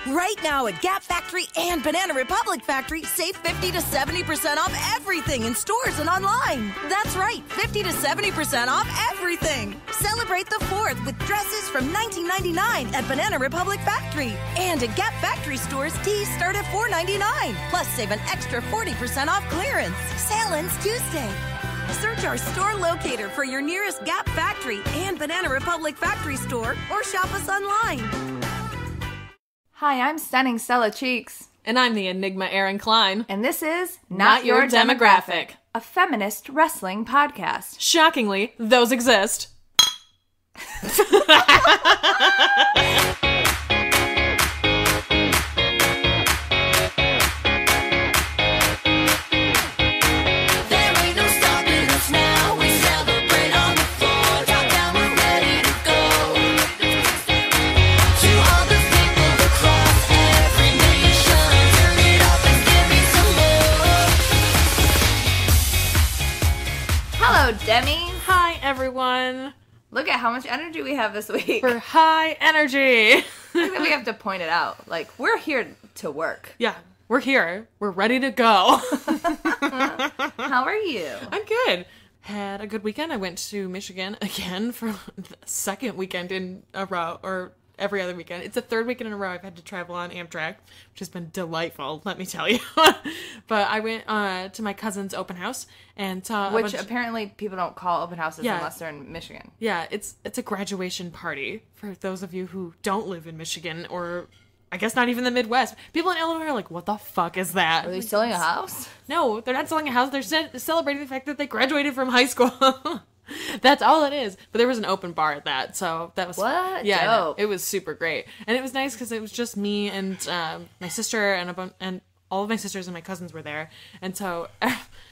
Right now at Gap Factory and Banana Republic Factory, save 50 to 70% off everything in stores and online. That's right, 50 to 70% off everything. Celebrate the 4th with dresses from $19.99 at Banana Republic Factory. And at Gap Factory stores, tees start at $4.99. Plus, save an extra 40% off clearance. Sale ends Tuesday. Search our store locator for your nearest Gap Factory and Banana Republic Factory store or shop us online. Hi, I'm Stunning Stella Cheeks. And I'm the Enigma Erin Klein. And this is Not Your Demographic, a feminist wrestling podcast. Shockingly, those exist. Hello, Demi. Hi, everyone. Look at how much energy we have this week. We're high energy. I think that we have to point it out. Like, we're here to work. Yeah, we're here. We're ready to go. How are you? I'm good. Had a good weekend. I went to Michigan again for the second weekend in a row, or every other weekend. It's the third weekend in a row I've had to travel on Amtrak, which has been delightful, let me tell you. But I went to my cousin's open house and saw Which apparently people don't call open houses Yeah. unless they're in Michigan. Yeah, it's a graduation party for those of you who don't live in Michigan, or I guess not even the Midwest. People in Illinois are like, what the fuck is that? Are they selling a house? No, they're not selling a house. They're celebrating the fact that they graduated from high school. That's all it is. But there was an open bar at that, so that was What? Yeah, no, Dope. it was super great, and it was nice because it was just me and my sister and all of my sisters and my cousins were there, and so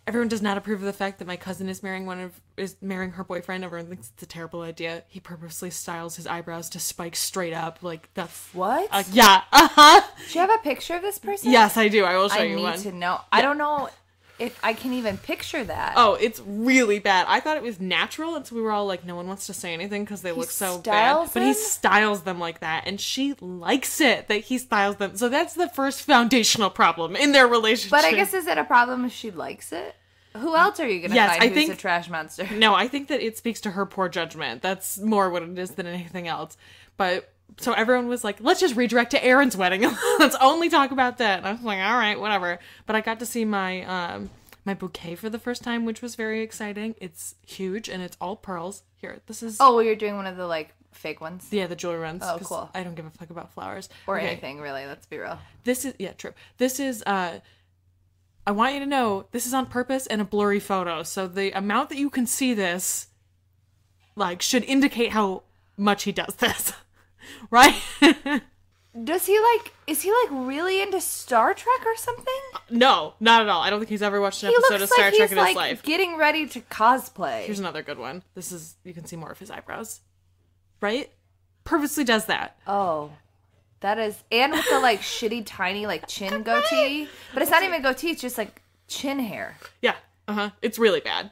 everyone does not approve of the fact that my cousin is marrying her boyfriend. Everyone thinks it's a terrible idea. He purposely styles his eyebrows to spike straight up, like the What? yeah, Do you have a picture of this person? Yes, I do. I will show you I one. need to know. I don't know if I can even picture that. Oh, it's really bad. I thought it was natural, and so we were all like, no one wants to say anything because they look so bad. But he styles them like that, and she likes it that he styles them. So that's the first foundational problem in their relationship. But I guess, is it a problem if she likes it? Who else are you going to find who's a trash monster? No, I think that it speaks to her poor judgment. That's more what it is than anything else. But so everyone was like, let's just redirect to Erin's wedding. Let's only talk about that. And I was like, all right, whatever. But I got to see my my bouquet for the first time, which was very exciting. It's huge and it's all pearls. Here, this is... Oh, well, you're doing one of the, like, fake ones? Yeah, the jewelry ones. Oh, cool. I don't give a fuck about flowers. Or anything, really. Let's be real. This is... Yeah, true. This is... I want you to know, this is on purpose and a blurry photo. So the amount that you can see this, like, should indicate how much he does this. Right? Is he really into Star Trek or something? No, not at all. I don't think he's ever watched an He episode looks of Star like Trek he's in his life. getting ready to cosplay. Here's another good one. This is, you can see more of his eyebrows. Right? Purposely does that. Oh. That is, and with the, like, shitty, tiny, like, chin goatee. But it's not even goatee, it's just, like, chin hair. Yeah. Uh-huh. It's really bad.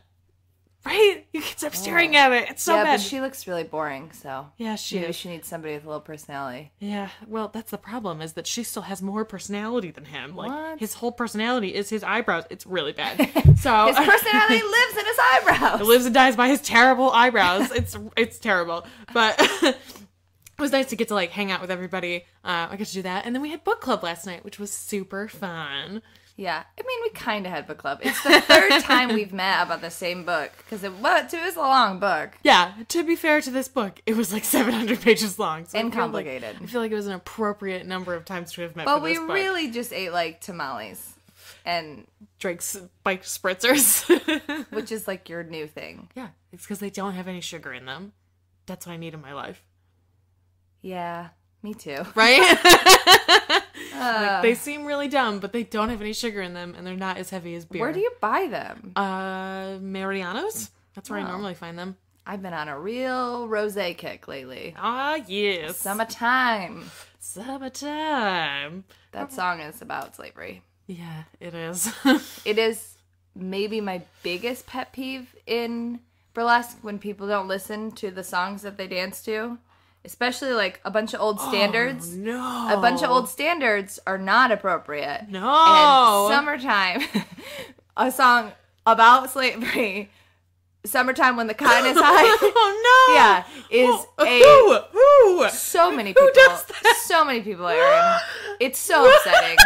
Right? You can't stop staring at it. It's so bad. Yeah, but she looks really boring, so. Yeah, she Maybe is. she needs somebody with a little personality. Yeah, well, that's the problem, is that she still has more personality than him. Like, What? his whole personality is his eyebrows. It's really bad. So His personality lives in his eyebrows. It lives and dies by his terrible eyebrows. It's terrible. But it was nice to get to, like, hang out with everybody. I got to do that. And then we had book club last night, which was super fun. Yeah, I mean, we kind of had book club. It's the third time we've met about the same book, because it was a long book. Yeah, to be fair to this book, it was like 700 pages long. So And complicated. I feel like it was an appropriate number of times to have met But for this we book. really just ate, like, tamales, and Drake's bike spritzers. which is, like, your new thing. Yeah, it's because they don't have any sugar in them. That's what I need in my life. Yeah, me too. Right? Like, they seem really dumb, but they don't have any sugar in them, and they're not as heavy as beer. Where do you buy them? Mariano's? That's where I normally find them. I've been on a real rosé kick lately. Ah, yes. Summertime. Summertime. That song is about slavery. Yeah, it is. It is maybe my biggest pet peeve in burlesque, when people don't listen to the songs that they dance to. especially like a bunch of old standards. Oh, no. A bunch of old standards are not appropriate. No. And Summertime, a song about slavery, Summertime When the Cotton is High. Oh, no. Yeah, Who? So many people. Who does that? So many people, Erin. It's so upsetting.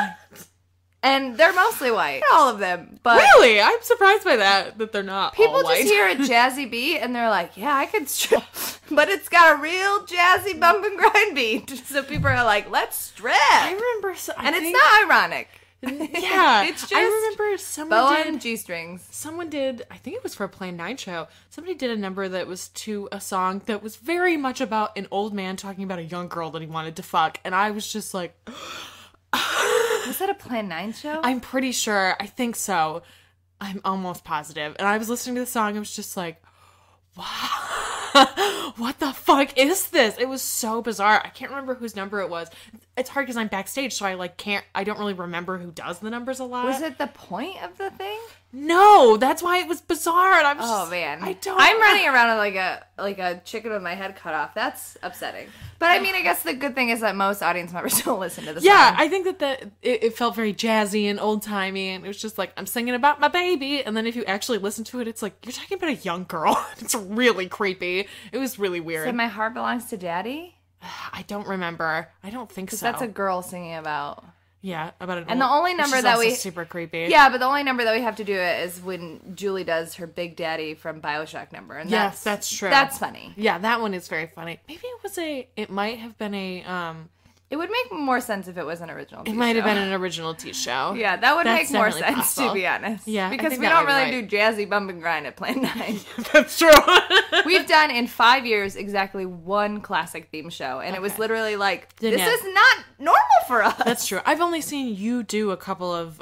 And they're mostly white. Not all of them. But Really? I'm surprised by that they're not people all white. just hear a jazzy beat and they're like, yeah, I could strip. But it's got a real jazzy bump and grind beat. So people are like, let's strip. I remember... It's not ironic. Yeah. It's just I remember boa someone and G-strings. Someone did, I think it was for a Plan 9 show, somebody did a number that was to a song that was very much about an old man talking about a young girl that he wanted to fuck. And I was just like... Was that a Plan 9 show? I'm pretty sure. I think so. I'm almost positive. And I was listening to the song. I was just like, wow, what the fuck is this? It was so bizarre. I can't remember whose number it was. It's hard because I'm backstage, so I don't really remember who does the numbers a lot. Was it the point of the thing? No, that's why it was bizarre. And I'm just, Oh man, I'm I'm running around like a chicken with my head cut off. That's upsetting. But I mean, I guess the good thing is that most audience members don't listen to the song. Yeah, I think that it felt very jazzy and old-timey, and it was just like, I'm singing about my baby, and then if you actually listen to it, it's like, you're talking about a young girl. It's really creepy. It was really weird. So My Heart Belongs to Daddy? I don't remember. I don't think so. Because that's a girl singing about... Yeah, about an And the only number she's that also we... super creepy. Yeah, but the only number that we have to do it is when Julie does her Big Daddy from BioShock number. And Yes, that's true. That's funny. Yeah, that one is very funny. Maybe it might have been It would make more sense if it was an original it might have been an original T show. Yeah, that would That's make more definitely sense, possible. to be honest. Yeah, I because think we that don't would be really do jazzy bump and grind at Plan 9. That's true. We've done in 5 years exactly one classic theme show, and it was literally like, this is not normal for us. That's true. I've only seen you do a couple of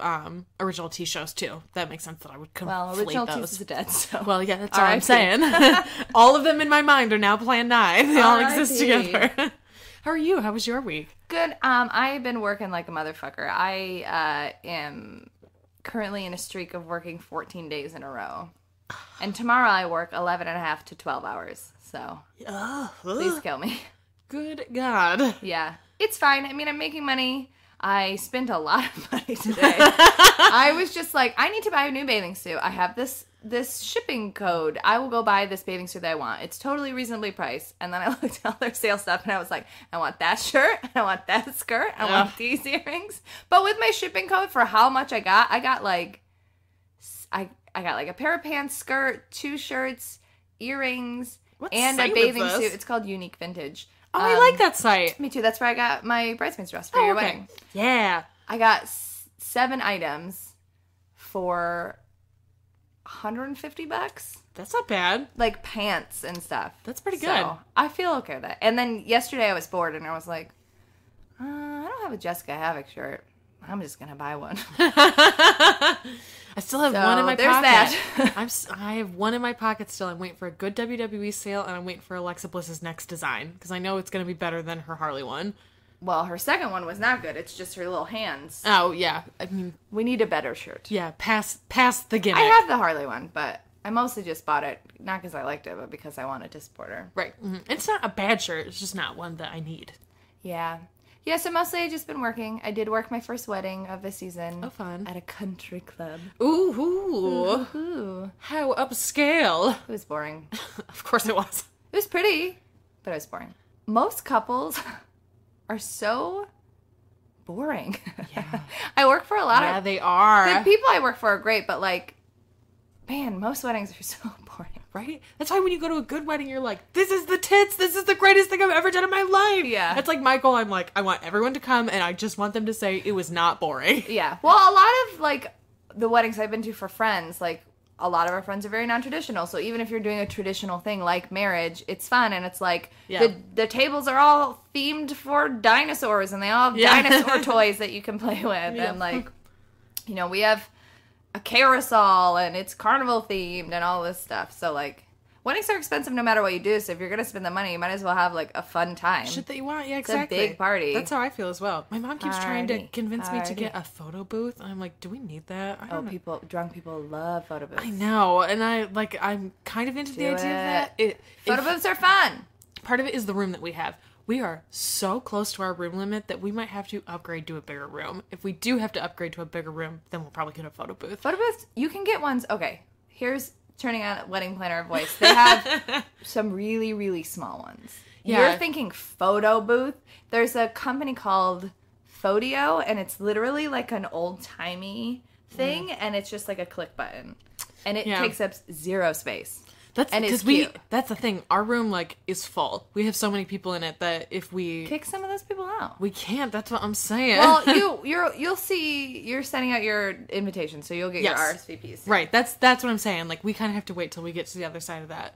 original T shows too. That makes sense that I would conflate Well, original those. T's is dead, so. Well, yeah, that's all I'm R.I.P. saying. All of them in my mind are now Plan 9. They all exist R.I.P. together. How are you? How was your week? Good. I've been working like a motherfucker. I am currently in a streak of working 14 days in a row. And tomorrow I work 11 and a half to 12 hours. So please kill me. Good God. Yeah. It's fine. I mean, I'm making money. I spent a lot of money today. I was just like, I need to buy a new bathing suit. I have this shipping code. I will go buy this bathing suit that I want. It's totally reasonably priced. And then I looked at all their sale stuff and I was like, I want that shirt. I want that skirt. I want these earrings. But with my shipping code for how much I got like I got like a pair of pants, skirt, 2 shirts, earrings, and a bathing suit. It's called Unique Vintage. Oh, I like that site. Me too. That's where I got my bridesmaid's dress for your wedding. Yeah. I got 7 items for $150. That's not bad. Like pants and stuff. That's pretty good. So I feel okay with that. And then yesterday I was bored and I was like, I don't have a Jessica Havoc shirt. I'm just going to buy one. I still have one in my there's pocket. that. I have one in my pocket still. I'm waiting for a good WWE sale, and I'm waiting for Alexa Bliss's next design, because I know it's going to be better than her Harley one. Well, her second one was not good. It's just her little hands. Oh, yeah. I mean... We need a better shirt. Yeah, past the gimmick. I have the Harley one, but I mostly just bought it, not because I liked it, but because I wanted to support her. Right. Mm-hmm. It's not a bad shirt. It's just not one that I need. Yeah. Yeah, so mostly I've just been working. I did work my first wedding of the season. Oh, fun. At a country club. Ooh. Ooh. How upscale. It was boring. Of course it was. It was pretty, but it was boring. Most couples are so boring. Yeah. I work for a lot Yeah, of... they are. The people I work for are great, but like, man, most weddings are so boring. Right? That's why when you go to a good wedding, you're like, this is the tits. This is the greatest thing I've ever done in my life. Yeah. That's like my goal. I'm like, I want everyone to come and I just want them to say it was not boring. Yeah. Well, a lot of like the weddings I've been to for friends, like a lot of our friends are very non-traditional. So even if you're doing a traditional thing like marriage, it's fun. And it's like the tables are all themed for dinosaurs and they all have dinosaur toys that you can play with. Yeah. And like, you know, we have a carousel and it's carnival themed and all this stuff. So like, weddings are expensive no matter what you do. So if you're going to spend the money, you might as well have like a fun time. Shit that you want. Yeah, It's exactly. a big party. That's how I feel as well. My mom keeps trying to convince me to Alrighty. get a photo booth. And I'm like, do we need that? I don't know. Drunk people love photo booths. I know. And I'm kind of into the idea of that. Photo booths are fun. Part of it is the room that we have. we are so close to our room limit that we might have to upgrade to a bigger room. If we do have to upgrade to a bigger room, then we'll probably get a photo booth. Photo booths, you can get ones. Okay, here's turning on wedding planner voice. They have some really, really small ones. Yeah. You're thinking photo booth. There's a company called Phodio, and it's literally like an old-timey thing, and it's just like a click button. And it takes up zero space. That's and it's because cute. that's the thing. Our room like is full. We have so many people in it that if we Kick some of those people out. we can't. That's what I'm saying. Well, you'll see. You're sending out your invitation, so you'll get Yes. your RSVPs. Right. That's what I'm saying. Like we kind of have to wait till we get to the other side of that.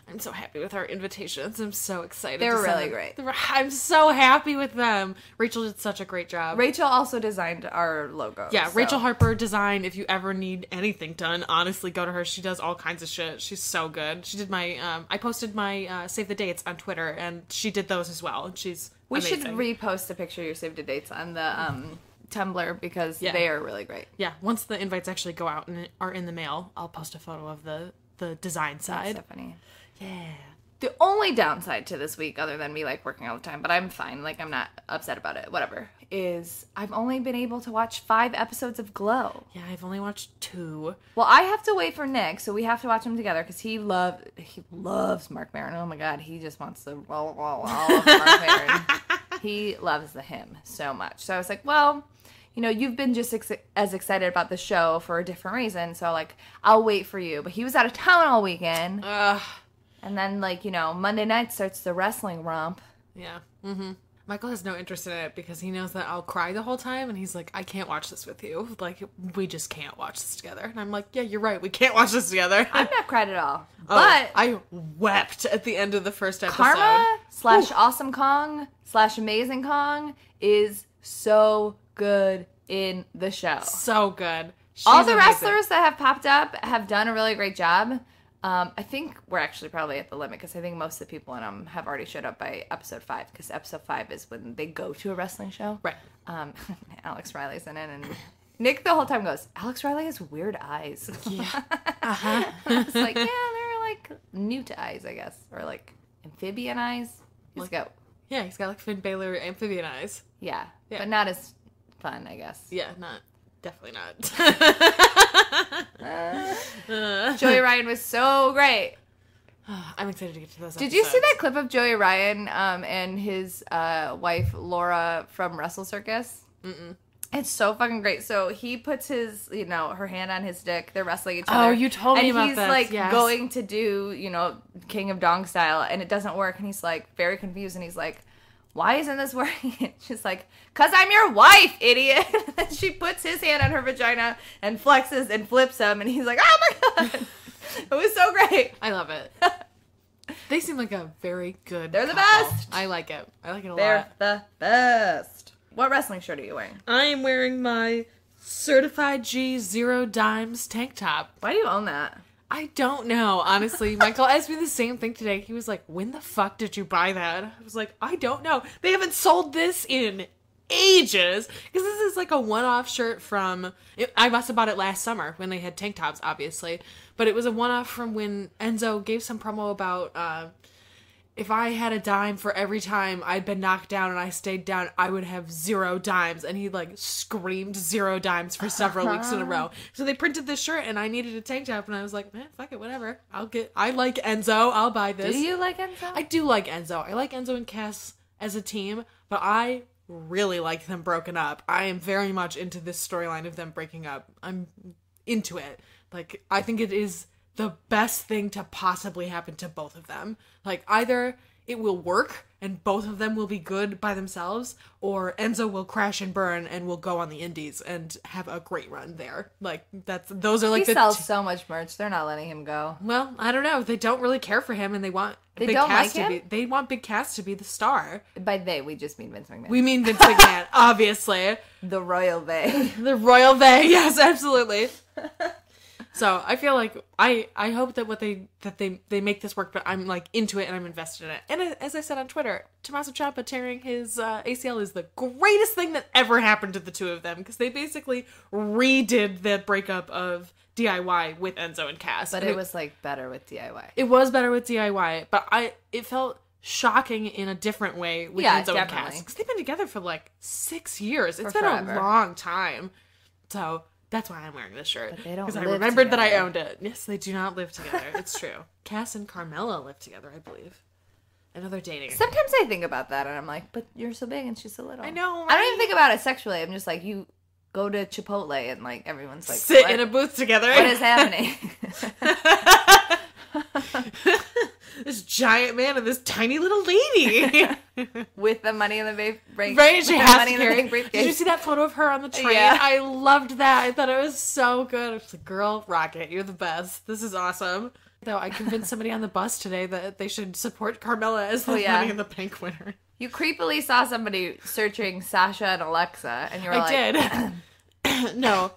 I'm so happy with our invitations. I'm so excited. They're to send really them. great. I'm so happy with them. Rachel did such a great job. Rachel also designed our logo. Yeah, so. Rachel Harper Design. If you ever need anything done, honestly, go to her. She does all kinds of shit. She's so good. She did my, I posted my save the dates on Twitter, and she did those as well. And she's We amazing. should repost a picture of your save the dates on the Tumblr because they are really great. Yeah, once the invites actually go out and are in the mail, I'll post a photo of the design side. That's so funny. Yeah. The only downside to this week, other than me like working all the time, but I'm fine. Like I'm not upset about it. Whatever. Is I've only been able to watch 5 episodes of Glow. Yeah, I've only watched 2. Well, I have to wait for Nick, so we have to watch them together because he loves Mark Maron. Oh my god, he just wants to roll all of Mark Maron. He loves the him so much. So I was like, well, you know, you've been just as excited about the show for a different reason, so like I'll wait for you. But he was out of town all weekend. And then, like, you know, Monday night starts the wrestling romp. Yeah. Mm-hmm. Michael has no interest in it because he knows that I'll cry the whole time, and he's like, I can't watch this with you. Like, we just can't watch this together. And I'm like, yeah, you're right. We can't watch this together. I've not cried at all. Oh, But I wept at the end of the first episode. Karma / Awesome Kong / Amazing Kong is so good in the show. So good. All She's the amazing. wrestlers that have popped up have done a really great job. I think we're actually probably at the limit because I think most of the people in them have already showed up by episode 5 because episode 5 is when they go to a wrestling show. Right. Alex Riley's in it, and Nick the whole time goes, Alex Riley has weird eyes. Yeah. It's like, yeah, they're like newt eyes, I guess, or like amphibian eyes. He's got, Yeah, he's got like Finn Balor amphibian eyes. yeah, Yeah. but not as fun, I guess. Yeah, definitely not. Joey Ryan was so great. I'm excited to get to those Did you see episodes. that clip of Joey Ryan and his wife Laura from Wrestle Circus? Mm-mm. It's so fucking great. So he puts his, you know, her hand on his dick. They're wrestling each other. Oh, you told me about this. And this, he's like yes. going to do, you know, King of Dong style, and it doesn't work. And he's like very confused, and he's like, why isn't this working? She's like, 'cause I'm your wife, idiot. And she puts his hand on her vagina and flexes and flips him, and he's like, oh my god. It was so great. I love it. They seem like a very good They're the couple. best. I like it. I like it a They're lot. the best. What wrestling shirt are you wearing? I am wearing my Certified G Zero Dimes tank top. Why do you own that? I don't know, honestly. Michael asked me the same thing today. He was like, when the fuck did you buy that? I was like, I don't know. They haven't sold this in ages. Because this is like a one-off shirt from... I must have bought it last summer when they had tank tops, obviously. But it was a one-off from when Enzo gave some promo about... if I had a dime for every time I'd been knocked down and I stayed down, I would have 0 dimes. And he like screamed 0 dimes for several weeks in a row. So they printed this shirt and I needed a tank top and I was like, man, fuck it, whatever. I like Enzo. I'll buy this. Do you like Enzo? I do like Enzo. I like Enzo and Cass as a team, but I really like them broken up. I am very much into this storyline of them breaking up. I'm into it. Like, I think it is the best thing to possibly happen to both of them. Like, either it will work and both of them will be good by themselves, or Enzo will crash and burn and will go on the indies and have a great run there. Like, those are like he sells so much merch. They're not letting him go. Well, I don't know. They don't really care for him and they want Big don't Cass like to him? be. They want Big Cass to be the star. By they, we just mean Vince McMahon. We mean Vince McMahon, obviously. The Royal They. The Royal They, yes, absolutely. So I feel like I hope that they make this work, but I'm like into it and I'm invested in it. And as I said on Twitter, Tommaso Ciampa tearing his ACL is the greatest thing that ever happened to the two of them, because they basically redid that breakup of DIY with Enzo and Cass. But and it was like better with DIY. it was better with DIY, but it felt shocking in a different way with Yeah, Zoe and definitely. Cass. Because they've been together for like 6 years. It's been forever. a long time. So that's why I'm wearing this shirt. But they don't Because I live remembered that I together. owned it. Yes, they do not live together. It's true. Cass and Carmella live together, I believe. I know they're dating. Sometimes I think about that, and I'm like, but you're so big and she's so little. I know, I don't right? even think about it sexually. I'm just like, you go to Chipotle and like everyone's like, Sit what? in a booth together. What is happening? This giant man and this tiny little lady. With the money in the bank. Right, she has money to in the carry. bank briefcase. Did you see that photo of her on the train? Yeah. I loved that. I thought it was so good. I was like, girl, rocket, you're the best. This is awesome. Though I convinced somebody on the bus today that they should support Carmella as the Money in the Bank winner. You creepily saw somebody searching Sasha and Alexa, and you were like, I did. No.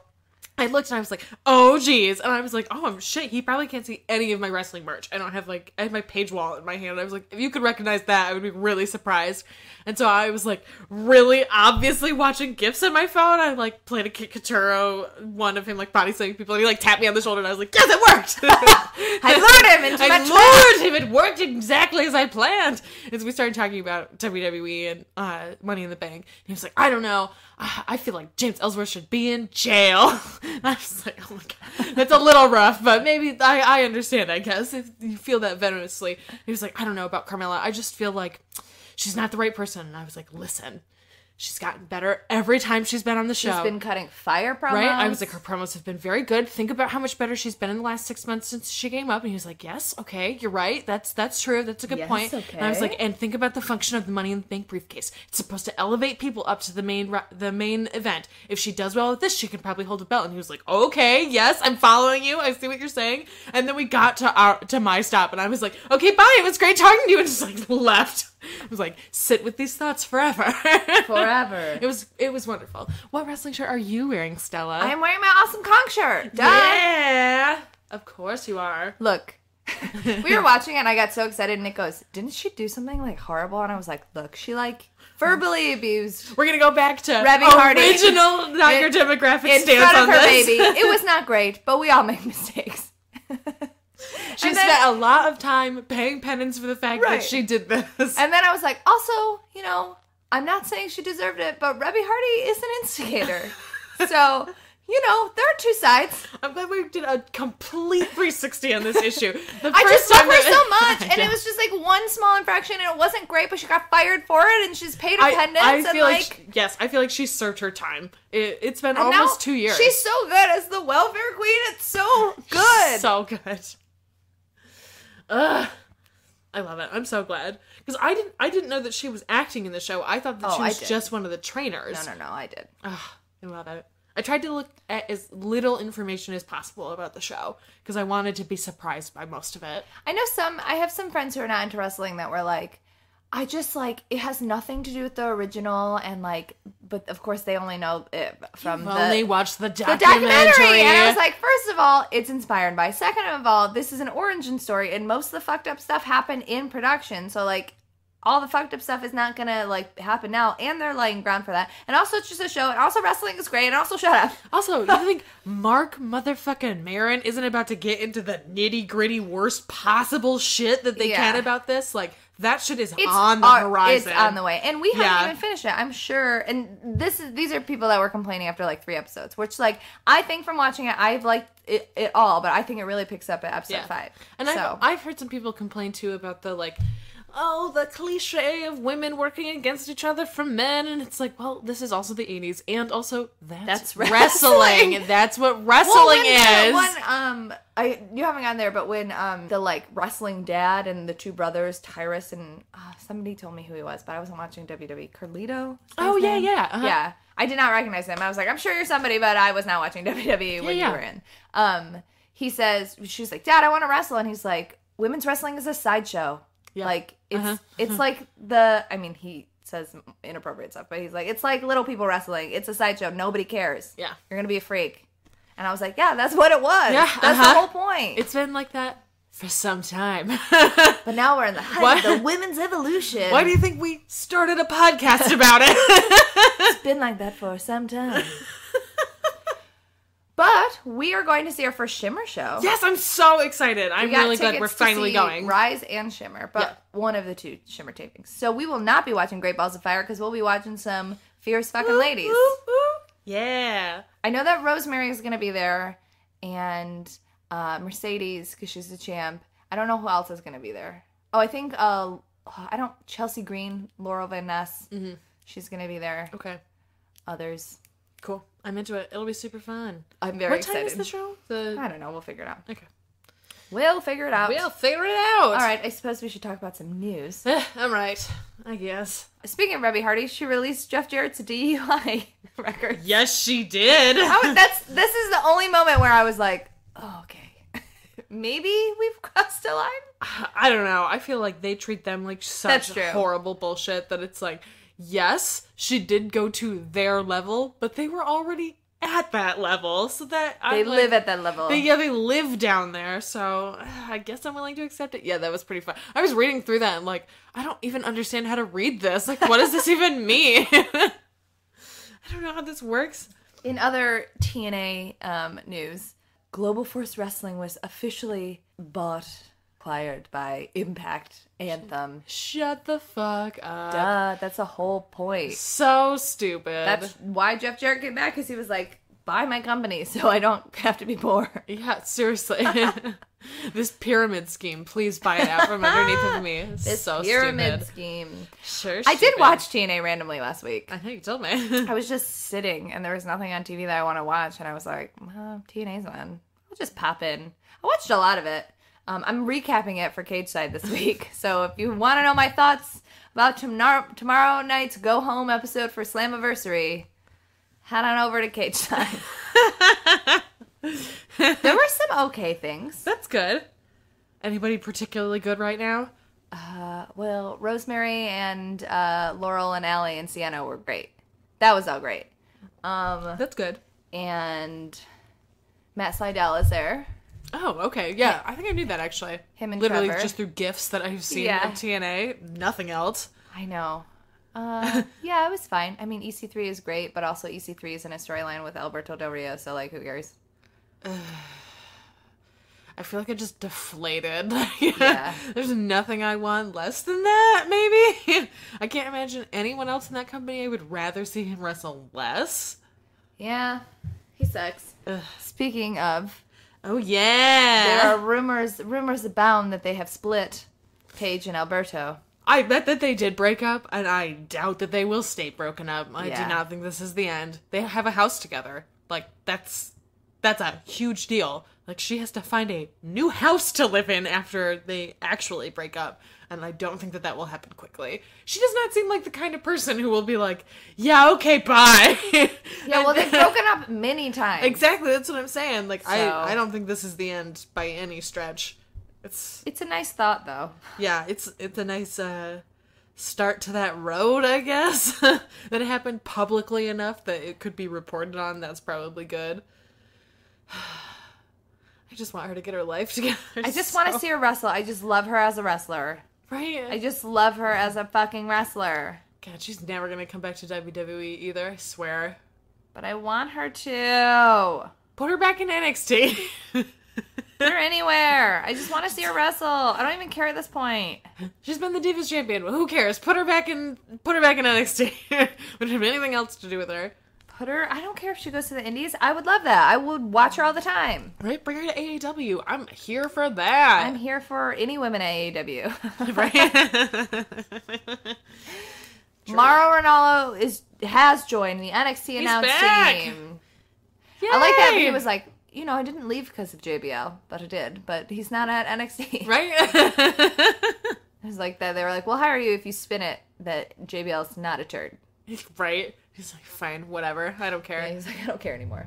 I looked and I was like, oh geez. And I was like, oh shit, he probably can't see any of my wrestling merch. I don't have like, I have my page wallet in my hand. I was like, if you could recognize that, I would be really surprised. And so I was like, really obviously watching GIFs on my phone. I like played a Kit Katuro, one of him like body slamming people, and he like tapped me on the shoulder and I was like, yes, it worked! I lured him into my trap. I lured him! It worked exactly as I planned! And so we started talking about WWE and Money in the Bank. And he was like, I don't know. I feel like James Ellsworth should be in jail. And I was like, oh my god, that's a little rough, but maybe I understand, I guess, if you feel that venomously. He was like, I don't know about Carmella. I just feel like she's not the right person. And I was like, listen, she's gotten better every time she's been on the show. She's been cutting fire promos. Right? I was like, her promos have been very good. Think about how much better she's been in the last 6 months since she came up. And he was like, yes, okay, you're right. That's true. That's a good point. Okay. And I was like, and think about the function of the Money in the Bank briefcase. It's supposed to elevate people up to the main event. If she does well with this, she can probably hold a belt. And he was like, okay, yes, I'm following you. I see what you're saying. And then we got to my stop, and I was like, okay, bye. It was great talking to you. And just like left. I was like, sit with these thoughts forever. Forever. It was wonderful. What wrestling shirt are you wearing, Stella? I'm wearing my Awesome Kong shirt. Duh. Yeah. Of course you are. Look, we were watching it and I got so excited. Nick goes, didn't she do something like horrible? And I was like, look, she like verbally abused We're going to go back to Rebby Hardy. original, not your demographic in stance front on of her this. baby. It was not great, but we all make mistakes. She And spent then- a lot of time paying penance for the fact Right. that she did this. And then I was like, also, you know, I'm not saying she deserved it, but Rebby Hardy is an instigator. So, you know, there are two sides. I'm glad we did a complete 360 on this issue. I just love her so much, and I it was just like one small infraction, and it wasn't great, but she got fired for it, and she's paid her penance, I and feel like yes, I feel like she served her time. It's been and almost now 2 years. She's so good as the welfare queen. It's so good. So good. Ugh. I love it. I'm so glad. Because I didn't know that she was acting in the show. I thought that she I was did. just one of the trainers. No, I did. Ugh, I love it. I tried to look at as little information as possible about the show because I wanted to be surprised by most of it. I have some friends who are not into wrestling that were like, I just like, it has nothing to do with the original, and like, but of course they only know it from Only watched the the documentary. documentary. And I was like, first of all, it's inspired by. Second of all, this is an origin story, and most of the fucked up stuff happened in production. So like, all the fucked up stuff is not gonna like happen now, and they're laying ground for that. And also, it's just a show, and also wrestling is great, and also shut up. Also, you think Mark motherfucking Maron isn't about to get into the nitty gritty worst possible shit that they Yeah. can about this? Like, that shit is It's on the horizon. It's on the way, and we Yeah. haven't even finished it. I'm sure. And these are people that were complaining after like 3 episodes, which like I think from watching it, I've liked it all, but I think it really picks up at episode 5. And so I've heard some people complain too about the like, oh, the cliche of women working against each other from men, and it's like, well, this is also the 80s, and also that's wrestling. That's what wrestling is. You haven't gone there, but when the like wrestling dad and the 2 brothers, Tyrus and somebody told me who he was, but I wasn't watching WWE. Carlito? Oh yeah, yeah, Yeah. I did not recognize him. I was like, I'm sure you're somebody, but I was not watching WWE when you were in. He says, she's like, Dad, I want to wrestle, and he's like, women's wrestling is a sideshow. Yeah. Like it's like he says inappropriate stuff, but he's like, it's like little people wrestling. It's a sideshow. Nobody cares. Yeah. You're gonna be a freak. And I was like, yeah, that's what it was. Yeah, that's the whole point. It's been like that for some time. But now we're in the height of the women's evolution. Why do you think we started a podcast about it? It's been like that for some time. But we are going to see our first Shimmer show. Yes, I'm so excited. I'm We got really glad we're tickets to finally see going. Rise and Shimmer, but one of the two Shimmer tapings. So we will not be watching Great Balls of Fire because we'll be watching some fierce fucking ladies. Yeah. I know that Rosemary is going to be there, and Mercedes because she's the champ. I don't know who else is going to be there. Oh, I think Chelsea Green, Laurel Van Ness. Mm-hmm. She's going to be there. Okay. Others. Cool. I'm into it. It'll be super fun. I'm very excited. What time is the show? I don't know. We'll figure it out. Okay. We'll figure it out. We'll figure it out. All right. I suppose we should talk about some news. I'm right. I guess. Speaking of Rebby Hardy, she released Jeff Jarrett's DUI record. Yes, she did. This is the only moment where I was like, oh, okay. Maybe we've crossed a line? I don't know. I feel like they treat them like such horrible bullshit that it's like, yes, she did go to their level, but they were already at that level, so that they live at that level. They live down there, so I guess I'm willing to accept it. Yeah, that was pretty fun. I was reading through that and like, I don't even understand how to read this. Like, what does this even mean? I don't know how this works. In other TNA news, Global Force Wrestling was officially acquired by Impact Anthem. Shut the fuck up. Duh, that's the whole point. So stupid. That's why Jeff Jarrett came back, because he was like, buy my company so I don't have to be poor. Yeah, seriously. This pyramid scheme, please buy it out from underneath of me. This so pyramid stupid. scheme. Sure. I did watch TNA randomly last week. I think you told me. I was just sitting and there was nothing on TV that I want to watch, and I was like, TNA's on. I'll just pop in. I watched a lot of it. I'm recapping it for Cage Side this week. So if you want to know my thoughts about tomorrow night's Go Home episode for Slammiversary, head on over to Cage Side. There were some okay things. That's good. Anybody particularly good right now? Well, Rosemary and Laurel and Allie and Sienna were great. That was all great. That's good. And Matt Slidell is there. Oh, okay. Yeah, I think I knew that actually. Him and literally Trevor. just through GIFs that I've seen of TNA. Nothing else. I know. Yeah, it was fine. I mean, EC3 is great, but also EC3 is in a storyline with Alberto Del Rio, so like, who cares? I feel like I just deflated. Yeah. There's nothing I want less than that, maybe? I can't imagine anyone else in that company I would rather see him wrestle less. Yeah, he sucks. Speaking of... Oh, yeah! There are rumors abound that they have split Paige and Alberto. I bet that they did break up, and I doubt that they will stay broken up. I do not think this is the end. They have a house together. Like, that's a huge deal. Like, she has to find a new house to live in after they actually break up. And I don't think that will happen quickly. She does not seem like the kind of person who will be like, yeah, okay, bye. Yeah, well, they've broken up many times. Exactly, that's what I'm saying. Like, So... I don't think this is the end by any stretch. It's a nice thought, though. Yeah, it's a nice start to that road, I guess. That it happened publicly enough that it could be reported on. That's probably good. I just want her to get her life together. I just want to see her wrestle. I just love her as a wrestler. Right? I just love her as a fucking wrestler. God, she's never going to come back to WWE either, I swear. But I want her to. Put her back in NXT. Put her anywhere. I just want to see her wrestle. I don't even care at this point. She's been the Divas champion. Well, who cares? Put her back in NXT. We don't have anything else to do with her. Put her. I don't care if she goes to the Indies. I would love that. I would watch her all the time. Right? Bring her to AEW. I'm here for that. I'm here for any women at AEW. Right? Mauro Ranallo has joined the NXT announce team. Yay! I like that he was like, I didn't leave because of JBL, but I did. But he's not at NXT. Right? It was like that. They were like, we'll hire you if you spin it that JBL's not a turd. Right? He's like, fine, whatever. I don't care. Yeah, he's like, I don't care anymore.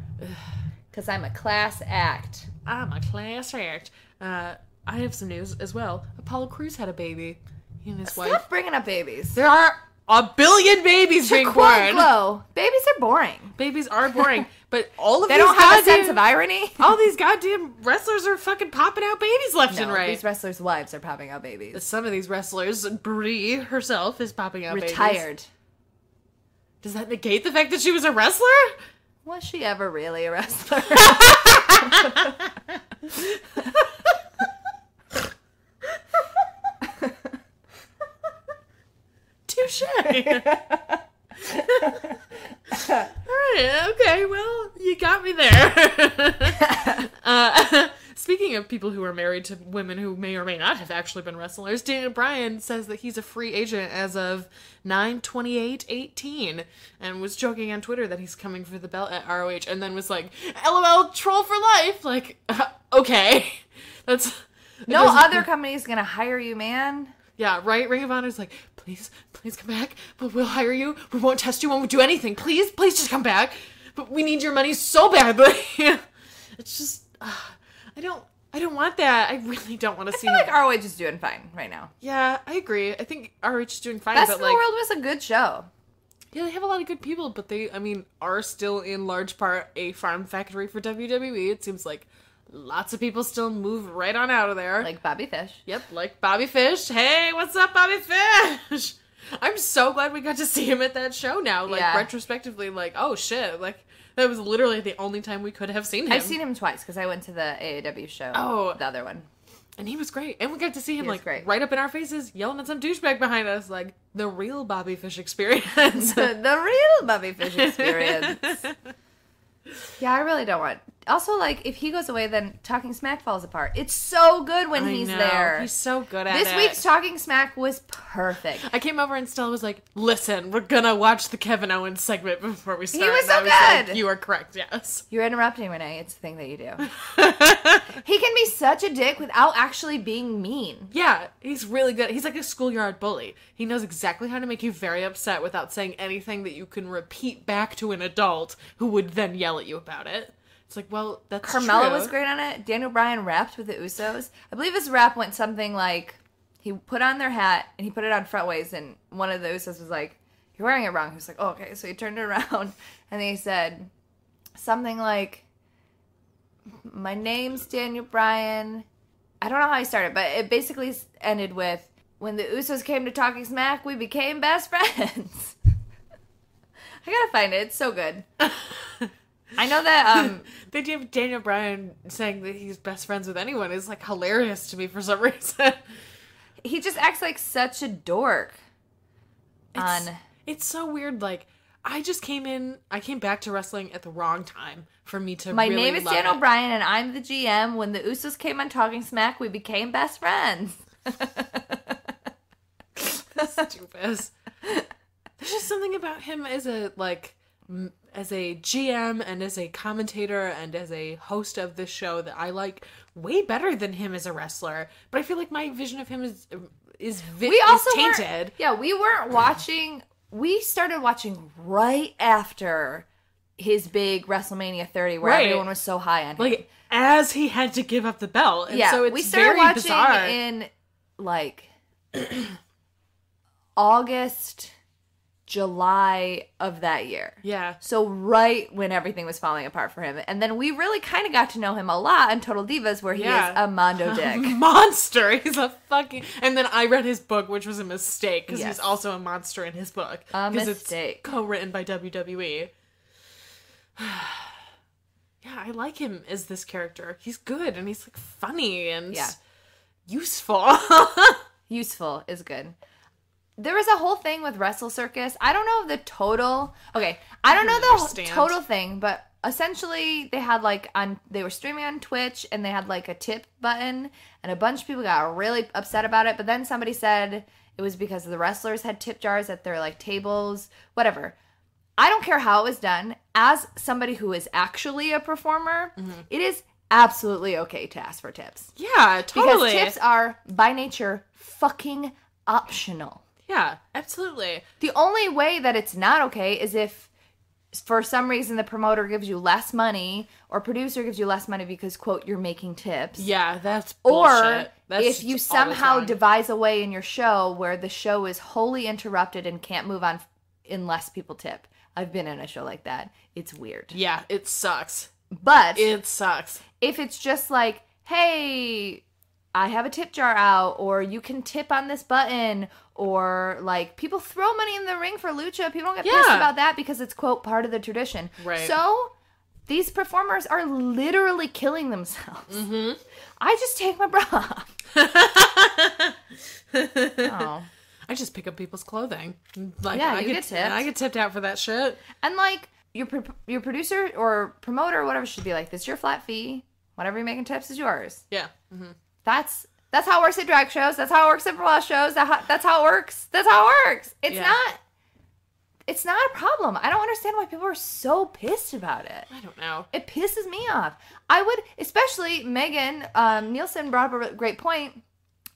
Because I'm a class act. I'm a class act. I have some news as well. Apollo Crews had a baby. He and his wife. Stop bringing up babies. There are a billion babies being born. Glow. Babies are boring. Babies are boring. But all of they these don't have a sense of irony. All these goddamn wrestlers are fucking popping out babies left and right. These wrestlers' wives are popping out babies. Some of these wrestlers, Brie herself, is popping out babies. Retired. Does that negate the fact that she was a wrestler? Was she ever really a wrestler? Touche. Alright, okay, well, you got me there. Speaking of people who are married to women who may or may not have actually been wrestlers, Daniel Bryan says that he's a free agent as of 9/28/18, and was joking on Twitter that he's coming for the belt at ROH, and then was like, LOL, troll for life. Like, okay. That's... No other company's gonna hire you, man. Yeah, right? Ring of Honor's like, please come back. But we'll hire you. We won't test you. We won't do anything. Please just come back. But we need your money so badly. It's just, I don't want that. I really don't want to see I feel like ROH is doing fine right now. Yeah, I agree. I think ROH is doing fine. Best but in the World was a good show. Yeah, they have a lot of good people, but they, are still in large part a farm factory for WWE. It seems like lots of people still move right on out of there. Like Bobby Fish. Yep, like Bobby Fish. Hey, what's up, Bobby Fish? I'm so glad we got to see him at that show now. Like, retrospectively, like, oh shit. Like, that was literally the only time we could have seen him. I've seen him twice, because I went to the AAW show. Oh. The other one. And he was great. And we got to see him, like, great. right up in our faces, yelling at some douchebag behind us. Like, the real Bobby Fish experience. the real Bobby Fish experience. Yeah, I really don't want... Also, like, if he goes away, then Talking Smack falls apart. It's so good when he's there. He's so good at it. This week's Talking Smack was perfect. I came over and Stella was like, listen, we're gonna watch the Kevin Owens segment before we start. He was so good! Like, you are correct, yes. You're interrupting, Renee. It's the thing that you do. He can be such a dick without actually being mean. Yeah, he's really good. He's like a schoolyard bully. He knows exactly how to make you very upset without saying anything that you can repeat back to an adult who would then yell at you about it. It's like, well, that's Carmella true. was great on it. Daniel Bryan rapped with the Usos. I believe his rap went something like, he put on their hat, and he put it on frontways, and one of the Usos was like, you're wearing it wrong. He was like, oh, okay. So he turned it around, and he said something like, my name's Daniel Bryan. I don't know how he started, but it basically ended with, when the Usos came to Talking Smack, we became best friends. I gotta find it. It's so good. I know that, the idea of Daniel Bryan saying that he's best friends with anyone is, like, hilarious to me for some reason. He just acts like such a dork. It's so weird, like, I came back to wrestling at the wrong time for me to My really name is love Daniel it. Bryan, and I'm the GM. When the Usos came on Talking Smack, we became best friends. Stupid. There's just something about him as a GM and as a commentator and as a host of this show that I like way better than him as a wrestler. But I feel like my vision of him is tainted. We weren't watching. We started watching right after his big WrestleMania 30, where everyone was so high on him. Like, as he had to give up the belt. And so it's we started very watching bizarre. in, like, August, July of that year. Yeah. So right when everything was falling apart for him. And then we really kind of got to know him a lot in Total Divas, where he is a mondo dick. Monster. He's a fucking... And then I read his book, which was a mistake, because he's also a monster in his book. A mistake. Because it's co-written by WWE. Yeah, I like him as this character. He's good, and he's, like, funny and useful. Useful is good. There was a whole thing with Wrestle Circus. I don't know the total... Okay, I don't know the total thing, but essentially they had, like, they were streaming on Twitch, and they had, like, a tip button, and a bunch of people got really upset about it, but then somebody said it was because the wrestlers had tip jars at their, like, tables, whatever. I don't care how it was done. As somebody who is actually a performer, it is absolutely okay to ask for tips. Yeah, totally. Because tips are, by nature, fucking optional. Yeah, absolutely. The only way that it's not okay is if, for some reason, the promoter gives you less money, or producer gives you less money because, quote, you're making tips. Yeah, that's bullshit. Or if you somehow devise a way in your show where the show is wholly interrupted and can't move on unless people tip. I've been in a show like that. It's weird. Yeah, it sucks. But it sucks. If it's just like, hey, I have a tip jar out, or you can tip on this button, or, like, people throw money in the ring for lucha. People don't get pissed about that because it's, quote, part of the tradition. Right. So These performers are literally killing themselves. I just take my bra off. Oh. I just pick up people's clothing. Like, Yeah, I you get tipped. I get tipped out for that shit. And like your producer or promoter or whatever should be like, this is your flat fee. Whatever you make in tips is yours. Yeah. That's how it works at drag shows. That's how it works at burlesque shows. That's how it works. That's how it works. It's not a problem. I don't understand why people are so pissed about it. I don't know. It pisses me off. I would, especially Megan Nielsen brought up a great point.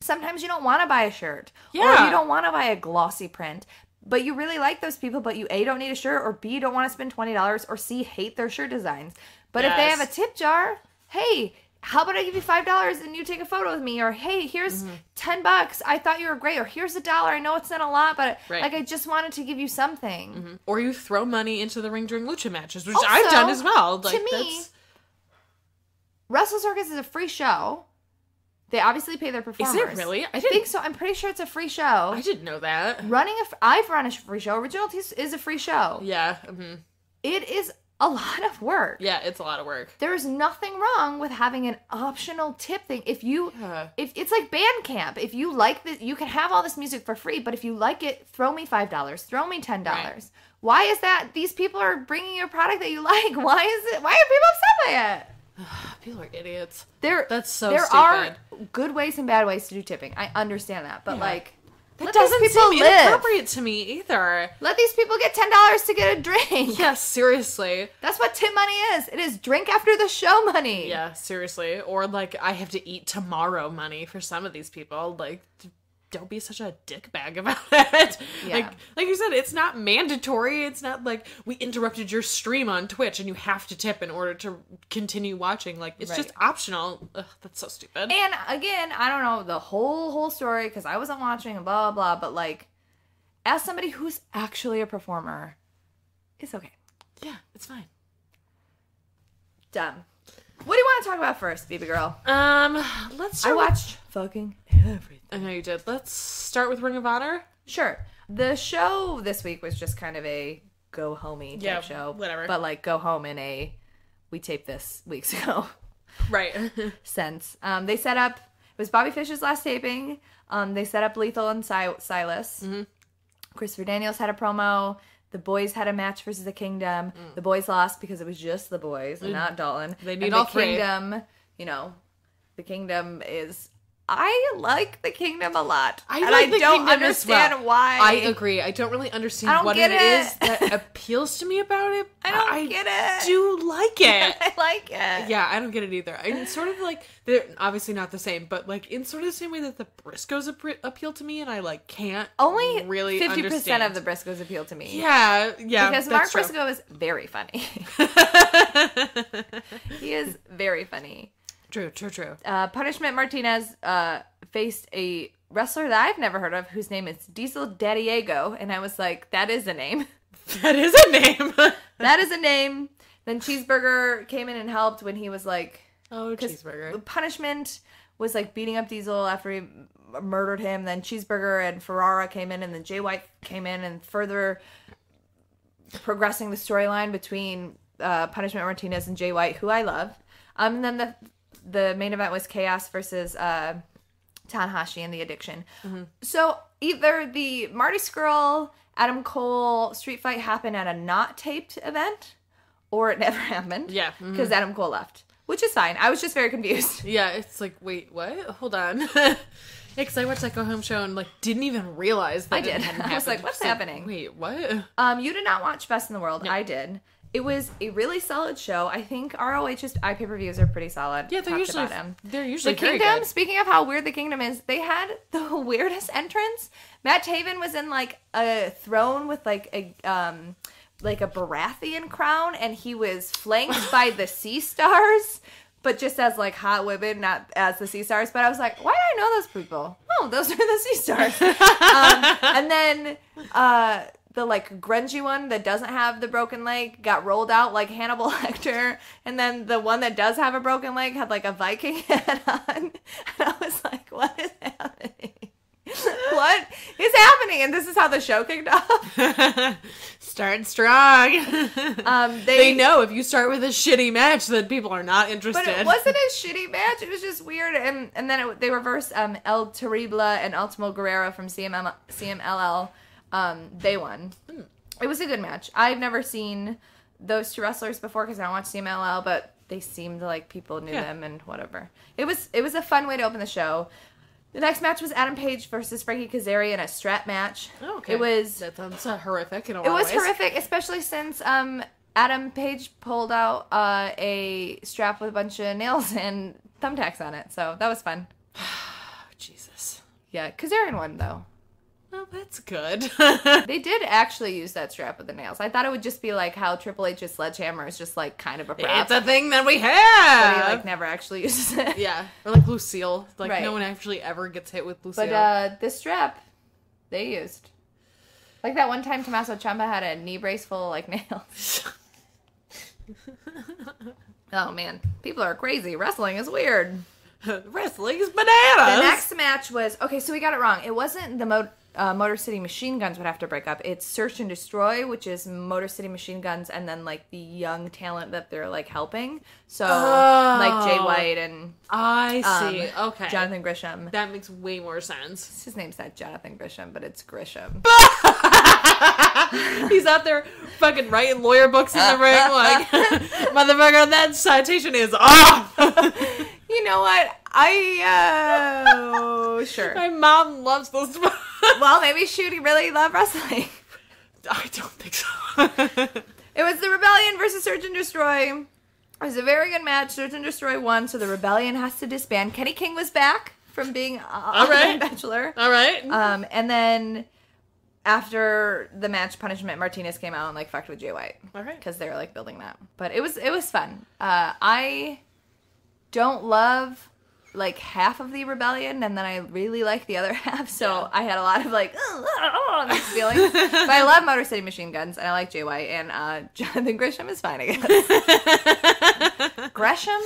Sometimes you don't want to buy a shirt. Yeah. Or you don't want to buy a glossy print. But you really like those people, but you A, don't need a shirt, or B, don't want to spend $20, or C, hate their shirt designs. But if they have a tip jar, hey, how about I give you $5 and you take a photo with me? Or, hey, here's $10. I thought you were great. Or, here's $1. I know it's not a lot, but like I just wanted to give you something. Or you throw money into the ring during lucha matches, which Also, I've done as well. Like, to me, Wrestle Circus is a free show. They obviously pay their performers. Is it really? I think so. I'm pretty sure it's a free show. I didn't know that. I've run a free show. Original Tees is a free show. Yeah. It is a lot of work. Yeah, it's a lot of work. There's nothing wrong with having an optional tip thing. If it's like band camp, if you like that, you can have all this music for free. But if you like it, throw me $5, throw me $10. Right. Why is that? These people are bringing you a product that you like. Why are people upset by it? People are idiots. That's so there stupid. Are good ways and bad ways to do tipping. I understand that, but like. That doesn't seem inappropriate to me either. Let these people get $10 to get a drink. Yeah, seriously. That's what tip money is. It is drink after the show money. Yeah, seriously. Or like I have to eat tomorrow money for some of these people. Like, don't be such a dickbag about it. Yeah. Like you said, it's not mandatory. It's not like we interrupted your stream on Twitch and you have to tip in order to continue watching. Like, it's just optional. Ugh, that's so stupid. And again, I don't know the whole story because I wasn't watching and blah, blah, blah. But like, as somebody who's actually a performer, it's okay. Yeah, it's fine. Dumb. What do you want to talk about first, baby girl? Let's start I watched fucking everything. I know you did. Let's start with Ring of Honor. Sure. The show this week was just kind of a go homey type show. Whatever. But like go home in a we taped this weeks ago. Right. sense. They set up it was Bobby Fish's last taping. They set up Lethal and Silas. Christopher Daniels had a promo. The boys had a match versus the Kingdom. The boys lost because it was just the boys and not Dalton. They need all three. Kingdom, the Kingdom is... I like the Kingdom a lot. I don't understand why. I agree. I don't really understand what it is that appeals to me about it. I don't get it. I do like it. I like it. Yeah, I don't get it either. It's sort of like, they're obviously not the same, but like in sort of the same way that the Briscoes appeal to me, and I like can't only really 50% understand. of the Briscoes appeal to me. Yeah. Because Mark Briscoe is very funny. He is very funny. True. Punishment Martinez faced a wrestler that I've never heard of whose name is Diesel Daddiego, and I was like, that is a name. That is a name. That is a name. Then Cheeseburger came in and helped when he was like... Oh, Cheeseburger. Punishment was like beating up Diesel after he murdered him. Then Cheeseburger and Ferrara came in, and then Jay White came in and further progressing the storyline between Punishment Martinez and Jay White, who I love. And then the main event was Chaos versus Tanahashi and The Addiction. So either the Marty Scurll, Adam Cole street fight happened at a not taped event, or it never happened. Yeah. Because Adam Cole left. Which is fine. I was just very confused. Yeah, it's like, wait, what? Hold on. Because I watched that Go Home show and like didn't even realize that it hadn't happened. I was like, what's happening? Wait, what? You did not watch Best in the World. No. I did. It was a really solid show. I think ROH's pay-per-views are pretty solid. Yeah, they're usually The very Kingdom, good. speaking of how weird the Kingdom is, they had the weirdest entrance. Matt Taven was in like a throne with like a Baratheon crown, and he was flanked by the Sea Stars, but just as like hot women, not as the Sea Stars. But I was like, why do I know those people? Oh, those are the Sea Stars. And then the like grungy one that doesn't have the broken leg got rolled out like Hannibal Lecter, and then the one that does have a broken leg had like a Viking head on, and I was like, what is happening? what is happening? And this is how the show kicked off. Starting strong. They know if you start with a shitty match, then people are not interested. But it wasn't a shitty match. It was just weird. And then they reversed El Terrible and Ultimo Guerrero from CMLL. They won. It was a good match. I've never seen those two wrestlers before because I don't watch CMLL, but they seemed like people knew them and whatever. It was a fun way to open the show. The next match was Adam Page versus Frankie Kazarian in a strap match. Oh, okay. That sounds horrific in a lot of ways. It was horrific, especially since Adam Page pulled out a strap with a bunch of nails and thumbtacks on it. So that was fun. Jesus. Yeah, Kazarian won, though. Well, that's good. They did actually use that strap with the nails. I thought it would just be like how Triple H's sledgehammer is just like kind of a prop. It's a thing that we have. But he like never actually uses it. Yeah. Or like Lucille. Like no one actually ever gets hit with Lucille. But this strap, they used. Like that one time Tommaso Ciampa had a knee brace full of like nails. Oh man. People are crazy. Wrestling is weird. Wrestling is bananas. The next match was... Okay, so we got it wrong. It wasn't the Motor City Machine Guns would have to break up. It's Search and Destroy, which is Motor City Machine Guns, and then, like, the young talent that they're, like, helping. So, like, Jay White and... I see. Okay. Jonathan Grisham. That makes way more sense. His name's not Jonathan Grisham, but it's Grisham. He's out there fucking writing lawyer books in the ring, like, motherfucker, that citation is off! You know what? Sure. My mom loves those. Well, maybe she really loved wrestling. I don't think so. It was the Rebellion versus Search and Destroy. It was a very good match. Search and Destroy won, so the Rebellion has to disband. Kenny King was back from being a bachelor. All right. And then after the match, Punishment Martinez came out and like fucked with Jay White. All right. Because they were like building that. But it was fun. I don't love like half of the Rebellion, and then I really like the other half, so I had a lot of like mixed feelings. But I love Motor City Machine Guns, and I like Jay White, and Jonathan Grisham is fine, I guess. Gresham,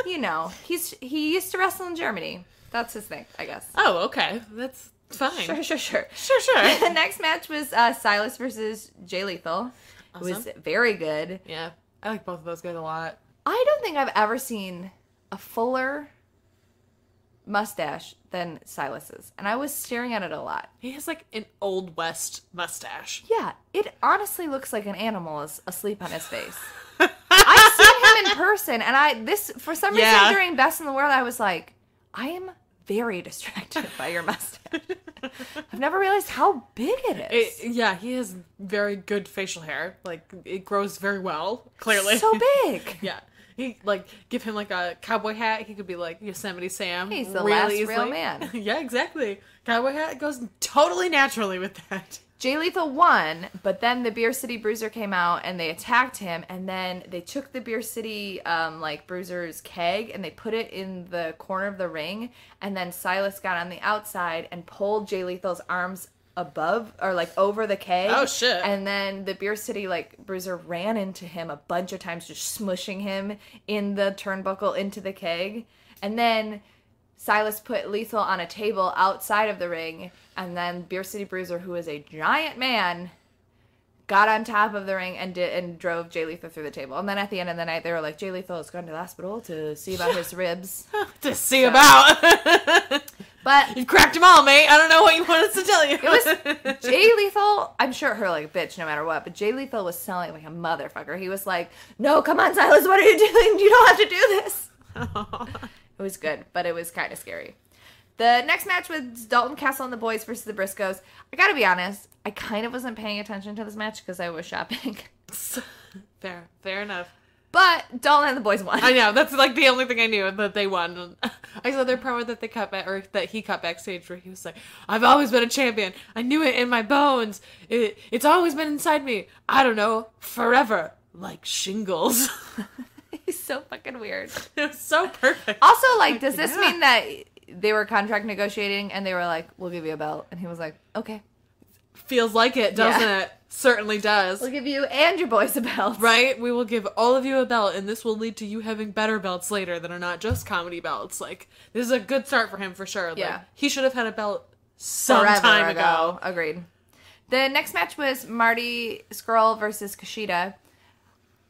you know, he used to wrestle in Germany. That's his thing, I guess. Oh, okay, that's fine. Sure. The next match was Silas versus Jay Lethal. Awesome. It was very good. Yeah, I like both of those guys a lot. I don't think I've ever seen a fuller mustache than Silas's, and I was staring at it a lot. He has like an Old West mustache. Yeah, it honestly looks like an animal is asleep on his face. I've seen him in person, and for some reason during Best in the World, I was like, I am very distracted by your mustache. I've never realized how big it is. He has very good facial hair. Like, it grows very well, clearly. So big. Yeah. He, like, give him, like, a cowboy hat. He could be, like, Yosemite Sam. He's the last real man. Yeah, exactly. Cowboy hat goes totally naturally with that. Jay Lethal won, but then the Beer City Bruiser came out, and they attacked him, and then they took the Beer City, Bruiser's keg, and they put it in the corner of the ring, and then Silas got on the outside and pulled Jay Lethal's arms above or like over the keg. Oh shit. And then the Beer City Bruiser ran into him a bunch of times, just smushing him in the turnbuckle into the keg. And then Silas put Lethal on a table outside of the ring, and then Beer City Bruiser, who is a giant man, got on top of the ring and drove Jay Lethal through the table. And then at the end of the night, they were like, Jay Lethal has gone to the hospital to see about his ribs. About. But you cracked them all, mate. I don't know what you want us to tell you. It was Jay Lethal. I'm sure her like a bitch no matter what, but Jay Lethal was selling like a motherfucker. He was like, "No, come on, Silas, what are you doing? You don't have to do this." It was good, but it was kind of scary. The next match was Dalton Castle and the Boys versus the Briscoes. I gotta be honest, I kind of wasn't paying attention to this match because I was shopping. Fair enough. But Dalton and the Boys won. I know, that's like the only thing I knew, that they won. I saw their promo that they cut back, or that he cut backstage, where he was like, "I've always been a champion. I knew it in my bones. It's always been inside me. I don't know, forever, like shingles." He's so fucking weird. It was so perfect. Also, like, does this mean that they were contract negotiating and they were like, "We'll give you a belt," and he was like, "Okay." Feels like it, doesn't it? Certainly does. We'll give you and your boys a belt. Right? We will give all of you a belt, and this will lead to you having better belts later that are not just comedy belts. Like, this is a good start for him for sure. Like, yeah. He should have had a belt some time ago. Agreed. The next match was Marty Scurll versus Kushida.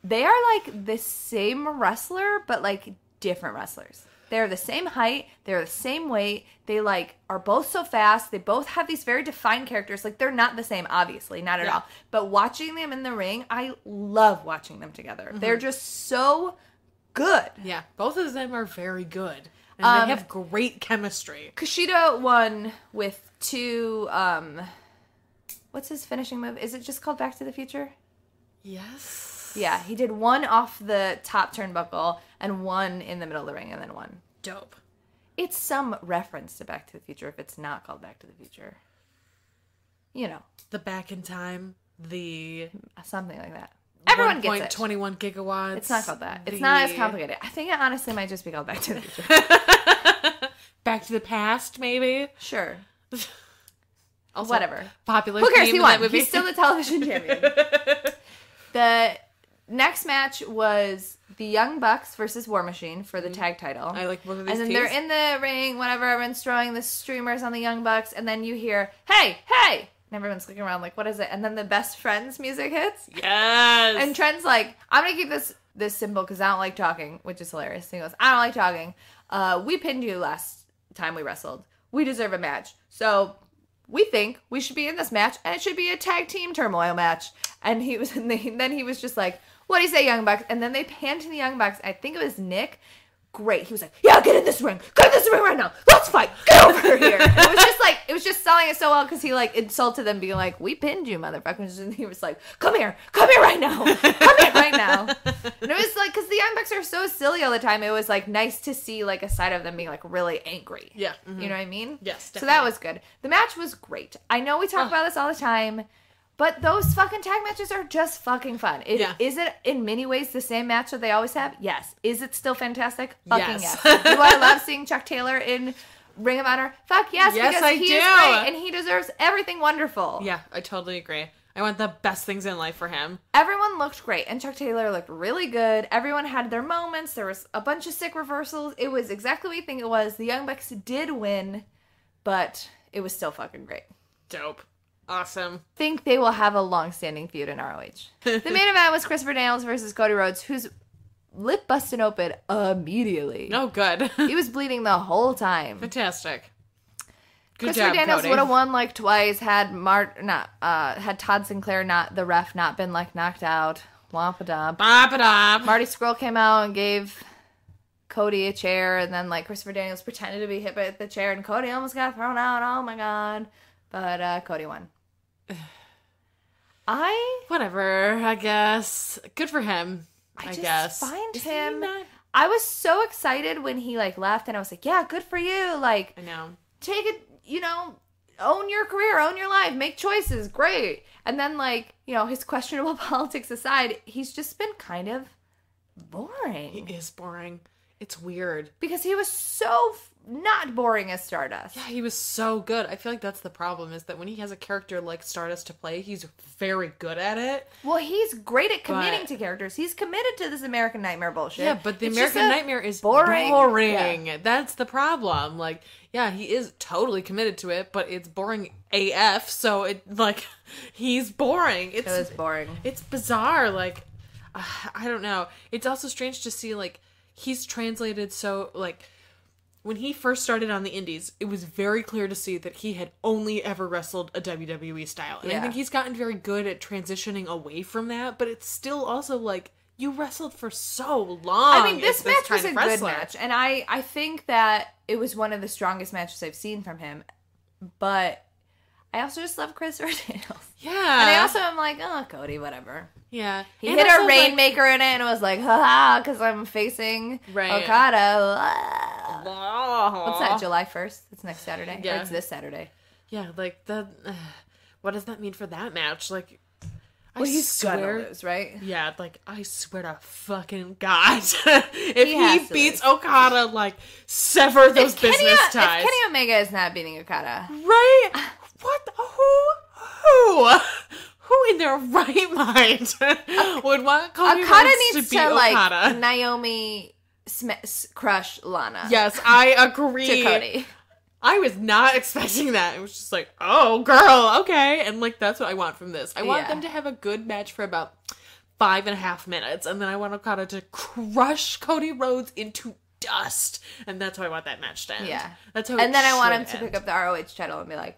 They are like the same wrestler, but like different wrestlers. They're the same height. They're the same weight. They like are both so fast. They both have these very defined characters. Like they're not the same, obviously, not at all. But watching them in the ring, I love watching them together. Mm-hmm. They're just so good. Yeah, both of them are very good. And they have great chemistry. Kushida won with 2, what's his finishing move? Is it just called Back to the Future? Yes. Yeah, he did 1 off the top turnbuckle and 1 in the middle of the ring and then 1. Dope. It's some reference to Back to the Future if it's not called Back to the Future. You know. The back in time, the... Something like that. Everyone gets it. 1.21 gigawatts. It's not called that. It's not as complicated. I think it honestly might just be called Back to the Future. Back to the Past, maybe? Sure. Also, whatever. Popular. Who cares? He won. Movie. He's still the television champion. The next match was the Young Bucks versus War Machine for the tag title. I like both of these And then teams. they're in the ring, whatever, everyone's throwing the streamers on the Young Bucks, and then you hear, hey, hey! And everyone's looking around like, what is it? And then the Best Friends music hits. Yes! And Trent's like, I'm going to keep this simple because I don't like talking, which is hilarious. And he goes, I don't like talking. We pinned you last time we wrestled. We deserve a match. So we think we should be in this match, and it should be a tag team turmoil match. And then he was just like, what do you say, Young Bucks? And then they panned to the Young Bucks. I think it was Nick. Great. He was like, yeah, get in this ring. Get in this ring right now. Let's fight. Get over here. And it was just selling it so well because he like insulted them being like, we pinned you, motherfuckers. And he was like, come here right now. Come here right now. And it was like, because the Young Bucks are so silly all the time. It was like nice to see like a side of them being like really angry. Yeah. Mm-hmm. You know what I mean? Yes, definitely. So that was good. The match was great. I know we talk about this all the time. But those fucking tag matches are just fucking fun. Is it in many ways the same match that they always have? Yes. Is it still fantastic? Fucking yes. Do I love seeing Chuck Taylor in Ring of Honor? Fuck yes, yes because I he do. is great and he deserves everything wonderful. Yeah, I totally agree. I want the best things in life for him. Everyone looked great, and Chuck Taylor looked really good. Everyone had their moments. There was a bunch of sick reversals. It was exactly what you think it was. The Young Bucks did win, but it was still fucking great. Dope. Awesome. Think they will have a long-standing feud in ROH. The main event was Christopher Daniels versus Cody Rhodes, whose lip busted open immediately. Oh, good. He was bleeding the whole time. Fantastic. Good Christopher job, Daniels Cody. would have won like twice had had Todd Sinclair the ref not been like knocked out. Womp-a-dop. Bop-a-dop. Marty Scurll came out and gave Cody a chair, and then like Christopher Daniels pretended to be hit by the chair, and Cody almost got thrown out. Oh my god. But Cody won. Whatever, I guess. Good for him, I guess. Find him. I was so excited when he like left, and I was like, yeah, good for you. Like, I know. Take it, own your career, own your life, make choices. Great. And then like, his questionable politics aside, he's just been kind of boring. He is boring. It's weird. Because he was so not boring as Stardust. Yeah, he was so good. I feel like that's the problem, is that when he has a character like Stardust to play, he's very good at it. Well, he's great at committing to characters. He's committed to this American Nightmare bullshit. Yeah, but the American Nightmare is boring. Yeah. That's the problem. Like, yeah, he is totally committed to it, but it's boring AF, so he's boring. It was boring. It's bizarre. Like, I don't know. It's also strange to see, like, he's translated so, like, when he first started on the indies, it was very clear to see that he had only ever wrestled a WWE style. And I think he's gotten very good at transitioning away from that, but it's still also like, you wrestled for so long. I mean, this match was a good match, and I think that it was one of the strongest matches I've seen from him, but I also just love Christopher Daniels. Yeah. And I also am like, oh, Cody, whatever. Yeah. He hit a Rainmaker in it and was like, haha, because I'm facing Okada. What's that, July 1st? It's next Saturday? Yeah. Or it's this Saturday. Yeah, like, what does that mean for that match? Like, well, he's gonna lose, right? Yeah, like, I swear to fucking God. if he beats Okada, like, sever those business ties. If Kenny Omega is not beating Okada. Right? What? Who in their right mind would want Cody Okada Rhodes needs to beat Okada? Like, Naomi crush Lana. Yes, I agree. To Cody. I was not expecting that. It was just like, oh, girl, okay. And, like, that's what I want from this. I want them to have a good match for about 5.5 minutes. And then I want Okada to crush Cody Rhodes into dust. And that's how I want that match to end. Yeah. That's how And then I want him to pick up the ROH title and be like,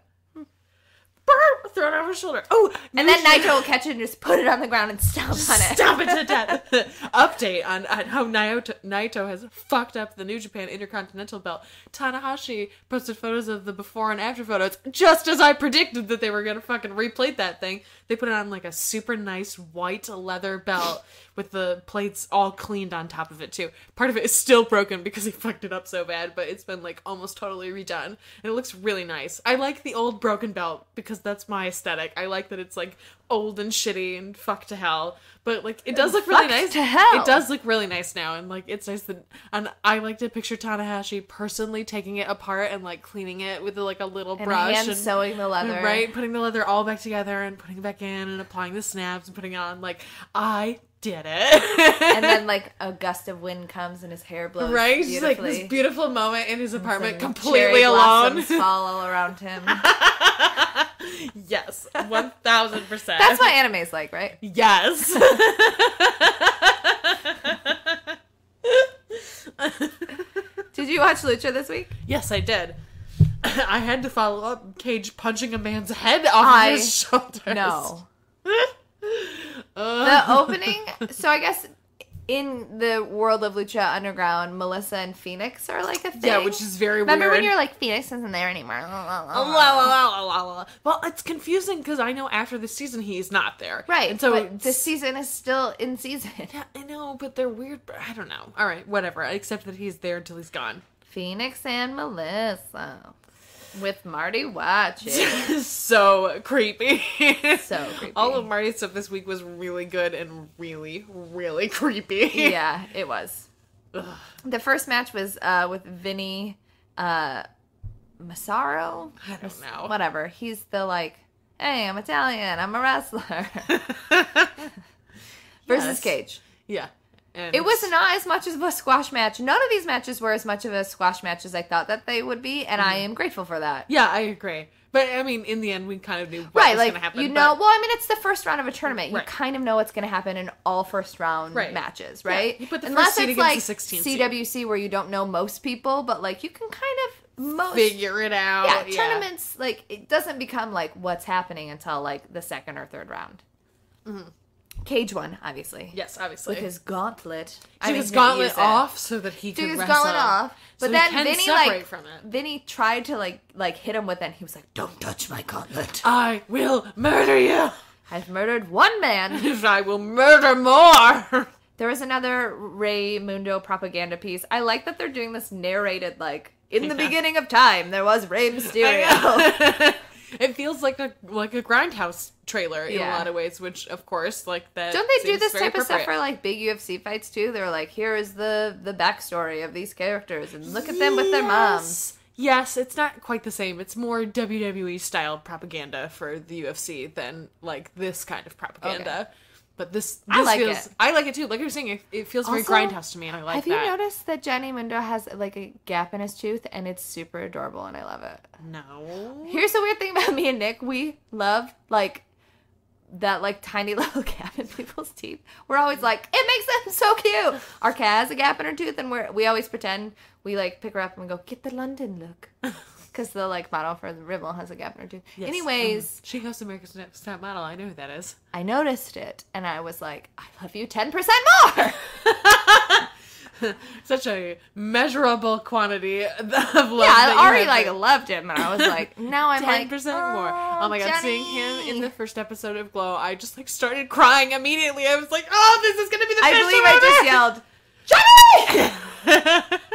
throw it over his shoulder. Oh, and then Naito will catch it and just put it on the ground and stomp on it. Stop it to death. Update on how Naito has fucked up the New Japan Intercontinental belt. Tanahashi posted photos of the before and after photos, just as I predicted that they were going to fucking replate that thing. They put it on like a super nice white leather belt with the plates all cleaned on top of it too. Part of it is still broken because he fucked it up so bad, but it's been like almost totally redone. And it looks really nice. I like the old broken belt because that's my aesthetic. I like that it's like old and shitty and fuck to hell, but like it does look really nice. To hell. It does look really nice now, and like it's nice that, and I like to picture Tanahashi personally taking it apart and like cleaning it with like a little brush hand sewing the leather, right, putting the leather all back together and putting it back in and applying the snaps and putting it on. Like, I did it. And then like a gust of wind comes and his hair blows right, beautifully. just like this beautiful moment in his apartment, Some completely cherry alone. blossoms fall all around him. Yes, 1000%. That's what anime's like, right? Yes. Did you watch Lucha this week? Yes, I did. I had to follow up Cage punching a man's head off of his shoulders. No. The opening, so I guess in the world of Lucha Underground, Melissa and Phoenix are like a thing. Yeah, which is very Remember weird. when you're like, Phoenix isn't there anymore? Well, it's confusing because I know after this season he is not there. Right, and so but this season is still in season. Yeah, I know, but they're weird. I don't know. All right, whatever. I accept that he's there until he's gone. Phoenix and Melissa. With Marty watching. So creepy. So creepy. All of Marty's stuff this week was really good and really, really creepy. Yeah, it was. Ugh. The first match was with Vinny Massaro. I don't know. Whatever. He's the like, hey, I'm Italian. I'm a wrestler. Versus Cage. Yeah. And it was not as much of a squash match. None of these matches were as much of a squash match as I thought that they would be, and I am grateful for that. Yeah, I agree. But, I mean, in the end, we kind of knew what was going to happen. You know, well, I mean, it's the first round of a tournament. Right. You kind of know what's going to happen in all first round matches, right? Yeah. You put the Unless first seed it's against like the 16th CWC seed. where you don't know most people, but, like, you can kind of figure it out. Yeah, tournaments, like, it doesn't become, like, what's happening until, like, the second or third round. Mm-hmm. Cage won, obviously. Yes, obviously. With his gauntlet. Took his gauntlet off so that he could wrestle. Took his gauntlet off. But so then Vinny, from it. Vinny tried to, like, hit him with it, and he was like, don't touch my gauntlet. I will murder you. I've murdered one man. If I will murder more. There was another Rey Mundo propaganda piece. I like that they're doing this narrated, like, in the beginning of time, there was Rey Mysterio. It feels like a Grindhouse trailer in a lot of ways, which of course, like that. Don't they do this type of stuff for like big UFC fights too? They're like, here is the backstory of these characters, and look at them with their moms. Yes, it's not quite the same. It's more WWE style propaganda for the UFC than like this kind of propaganda. Okay. But this I like feels, it. I like it too. Like you were saying, it feels very Grindhouse to me, and I like that. Have you noticed that Johnny Mundo has like a gap in his tooth, and it's super adorable, and I love it? No. Here's the weird thing about me and Nick: we love like that like tiny little gap in people's teeth. We're always like, it makes them so cute. Our cat has a gap in her tooth, and we always pretend we like pick her up and go, get the London look. Because the like model for the Rimmel has a gap in her tooth. Yes. Anyways, she hosts America's Next Top Model. I know who that is. I noticed it, and I was like, I love you 10% more. Such a measurable quantity of love. Yeah, I already like loved him, and I was like, now I'm 10% like 10% more. Oh my god, Jenny. seeing him in the first episode of Glow, I just like started crying immediately. I was like, oh, this is gonna be the best show I believe I just yelled, Johnny!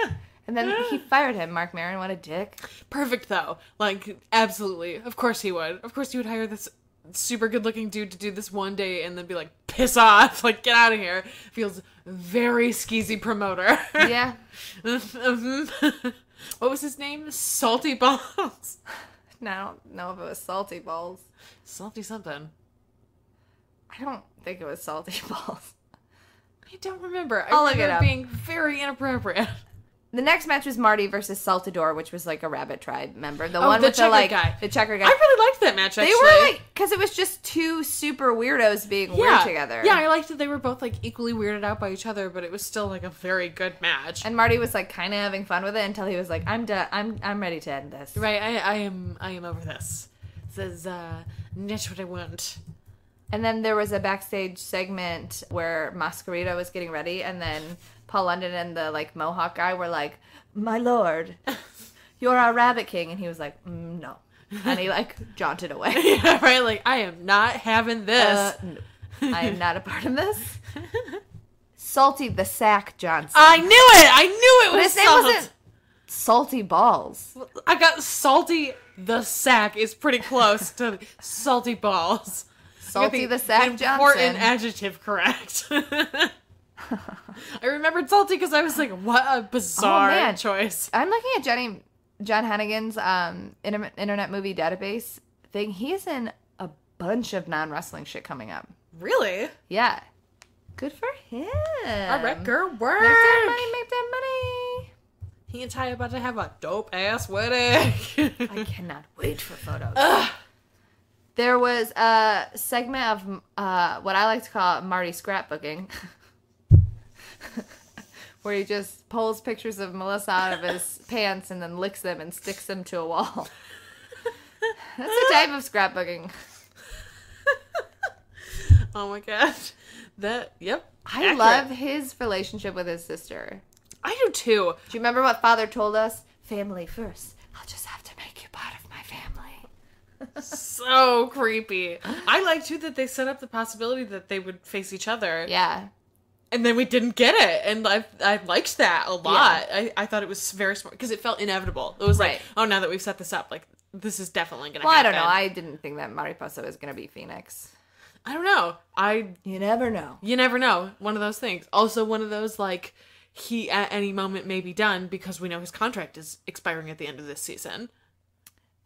And then he fired him. Mark Maron, what a dick. Perfect, though. Like, absolutely. Of course he would. Of course he would hire this super good-looking dude to do this one day and then be like, piss off. Like, get out of here. Feels very skeezy promoter. Yeah. What was his name? Salty Balls. No, I don't know if it was Salty Balls. Salty something. I don't think it was Salty Balls. I don't remember. I'll I look it remember up. Being very inappropriate. The next match was Marty versus Saltador, which was like a Rabbit Tribe member. The Oh, one the with the checker like guy. the checker guy. I really liked that match, actually. They were like, because it was just two super weirdos being weird together. Yeah, I liked that they were both like equally weirded out by each other, but it was still like a very good match. And Marty was like kind of having fun with it until he was like, I'm done. I'm ready to end this. Right, I am over this. This is not what I want. And then there was a backstage segment where Masquerita was getting ready, and then Paul London and the like Mohawk guy were like, "My lord, you're our Rabbit King," and he was like, "No," and he like jaunted away. Yeah, right. Like, I am not having this. No, I am not a part of this. Salty the Sack Johnson. I knew it. I knew it But was his name salt. wasn't Salty Balls. I got Salty the Sack is pretty close to Salty Balls. Salty the Sack important Johnson. adjective correct. I remembered Salty because I was like, what a bizarre choice. I'm looking at John Hennigan's internet movie database thing. He's in a bunch of non-wrestling shit coming up. Really? Yeah. Good for him. All right, girl, work. Make that money. He and Ty about to have a dope-ass wedding. I cannot wait for photos. There was a segment of what I like to call Marty scrapbooking. Where he just pulls pictures of Melissa out of his pants and then licks them and sticks them to a wall. That's a type of scrapbooking. Oh my gosh. Yep. I love his relationship with his sister. I do too. Do you remember what Father told us? Family first. I'll just have to make you part of my family. So creepy. I like too that they set up the possibility that they would face each other. Yeah. And then we didn't get it. And I liked that a lot. Yeah. I thought it was very smart because it felt inevitable. It was like, oh, now that we've set this up, like, this is definitely going to happen. I don't know. I didn't think that Mariposa was going to be Phoenix. I don't know. You never know. You never know. One of those things. Also, one of those, like, he at any moment may be done because we know his contract is expiring at the end of this season.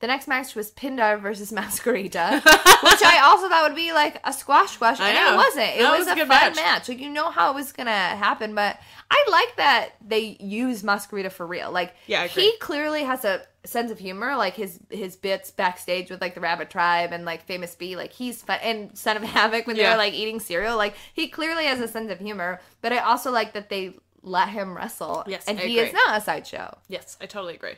The next match was Pindar versus Masquerita, which I also thought would be like a squash, and it wasn't. It was a fun match. Like, you know how it was gonna happen, but I like that they use Masquerita for real. Like, he clearly has a sense of humor. Like his bits backstage with like the Rabbit Tribe and like Famous B, like he's fun, and Son of Havoc when they were like eating cereal. Like, he clearly has a sense of humor. But I also like that they let him wrestle. Yes, and I he agree. is not a sideshow. Yes, I totally agree.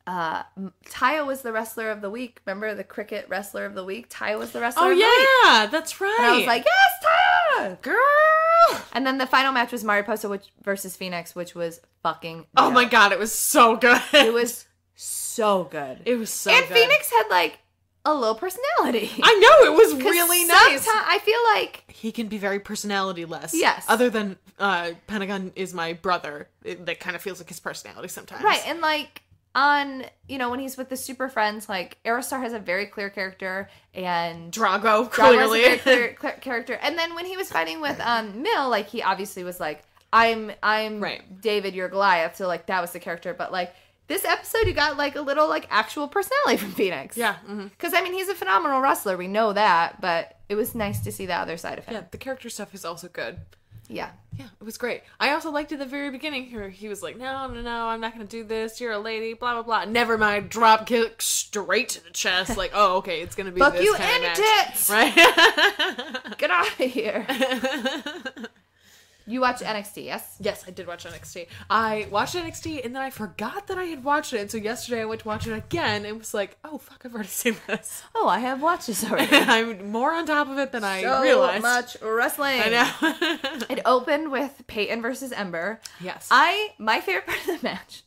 Taya was the wrestler of the week. Remember the cricket wrestler of the week? Taya was the wrestler of the week. Oh, yeah, that's right. And I was like, yes, Taya! Girl! And then the final match was Mariposa versus Phoenix, which was fucking Oh dope. my god, it was so good. It was so good. It was so and good. Phoenix had, like, a little personality. I know, it was really nice. I feel like... He can be very personality-less. Yes. Other than Pentagon is my brother. That kind of feels like his personality sometimes. Right, and, like... On, when he's with the Super Friends, like, Aerostar has a very clear character, and... Drago, clearly. Has a very clear character. And then when he was fighting with Mill, like, he obviously was like, I'm right. David, you're Goliath, so, like, that was the character. But, like, this episode, you got, like, a little, like, actual personality from Phoenix. Yeah. Because, I mean, he's a phenomenal wrestler. We know that, but it was nice to see the other side of him. Yeah, the character stuff is also good. Yeah. Yeah, it was great. I also liked at the very beginning where he was like, no, I'm not going to do this. You're a lady, blah, blah, blah. Never mind, drop kick straight to the chest. Like, oh, okay, it's going to be Fuck this you kind and of match. tits! Right? Get out of here. You watch NXT, yes? Yes, I did watch NXT. I watched NXT and then I forgot that I had watched it. And so yesterday I went to watch it again and was like, oh, fuck, I've already seen this. Oh, I have watched this already. I'm more on top of it than I So realized. much wrestling. I know. It opened with Peyton versus Ember. Yes. My favorite part of the match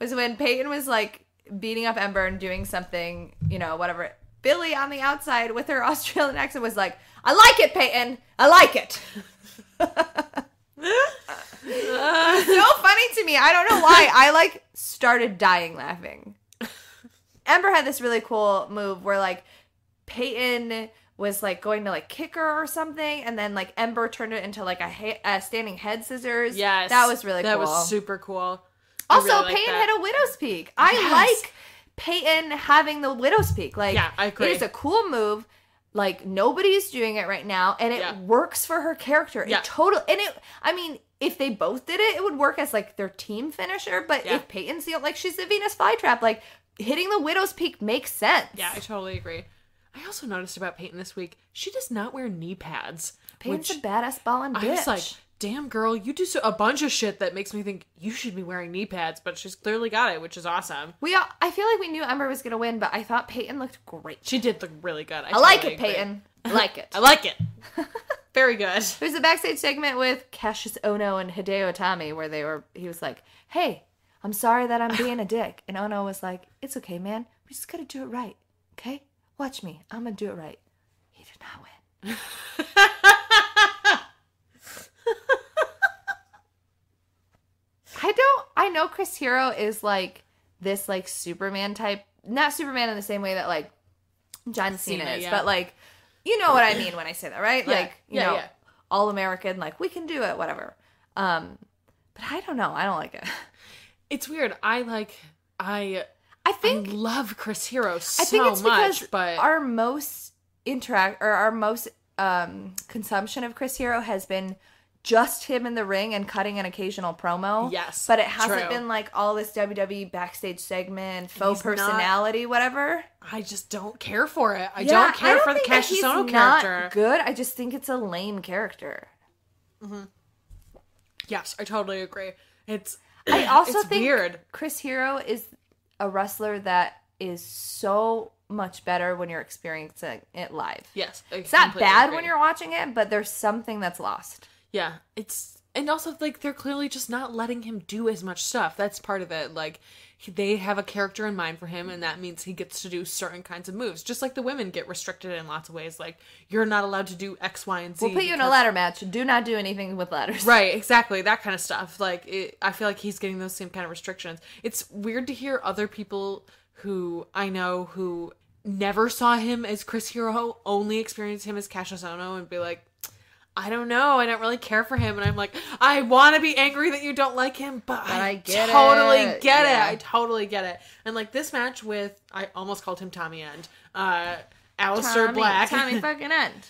was when Peyton was like beating up Ember and doing something, whatever. Billy on the outside with her Australian accent was like, I like it, Peyton. I like it. So funny to me. I don't know why. I started dying laughing. Ember had this really cool move where like Peyton was like going to like kick her or something, and then like Ember turned it into like a standing head scissors. Yes. That was really cool. That was super cool. Also, really Peyton had a widow's peak. I like Peyton having the widow's peak. Like, yeah, I agree. It is a cool move. Like, nobody's doing it right now, and it works for her character. Yeah. I mean, if they both did it, it would work as, like, their team finisher. But if Peyton's the, like, she's the Venus flytrap, like, hitting the Widow's Peak makes sense. Yeah, I totally agree. I also noticed about Peyton this week, she does not wear knee pads. Peyton's a badass ballin' bitch. I was like, damn, girl, you do a bunch of shit that makes me think you should be wearing knee pads, but she's clearly got it, which is awesome. I feel like we knew Ember was going to win, but I thought Peyton looked great. She did look really good. I like it, Peyton. I like it. I like it. Very good. There's a backstage segment with Cassius Ohno and Hideo Itami where he was like, hey, I'm sorry that I'm being a dick. And Ohno was like, it's okay, man. We just got to do it right. Okay? Watch me. I'm going to do it right. He did not win. I know Chris Hero is like this like Superman type, not Superman in the same way that like John Cena is, but like, you know what I mean when I say that, right? Like, you know, all American, like we can do it, whatever. But I don't know. I don't like it. It's weird. I think I love Chris Hero so I think it's much, because but our most consumption of Chris Hero has been just him in the ring and cutting an occasional promo. Yes, but it hasn't been like all this WWE backstage segment, faux personality, whatever. I just don't care for it. I don't care for the Cassius Ohno character. Not good. I just think it's a lame character. Mm-hmm. Yes, I totally agree. I also think weird. Chris Hero is a wrestler that is so much better when you're experiencing it live. Yes. It's not bad when you're watching it, but there's something that's lost. Yeah. And also, like, they're clearly just not letting him do as much stuff. That's part of it. Like, they have a character in mind for him, and that means he gets to do certain kinds of moves. Just like the women get restricted in lots of ways. Like, you're not allowed to do X, Y, and Z. We'll put you in a ladder match. Do not do anything with ladders. Right, exactly. That kind of stuff. Like, I feel like he's getting those same kind of restrictions. It's weird to hear other people who I know who never saw him as Chris Hero, only experienced him as Cassius Ohno, and be like, I don't know, I don't really care for him. And I'm like, I want to be angry that you don't like him, but I totally get it. I totally get it. And like this match with, I almost called him Tommy End, Aleister Black. Tommy fucking End.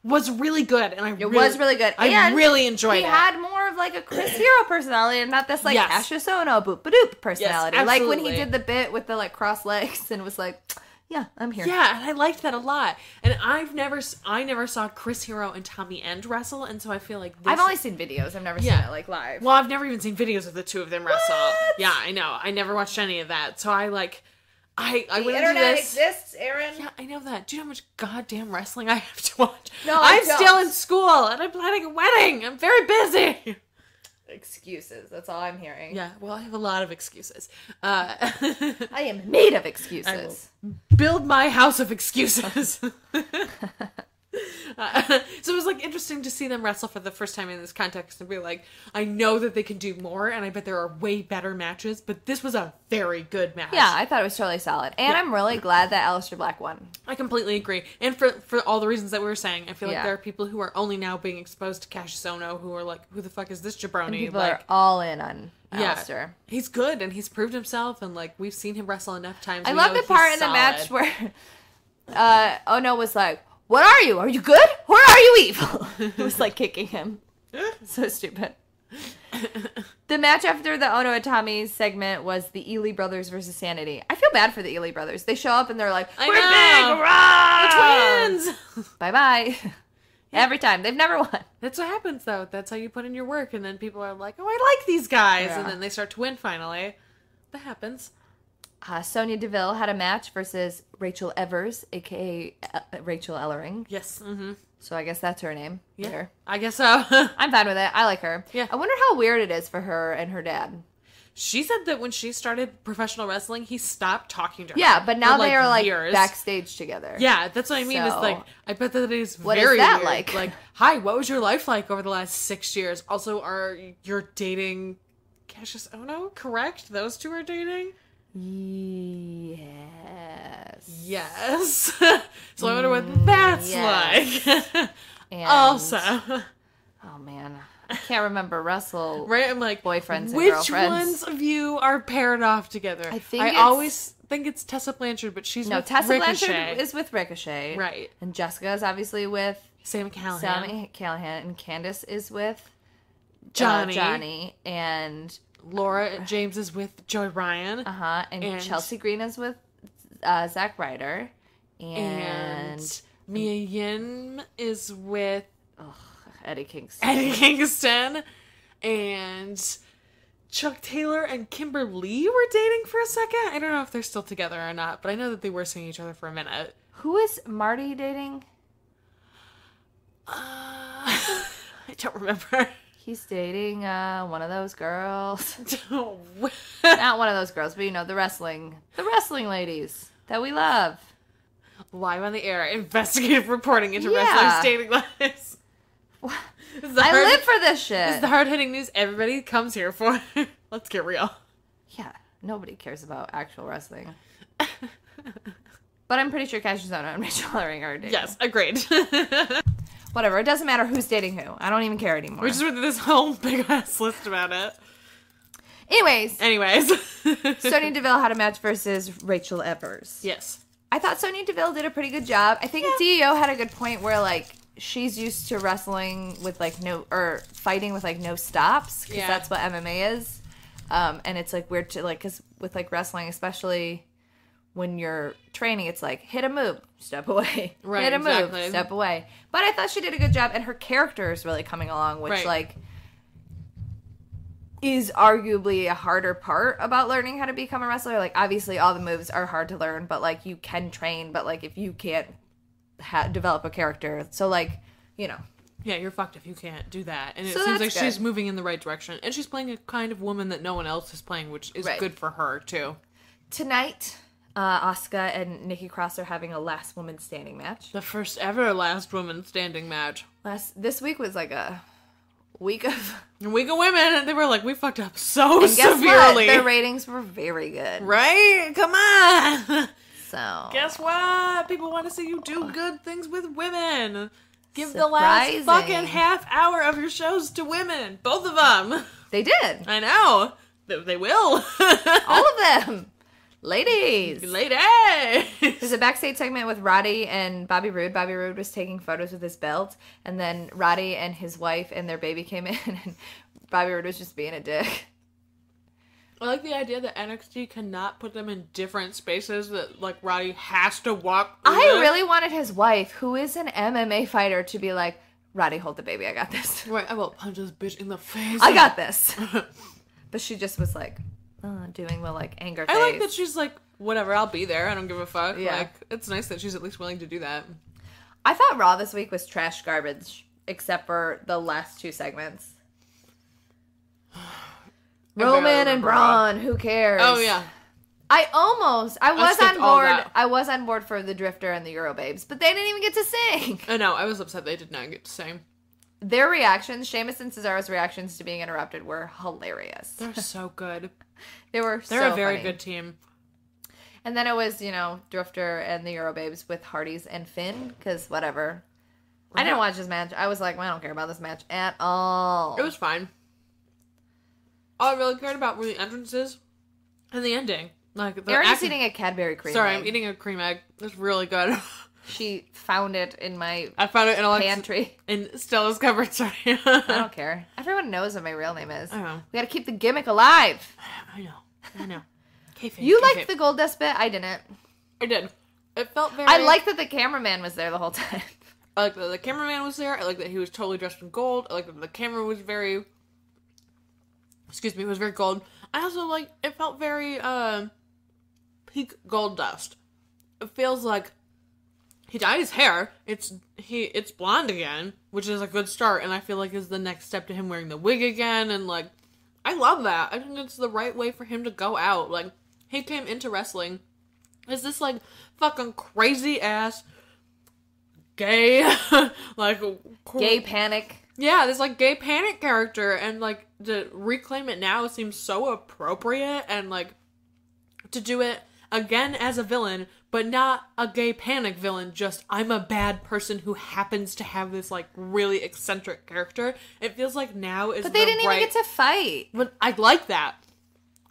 Was really good. And it was really good. I really enjoyed it. He had more of like a Chris Hero personality and not this like Cassius Ohno boop-a-doop personality. Yes, like when he did the bit with the like cross legs and was like, yeah, I'm here. Yeah, and I liked that a lot. And I never saw Chris Hero and Tommy End wrestle, and so I feel like I've only seen videos. I've never seen it like live. Well, I've never even seen videos of the two of them wrestle. Yeah, I know. I never watched any of that. So I went into this. The internet exists, Erin. Yeah, I know that. Do you know how much goddamn wrestling I have to watch? No, I'm still in school, and I'm planning a wedding. I'm very busy. Excuses. That's all I'm hearing. Yeah, well, I have a lot of excuses. I am made of excuses. I will build my house of excuses. So it was like interesting to see them wrestle for the first time in this context and be like, I know that they can do more, and I bet there are way better matches, but this was a very good match. Yeah, I thought it was totally solid, and I'm really glad that Aleister Black won. I completely agree, and for all the reasons that we were saying, I feel like there are people who are only now being exposed to Cassius Ohno who are like, who the fuck is this jabroni? And people are all in on Aleister. Yeah, he's good, and he's proved himself, and like we've seen him wrestle enough times. I love the part in the match where Ohno was like, what are you? Are you good? Or are you evil? It was like kicking him. So stupid. The match after the Ohno Itami segment was the Ely brothers versus Sanity. I feel bad for the Ely brothers. They show up and they're like, we're big, we're twins! Bye-bye. Every time. They've never won. That's what happens, though. That's how you put in your work. And then people are like, oh, I like these guys. Yeah. And then they start to win finally. That happens. Sonya Deville had a match versus Rachel Evers, a.k.a. Rachel Ellering. Yes. Mm-hmm. So I guess that's her name. Yeah, here. I guess so. I'm fine with it. I like her. Yeah. I wonder how weird it is for her and her dad. She said that when she started professional wrestling, he stopped talking to her. Yeah, but now they are like years. backstage together. Yeah, that's what I mean. It's like, I bet that is what very is that weird. like? Like, hi, what was your life like over the last 6 years? Also, you're dating Cassius Ohno, correct? Those two are dating? Yes. Yes. So I wonder what that's like. And also. Oh, man. I can't remember Russell. Right? I'm like, boyfriends and which girlfriends. ones of you are paired off together? I always think it's Tessa Blanchard, but she's with Tessa Ricochet. Blanchard is with Ricochet. Right. And Jessica is obviously with Sami Callihan. Sami Callihan. And Candice is with Johnny, and Laura James is with Joey Ryan. And Chelsea Green is with Zack Ryder, and Mia Yin is with Eddie Kingston. And Chuck Taylor and Kimberly were dating for a second. I don't know if they're still together or not, but I know that they were seeing each other for a minute. Who is Marty dating? I don't remember. He's dating one of those girls. Not one of those girls, but the wrestling ladies that we love. Live on the air, investigative reporting into wrestlers' dating lives. I live for this shit. This is the hard-hitting news everybody comes here for. Let's get real. Yeah, nobody cares about actual wrestling. But I'm pretty sure Cassius Ohno and Rachel Herring are dating. Yes, agreed. Whatever, it doesn't matter who's dating who. I don't even care anymore. We just went through this whole big-ass list about it. Anyways. Sonya Deville had a match versus Rachel Evers. Yes. I thought Sonya Deville did a pretty good job. I think CEO had a good point where, like, she's used to wrestling with, like, fighting with, like, no stops. Because that's what MMA is. And it's, like, weird to, like, because with, like, wrestling, especially when you're training, it's like, hit a move, step away. Right, hit a move, exactly. step away. But I thought she did a good job, and her character is really coming along, which, like, is arguably a harder part about learning how to become a wrestler. Like, obviously, all the moves are hard to learn, but, like, you can train. But, like, if you can't develop a character, so, like, Yeah, you're fucked if you can't do that. And it So seems that's like she's good. moving in the right direction. And she's playing a kind of woman that no one else is playing, which is good for her, too. Tonight, Asuka and Nikki Cross are having a last woman standing match. The first ever last woman standing match. This week was like a week of women, and they were like, we fucked up so and guess severely. What? Their ratings were very good. Right? Come on! So guess what? People want to see you do good things with women. Give the Surprising. last fucking half hour of your shows to women. Both of them. They did. I know. They will. All of them. Ladies. There's a backstage segment with Roddy and Bobby Roode. Bobby Roode was taking photos with his belt, and then Roddy and his wife and their baby came in, and Bobby Roode was just being a dick. I like the idea that NXT cannot put them in different spaces, that, like, Roddy has to walk through I really wanted his wife, who is an MMA fighter, to be like, Roddy, hold the baby, I got this. Right, I will punch this bitch in the face. I got this. But she just was like, doing the, like, anger face. I like that she's like, whatever, I'll be there, I don't give a fuck. Yeah. Like, it's nice that she's at least willing to do that. I thought Raw this week was trash garbage, except for the last two segments. Roman and Braun, who cares? Oh, yeah. I was skipped on all board. that. I was on board for the Drifter and the Eurobabes, but they didn't even get to sing. I know, I was upset they did not get to sing. Their reactions, Sheamus and Cesaro's reactions to being interrupted, were hilarious. They're so good. They're a very funny. good team. And then it was, Drifter and the Eurobabes with Hardys and Finn, because whatever. I didn't watch this match. I was like, well, I don't care about this match at all. It was fine. All I really cared about were the entrances and the ending. Like, the Erin's eating a Cadbury cream Sorry, egg. I'm eating a cream egg. It's really good. She found it in my I found it in pantry. In Stella's cupboard, sorry. I don't care. Everyone knows what my real name is. I know. We gotta keep the gimmick alive. I know. Kayfabe, You kayfabe. liked the Gold Dust bit? I didn't. I did. It felt very... I liked that the cameraman was there the whole time. I like that the cameraman was there. I like that he was totally dressed in gold. I like that the camera was very... was very gold. I also like... It felt very, peak Gold Dust. It feels like... He dyed his hair. It's blonde again, which is a good start, and I feel like is the next step to him wearing the wig again, and, like... I love that. I think it's the right way for him to go out. Like, he came into wrestling as this, like, fucking crazy-ass... gay, like... Gay panic. Yeah, this, like, gay panic character, and, like, to reclaim it now seems so appropriate, and, like, to do it again as a villain, but not a gay panic villain, just, I'm a bad person who happens to have this, like, really eccentric character. It feels like now is But they didn't even get to fight. But I like that.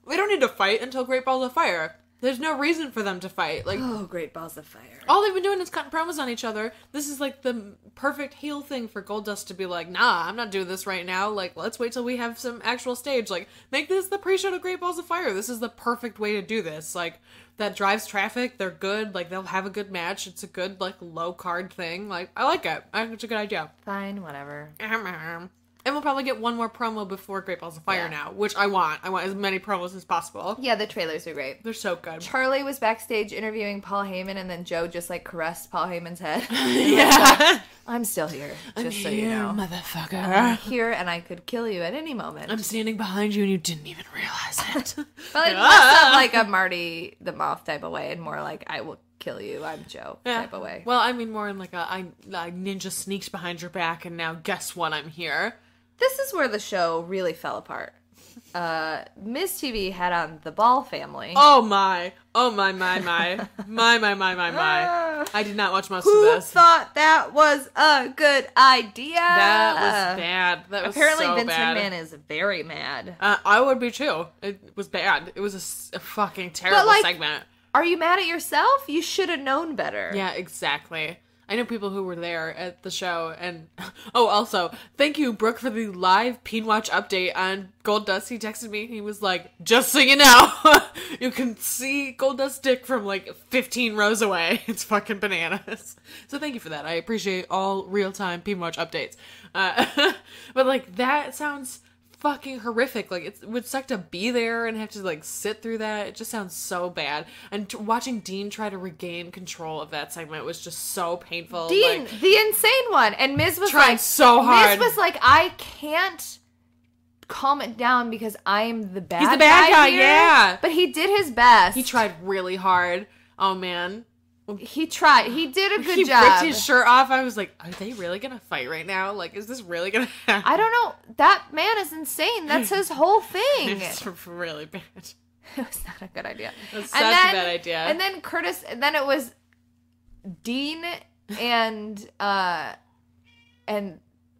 We don't need to fight until Great Balls of Fire. There's no reason for them to fight. Like, Oh, great balls of fire. all they've been doing is cutting promos on each other. This is like the perfect heel thing for Goldust to be like, nah, I'm not doing this right now. Like, let's wait till we have some actual stage. Like, make this the pre-show to Great Balls of Fire. This is the perfect way to do this. Like, that drives traffic. They're good. Like, they'll have a good match. It's a good, like, low card thing. Like, I like it. I think it's a good idea. Fine, whatever. And we'll probably get one more promo before Great Balls of Fire now, which I want. I want as many promos as possible. Yeah, the trailers are great. They're so good. Charlie was backstage interviewing Paul Heyman, and then Joe just, like, caressed Paul Heyman's head. Yeah. I'm still here, just so Here, you know. motherfucker. I'm here, and I could kill you at any moment. I'm standing behind you and you didn't even realize it. But, like, less of, like, a Marty the Moth type of way, and more like, I will kill you, I'm Joe type of way. Well, I mean more in like I ninja sneaks behind your back and now guess what, I'm here. This is where the show really fell apart. Ms. TV had on the Ball family. Oh my. I did not watch most of Who this. thought that was a good idea? That was bad. That was Apparently so Vince bad. McMahon is very mad. I would be too. It was bad. It was a fucking terrible like, segment. Are you mad at yourself? You should have known better. Yeah, exactly. I know people who were there at the show, and also, thank you, Brooke, for the live Peen Watch update on Goldust. He texted me, he was like, just so you know, you can see Goldust's dick from like 15 rows away. It's fucking bananas. So thank you for that. I appreciate all real-time Peen Watch updates. But like, that sounds fucking horrific. Like, it would suck to be there and have to like sit through that. It just sounds so bad. And watching Dean try to regain control of that segment was just so painful. Dean, like, the insane one, and Miz was tried like, so hard. Miz was like, I can't calm it down because I'm the bad guy. He's the bad guy, here. yeah. But he did his best. He tried really hard. Oh man. He tried. He did a good He job. ripped his shirt off. I was like, are they really gonna fight right now? Like, is this really gonna happen? I don't know. That man is insane. That's his whole thing. It's really bad. It was not a good idea. That's such a bad idea. And then Curtis, and then it was Dean and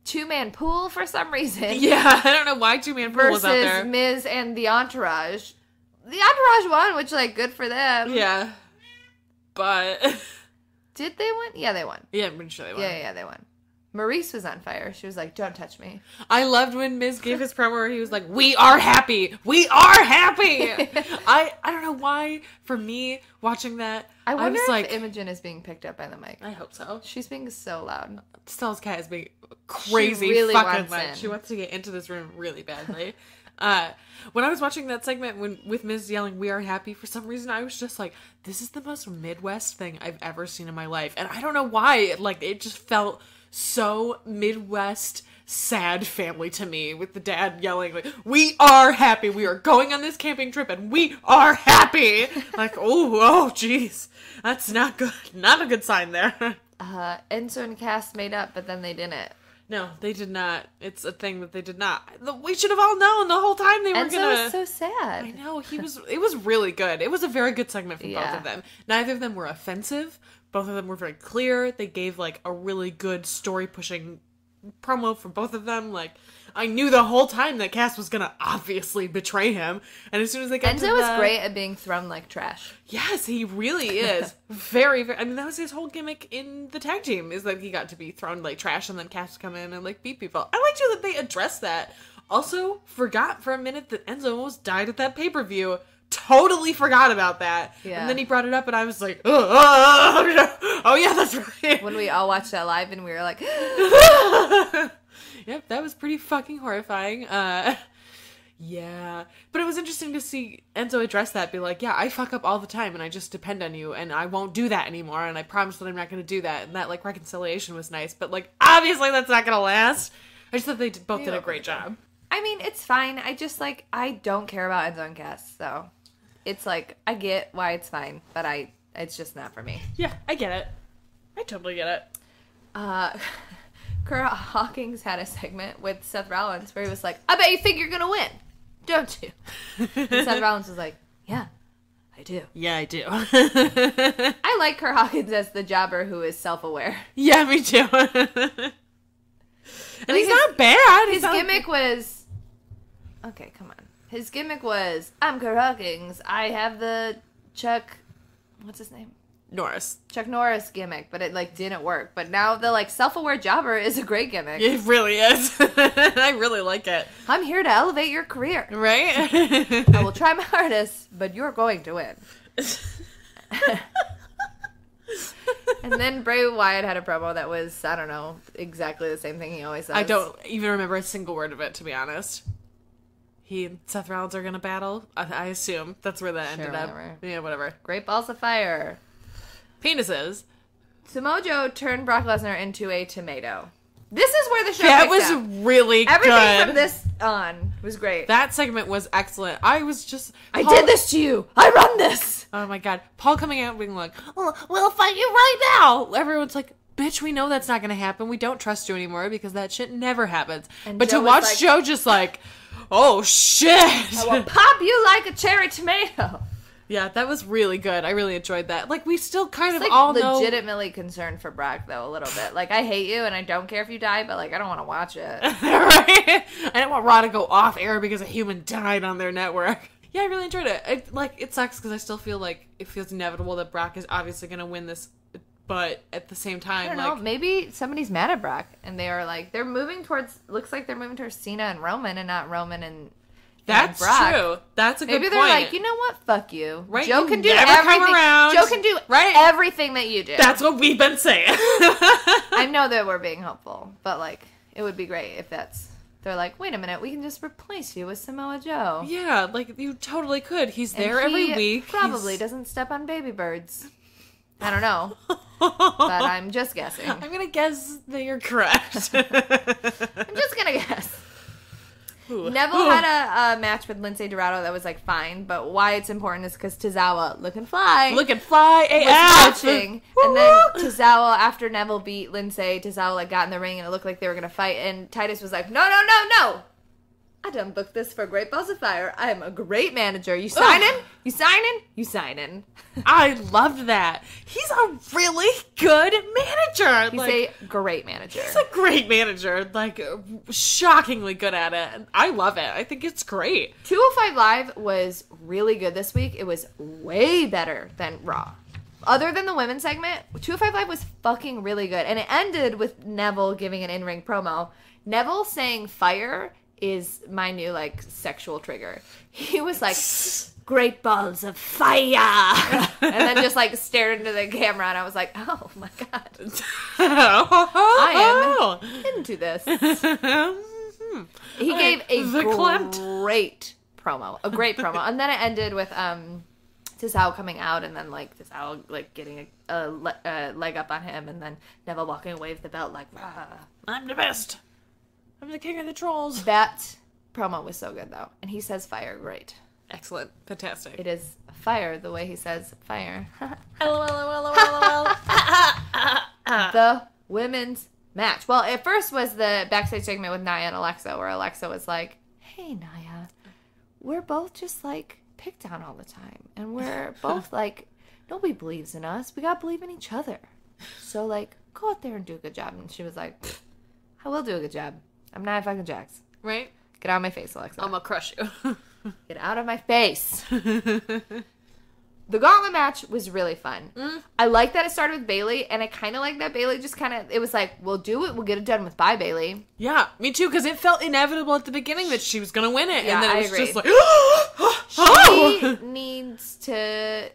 two-man pool for some reason. Yeah, I don't know why two-man pool was out there. Versus Miz and the Entourage. The Entourage won, which, like, good for them. Yeah. But... Did they win? Yeah, they won. Yeah, I'm pretty sure they won. Yeah, they won. Maurice was on fire. She was like, don't touch me. I loved when Miz gave his promo where he was like, we are happy! We are happy! I don't know why, for me, watching that, I wonder was if like... Imogen is being picked up by the mic. I hope so. She's being so loud. Stella's cat is being crazy She really fucking wants loud. in. She wants to get into this room really badly. When I was watching that segment with Miz yelling, we are happy, for some reason I was just like, this is the most Midwest thing I've ever seen in my life. And I don't know why, like, it just felt so Midwest sad family to me, with the dad yelling like, we are happy, we are going on this camping trip and we are happy. Like, oh jeez, that's not good, not a good sign there. Enzo and Cass made up, but then they didn't. No, they did not. It's a thing that they did not. We should have all known the whole time they were Enzo gonna... was so sad. I know, it was really good. It was a very good segment from both Yeah. of them. Neither of them were offensive. Both of them were very clear. They gave, like, a really good story-pushing promo for both of them. Like, I knew the whole time that Cass was gonna obviously betray him. And as soon as they got Enzo is great at being thrown like trash. Yes, he really is. Very, very... I mean, that was his whole gimmick in the tag team, is that he got to be thrown like trash and then Cass would come in and, like, beat people. I liked you that they addressed that. Also, forgot for a minute that Enzo almost died at that pay-per-view. Totally forgot about that. Yeah. And then he brought it up and I was like, oh yeah, that's right. When we all watched that live and we were like... Yep, that was pretty fucking horrifying. Yeah. But it was interesting to see Enzo address that, be like, yeah, I fuck up all the time and I just depend on you and I won't do that anymore and I promise that I'm not going to do that. And that, like, reconciliation was nice. But, like, obviously that's not going to last. I just thought they both did a great job. I mean, it's fine. I just, like, I don't care about Enzo and Cass, so... It's like, I get why it's fine, but it's just not for me. Yeah, I get it. I totally get it. Kurt Hawkins had a segment with Seth Rollins where he was like, I bet you think you're going to win, don't you? And Seth Rollins was like, yeah, I do. Yeah, I do. I like Kurt Hawkins as the jobber who is self-aware. Yeah, me too. And he's not bad. His gimmick was... Okay, come on. His gimmick was, I'm Kurt Hawkins. I have the what's his name? Chuck Norris gimmick, but it like didn't work. But now the like self-aware jobber is a great gimmick. It really is. I really like it. I'm here to elevate your career. Right? I will try my hardest, but you're going to win. And then Bray Wyatt had a promo that was, I don't know, exactly the same thing he always says. I don't even remember a single word of it, to be honest. He and Seth Rollins are going to battle. I assume. That's where that ended up. Yeah, whatever. Great balls of fire. Penises. Samoa Joe turned Brock Lesnar into a tomato. This is where the show That picks was up. really Everything good. from this on was great. That segment was excellent. I did this to you. I run this. Oh my god. Paul coming out being like, oh, we'll fight you right now. Everyone's like, bitch, we know that's not going to happen. We don't trust you anymore because that shit never happens. And but Joe to watch like, Joe just like, oh shit. I will pop you like a cherry tomato. Yeah, that was really good. I really enjoyed that. Like, we still kind of like all know. Legitimately concerned for Brock, though, a little bit. Like, I hate you, and I don't care if you die, but, like, I don't want to watch it. Right? I don't want Raw to go off air because a human died on their network. Yeah, I really enjoyed it. It sucks because I still feel like it feels inevitable that Brock is obviously going to win this, but at the same time, I don't know. Maybe somebody's mad at Brock, and they are, like, looks like they're moving towards Cena and Roman, and not Roman and That's Brock. True. That's a good Maybe point. they're like, you know what? Fuck you. Right? Joe You can do never everything. come around. Joe can do everything that you do. That's what we've been saying. I know that we're being hopeful, but like, it would be great if they're like, wait a minute, we can just replace you with Samoa Joe. Yeah, like you totally could. He's there every week. Probably doesn't step on baby birds. I don't know, but I'm just guessing. I'm gonna guess that you're correct. I'm just gonna guess. Neville had a match with Lindsay Dorado that was like fine, but why it's important is because Tozawa looking fly was AF watching, and then Tozawa, after Neville beat Lindsay, Tozawa like got in the ring and it looked like they were gonna fight, and Titus was like, no, I done booked this for Great Balls of Fire. I am a great manager. You signing? You signing? You signing? I loved that. He's a really good manager. He's a great manager. He's a great manager. Like, shockingly good at it. I love it. I think it's great. 205 Live was really good this week. It was way better than Raw. Other than the women's segment, 205 Live was fucking really good. And it ended with Neville giving an in-ring promo. Neville saying fire is my new, like, sexual trigger. He was like, great balls of fire! And then just, like, stared into the camera, and I was like, oh, my God. I am into this. He gave a great promo. A great promo. And then it ended with Tozawa coming out, and then, like, Tozawa, like, getting a leg up on him, and then Neville walking away with the belt, like, rah. I'm the best. I'm the king of the trolls. That promo was so good, though. And he says fire great. Excellent. Fantastic. It is fire the way he says fire. LOL. The women's match. Well, it first was the backstage segment with Nia and Alexa, where Alexa was like, hey, Nia, we're both just, like, picked on all the time. And we're both, like, nobody believes in us. We gotta believe in each other. So, like, go out there and do a good job. And she was like, I will do a good job. I'm Nia fucking Jax. Right? Get out of my face, Alexa. I'm gonna crush you. Get out of my face. The gauntlet match was really fun. I like that it started with Bayley, and I kind of like that Bayley just kind of, it was like, we'll do it, we'll get it done with bye, Bayley. Yeah, me too, because it felt inevitable at the beginning that she was going to win it. Yeah, and then it was agree. just like, She needs to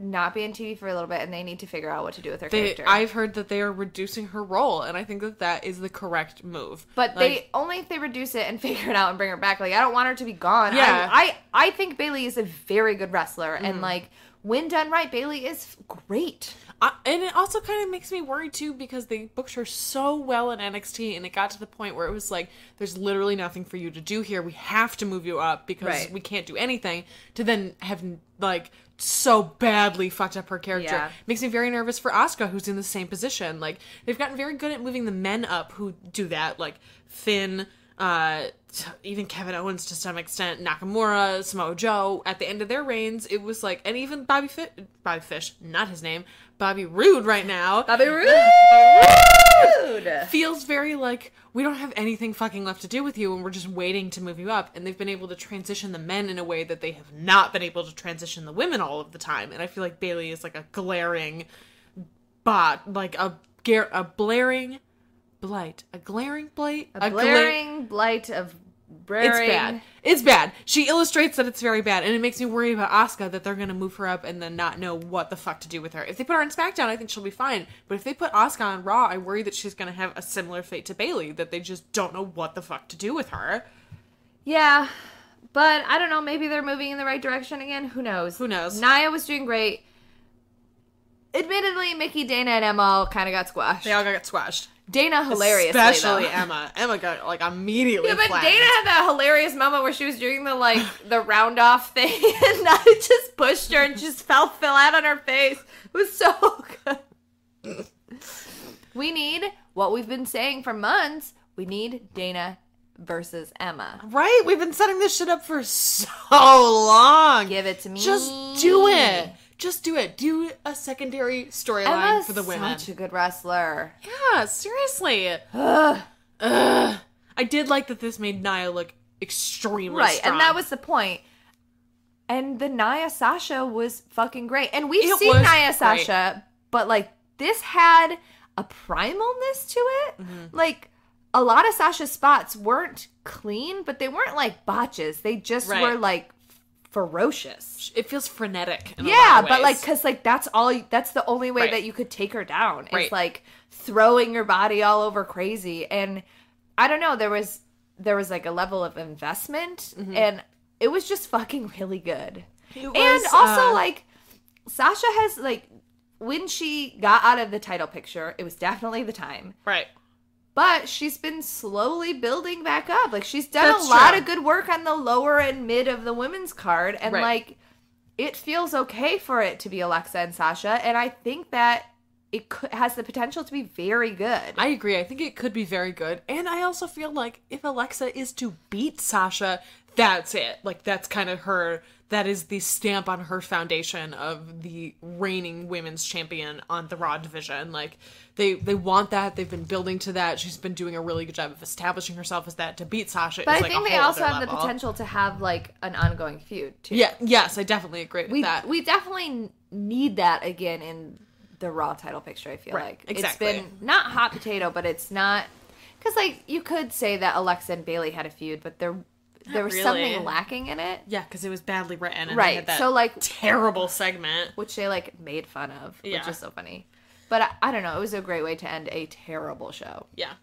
not be on TV for a little bit, and they need to figure out what to do with her character. I've heard that they are reducing her role, and I think that is the correct move. But they only if they reduce it and figure it out and bring her back. Like, I don't want her to be gone. Yeah. I think Bayley is a very good wrestler, and like, when done right, Bayley is great. And it also kind of makes me worried, too, because they booked her so well in NXT, and it got to the point where it was like, there's literally nothing for you to do here. We have to move you up because we can't do anything, to then have, like, so badly fucked up her character. Yeah. Makes me very nervous for Asuka, who's in the same position. Like, they've gotten very good at moving the men up who do that, like Finn, even Kevin Owens to some extent, Nakamura, Samoa Joe. At the end of their reigns, it was like, and even Bobby Fish, not his name, Bobby Roode right now. Bobby Roode! Dude! feels very like, we don't have anything fucking left to do with you and we're just waiting to move you up. And they've been able to transition the men in a way that they have not been able to transition the women all of the time. And I feel like Bayley is like a glaring like a blaring blight. A glaring blight? A blaring blight of It's bad. It's bad. She illustrates that it's very bad, and it makes me worry about Asuka, that they're going to move her up and then not know what the fuck to do with her. If they put her on SmackDown, I think she'll be fine. But if they put Asuka on Raw, I worry that she's going to have a similar fate to Bayley, that they just don't know what the fuck to do with her. Yeah, but I don't know. Maybe they're moving in the right direction again. Who knows? Who knows? Nia was doing great. Admittedly, Mickey, Dana, and Emma kind of got squashed. They all got squaskushed. Dana, hilariously, especially though. Emma. Emma got, like, immediately Yeah, but flattened. Dana had that hilarious moment where she was doing the, like, the round-off thing, and Nia just pushed her and just fell flat on her face. It was so good. We need, what we've been saying for months, we need Dana versus Emma. Right? We've been setting this shit up for so long. Give it to me. Just do it. Just do it. Do a secondary storyline for the women. Such a good wrestler. Yeah, seriously. I did like that this made Nia look extremely strong. And that was the point. And the Nia Sasha was fucking great. And we've It seen was Nia great. Sasha, but like this had a primalness to it. Mm-hmm. Like a lot of Sasha's spots weren't clean, but they weren't like botches. They just Right. were like ferocious. It feels frenetic in a Yeah, lot of but like, ways. cause like that's the only way Right. that you could take her down. Right. It's like throwing your body all over crazy. And I don't know, there was like a level of investment and it was just fucking really good. It And was, also like Sasha has like, when she got out of the title picture, it was definitely the time. Right. But she's been slowly building back up. Like, she's done That's a lot true. of good work on the lower and mid of the women's card. And, Right. like, it feels okay for it to be Alexa and Sasha. And I think that it has the potential to be very good. I agree. I think it could be very good. And I also feel like if Alexa is to beat Sasha, that's it. Like, that's kind of her, that is the stamp on her foundation of the reigning women's champion on the Raw division. Like, they want that. They've been building to that. She's been doing a really good job of establishing herself as that. To beat Sasha but is I like think a they whole also other have the level. potential to have, like, an ongoing feud, too. Yeah, yes, I definitely agree with that. We definitely need that again in the Raw title picture, I feel Right, like. exactly. It's been not hot potato, but it's not... Because, like, you could say that Alexa and Bayley had a feud, but there was really. something lacking in it, Yeah, because it was badly written. And Right, they had that so, like- terrible segment. which they, like, made fun of, Yeah. which is so funny. But I don't know. It was a great way to end a terrible show. Yeah.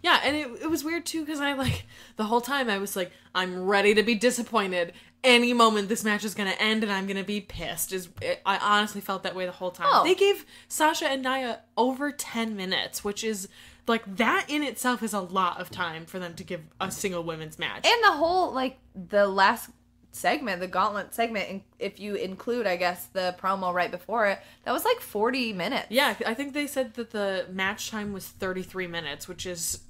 Yeah, and it was weird too because I like the whole time I was like, I'm ready to be disappointed. Any moment this match is gonna end and I'm gonna be pissed. I honestly felt that way the whole time. Oh. They gave Sasha and Nia over 10 minutes, which is like that in itself is a lot of time for them to give a single women's match. And the whole, like, the last segment, the gauntlet segment, and if you include, I guess, the promo right before it, that was like 40 minutes. Yeah, I think they said that the match time was 33 minutes, which is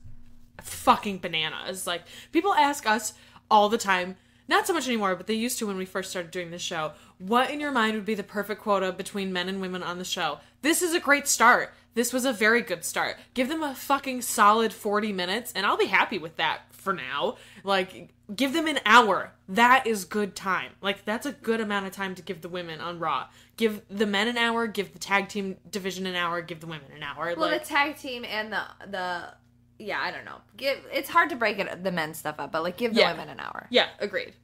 fucking bananas. Like, people ask us all the time, not so much anymore, but they used to when we first started doing this show, what in your mind would be the perfect quota between men and women on the show? This is a great start. This was a very good start. Give them a fucking solid 40 minutes, and I'll be happy with that for now. Like, give them an hour. That is good time. Like, that's a good amount of time to give the women on Raw. Give the men an hour, give the tag team division an hour, give the women an hour. Well, like, the tag team and the yeah, I don't know. It's hard to break the men's stuff up, but like give the Yeah. women an hour. yeah, agreed.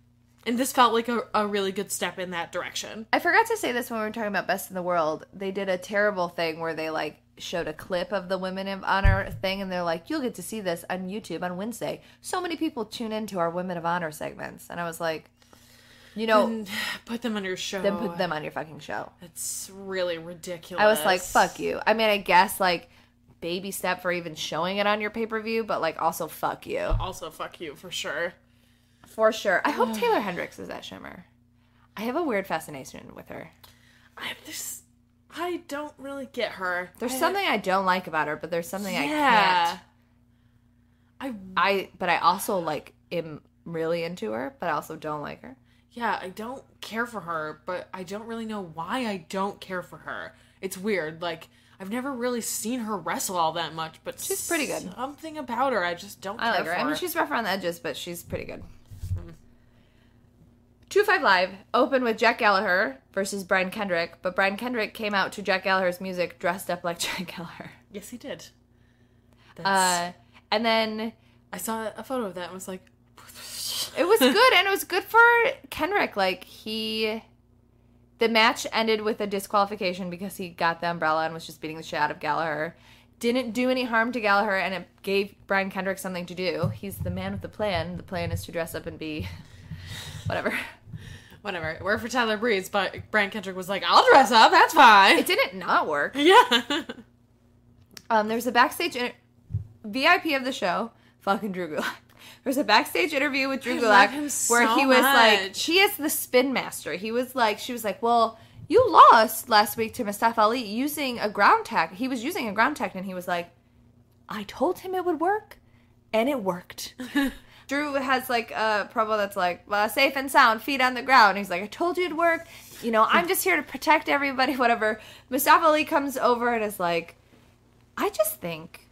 And this felt like a really good step in that direction. I forgot to say this when we were talking about Best in the World. They did a terrible thing where they like showed a clip of the Women of Honor thing, and they're like, "You'll get to see this on YouTube on Wednesday." So many people tune into our Women of Honor segments, and I was like, you know, And put them on your show. then put them on your fucking show. It's really ridiculous. I was like, fuck you. I mean, I guess like baby step for even showing it on your pay-per-view, but like also fuck you. Also, fuck you for sure. For sure. I hope Taylor Hendricks is at Shimmer. I have a weird fascination with her. I don't really get her. There's something I don't like about her, but there's something I Yeah. can't. But I also like am really into her, but I also don't like her. Yeah, I don't care for her, but I don't really know why I don't care for her. It's weird. Like, I've never really seen her wrestle all that much, but she's pretty good. Something about her, I just don't care I like her. for. I mean, she's rough around the edges, but she's pretty good. 2-5 Live opened with Jack Gallagher versus Brian Kendrick, but Brian Kendrick came out to Jack Gallagher's music dressed up like Jack Gallagher. Yes, he did. And then I saw a photo of that and was like, it was good, and it was good for Kendrick. Like, the match ended with a disqualification because he got the umbrella and was just beating the shit out of Gallagher. Didn't do any harm to Gallagher, and it gave Brian Kendrick something to do. He's the man with the plan. The plan is to dress up and be whatever. Whatever. It worked for Tyler Breeze, but Brian Kendrick was like, I'll dress up, that's fine. It didn't not work. Yeah. There's a backstage VIP of the show, fucking Drew Gulak. There's a backstage interview with Drew Gulak where he was like, he is the spin master. He was like, she was like, well, you lost last week to Mustafa Ali using a ground tech. He was using a ground tech, and he was like, I told him it would work, and it worked. Drew has like a promo that's like, well, safe and sound, feet on the ground. And he's like, I told you it'd work. You know, I'm just here to protect everybody, whatever. Mustafa Ali comes over and is like, I just think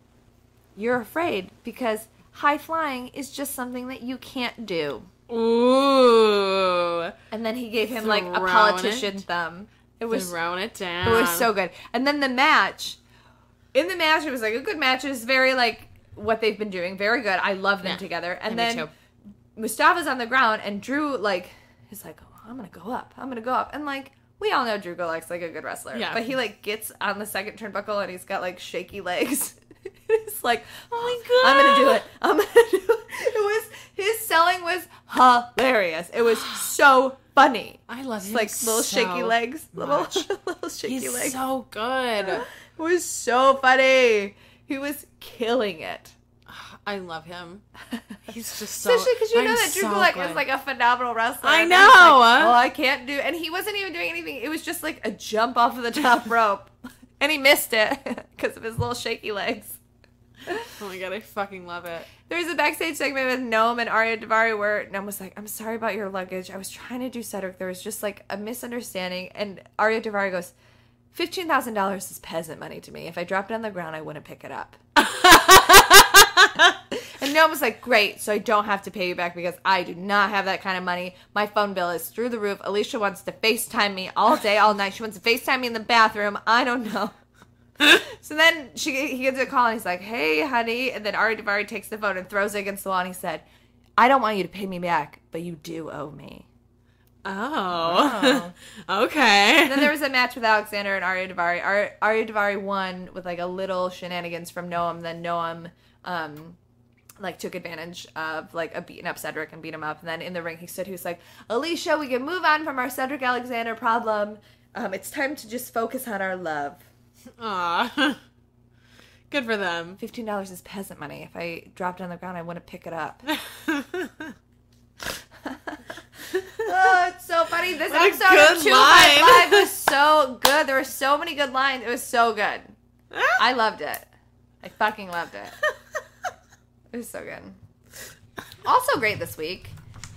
you're afraid because high flying is just something that you can't do. Ooh. And then he gave him like a politician thumb. It was throwing it down. It was so good. And then the match. In the match, it was like a good match. It was very like what they've been doing. Very good. I love them together. And then Mustafa's on the ground, and Drew like is like, oh, I'm gonna go up. I'm gonna go up. And like, we all know Drew Gulak's like a good wrestler. Yeah. But he like gets on the second turnbuckle, and he's got like shaky legs. It's like, oh my god, I'm gonna do it. I'm gonna do it. His selling was hilarious. It was so funny. I love him. Like little shaky legs, little shaky legs. He's so good. It was so funny. He was killing it. I love him. He's just so... Especially because you know that Drew Gulak is like a phenomenal wrestler. I know! Like, oh, I can't do... And he wasn't even doing anything. It was just like a jump off of the top rope. And he missed it because of his little shaky legs. Oh my god, I fucking love it. There was a backstage segment with Noam and Arya Daivari where Noam was like, I'm sorry about your luggage. I was trying to do Cedric. There was just like a misunderstanding. And Arya Daivari goes, $15,000 is peasant money to me. If I dropped it on the ground, I wouldn't pick it up. And Noam was like, great, so I don't have to pay you back because I do not have that kind of money. My phone bill is through the roof. Alicia wants to FaceTime me all day, all night. She wants to FaceTime me in the bathroom. I don't know. So then he gets a call and he's like, hey, honey. And then Arya Daivari takes the phone and throws it against the wall and he said, I don't want you to pay me back, but you do owe me. Oh. Okay. And then there was a match with Alexander and Arya Daivari. Arya Daivari won with like a little shenanigans from Noam. Then Noam like took advantage of like a beaten up Cedric and beat him up. And then in the ring he was like, Alicia, we can move on from our Cedric Alexander problem. It's time to just focus on our love. Aw. Good for them. $15 is peasant money. If I dropped it on the ground, I wouldn't pick it up. Oh, it's so funny. This episode of 255 was so good. There were so many good lines. It was so good. I loved it. I fucking loved it. It was so good. Also great this week,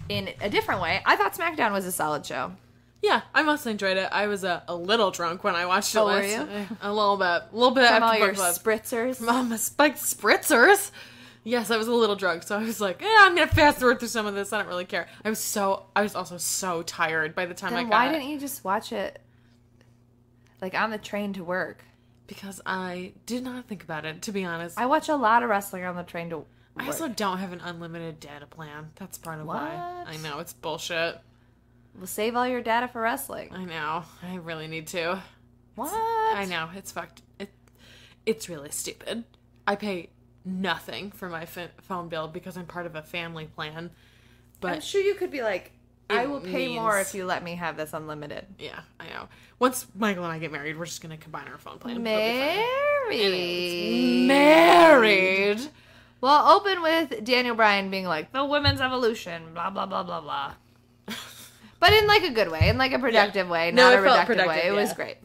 in a different way, I thought SmackDown was a solid show. Yeah, I mostly enjoyed it. I was a little drunk when I watched it last. Were you? A little bit. From after all your club. spritzers. From all my spiked spritzers. Yes, I was a little drunk, so I was like, I'm gonna fast forward through some of this. I don't really care. I was also so tired by the time I got why didn't you just watch it like on the train to work? Because I did not think about it, to be honest. I watch a lot of wrestling on the train to work. I also don't have an unlimited data plan. That's part of why. I know, it's bullshit. Well, save all your data for wrestling. I know. I really need to. What? I know. It's fucked. It's really stupid. I pay nothing for my phone bill because I'm part of a family plan. But I'm sure you could be like, I will pay more if you let me have this unlimited. Yeah, I know. Once Michael and I get married, we're just going to combine our phone plan. Married. Well, open with Daniel Bryan being like, the women's evolution, blah, blah, blah, blah, blah. But in like a good way, in like a productive way, not a reductive way. It was great.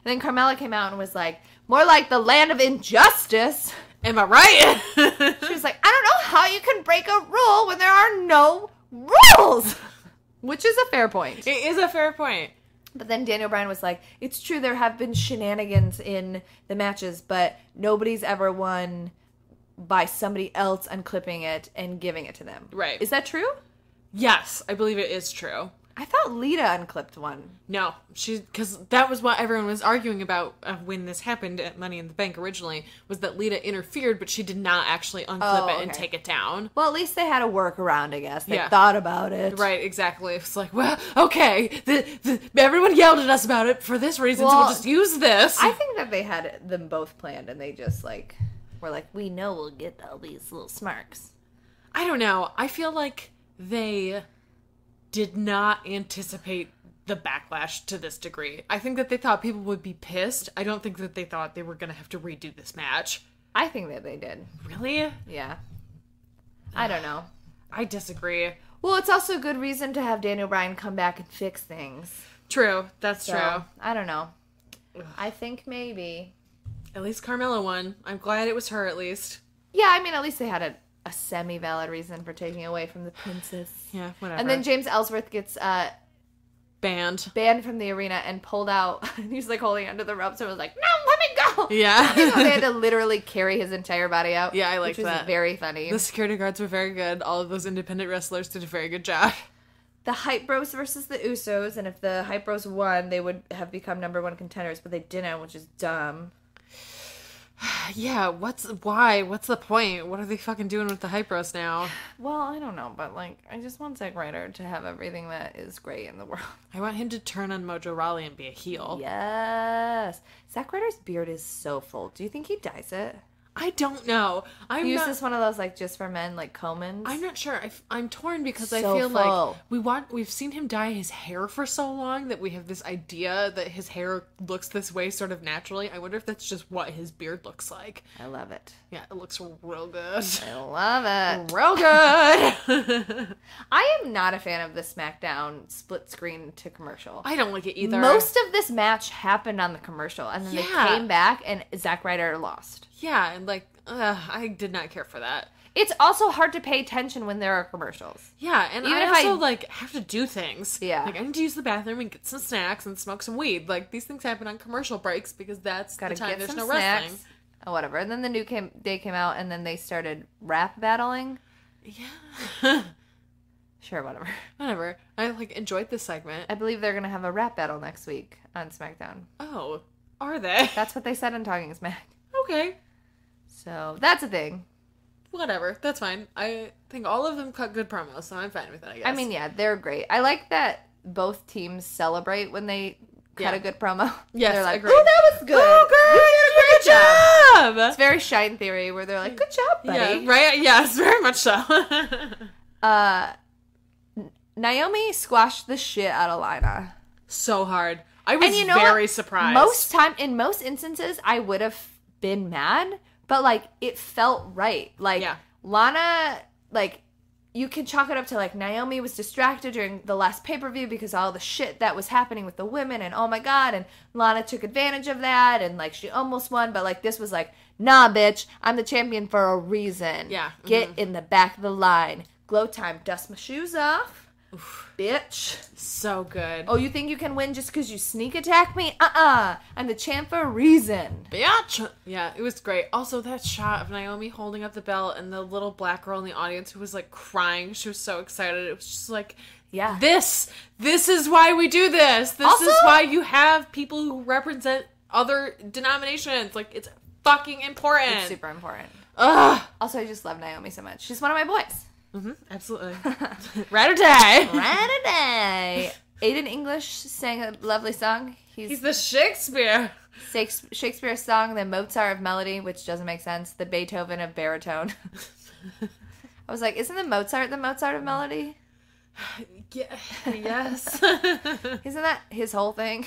And then Carmella came out and was like, more like the land of injustice. Am I right? She was like, I don't know how you can break a rule when there are no rules. Which is a fair point. It is a fair point. But then Daniel Bryan was like, it's true, there have been shenanigans in the matches, but nobody's ever won by somebody else unclipping it and giving it to them. Right. Is that true? Yes, I believe it is true. I thought Lita unclipped one. No, because that was what everyone was arguing about when this happened at Money in the Bank originally, was that Lita interfered, but she did not actually unclip it and take it down. Well, at least they had a workaround, I guess. They Yeah. thought about it. Right, exactly. It's like, well, okay, everyone yelled at us about it for this reason, so we'll just use this. I think that they had them both planned, and they just, like, were like, we know we'll get all these little smarks. I don't know. I feel like they did not anticipate the backlash to this degree. I think that they thought people would be pissed. I don't think that they thought they were going to have to redo this match. I think that they did. Really? Yeah. I don't know. I disagree. Well, it's also a good reason to have Daniel Bryan come back and fix things. True. That's So, true. I don't know. I think maybe. At least Carmella won. I'm glad it was her, at least. Yeah, I mean, at least they had a semi-valid reason for taking away from the princess. Yeah, whatever. And then James Ellsworth gets banned from the arena and pulled out. He's like holding onto the ropes and was like, no, let me go. Yeah. They had to literally carry his entire body out. Yeah, I like that. Which was very funny. The security guards were very good. All of those independent wrestlers did a very good job. The Hype Bros versus the Usos, and if the Hype Bros won, they would have become #1 contenders, but they didn't, which is dumb. Yeah, why? What's the point? What are they fucking doing with the Hype Bros now? Well, I don't know, but, like, I just want Zack Ryder to have everything that is great in the world. I want him to turn on Mojo Rawley and be a heel. Yes. Zack Ryder's beard is so full. Do you think he dyes it? I don't know. He uses one of those, like, just for men, like, Comans. I'm not sure. I'm torn because I So feel full. like we've seen him dye his hair for so long that we have this idea that his hair looks this way sort of naturally. I wonder if that's just what his beard looks like. I love it. Yeah, it looks real good. I love it. Real good. I am not a fan of the SmackDown split screen to commercial. I don't like it either. Most of this match happened on the commercial, and then they Yeah. came back, and Zack Ryder lost. Yeah, and like, I did not care for that. It's also hard to pay attention when there are commercials. Yeah, and Even I if also, I- like, have to do things. Yeah. Like, I need to use the bathroom and get some snacks and smoke some weed. Like, these things happen on commercial breaks because that's Gotta the time get there's some no snacks. wrestling. Oh, whatever. And then the new day came out, and then they started rap battling. Yeah. Sure, whatever. Whatever. I, like, enjoyed this segment. I believe they're going to have a rap battle next week on SmackDown. Oh, are they? That's what they said on Talking Smack. Okay. So, that's a thing. Whatever. That's fine. I think all of them cut good promos, so I'm fine with it, I guess. I mean, yeah, they're great. I like that both teams celebrate when they cut Yeah. a good promo. Yes, They're like, agreed. oh, that was good. Oh, good. You did a great job. job. It's very Shine Theory, where they're like, good job, buddy. Yeah, right? Yes, very much so. Naomi squashed the shit out of Lina. So hard. I was And you know very what? surprised. In most instances, I would have been mad, but, like, it felt right. Like, Yeah. Lana, like, you can chalk it up to, like, Naomi was distracted during the last pay-per-view because all the shit that was happening with the women, and oh my god, and Lana took advantage of that, and, like, she almost won, but, like, this was like, nah, bitch, I'm the champion for a reason. Yeah. Get in the back of the line. Glow time, dust my shoes off. Bitch. So good. Oh, you think you can win just because you sneak attack me? I'm the champ for a reason. Bitch! Yeah, it was great. Also, that shot of Naomi holding up the belt and the little black girl in the audience who was, like, crying. She was so excited. It was just like, Yeah. This is why we do this. This Also- is why you have people who represent other denominations. Like, it's fucking important. It's super important. Ugh. Also, I just love Naomi so much. She's one of my boys. Mm-hmm, absolutely. Ride or die. Right today. Aiden English sang a lovely song. He's the Shakespeare. Shakespeare's song, the Mozart of melody, which doesn't make sense. The Beethoven of baritone. I was like, isn't the Mozart of melody? Yeah. Yes. Isn't that his whole thing?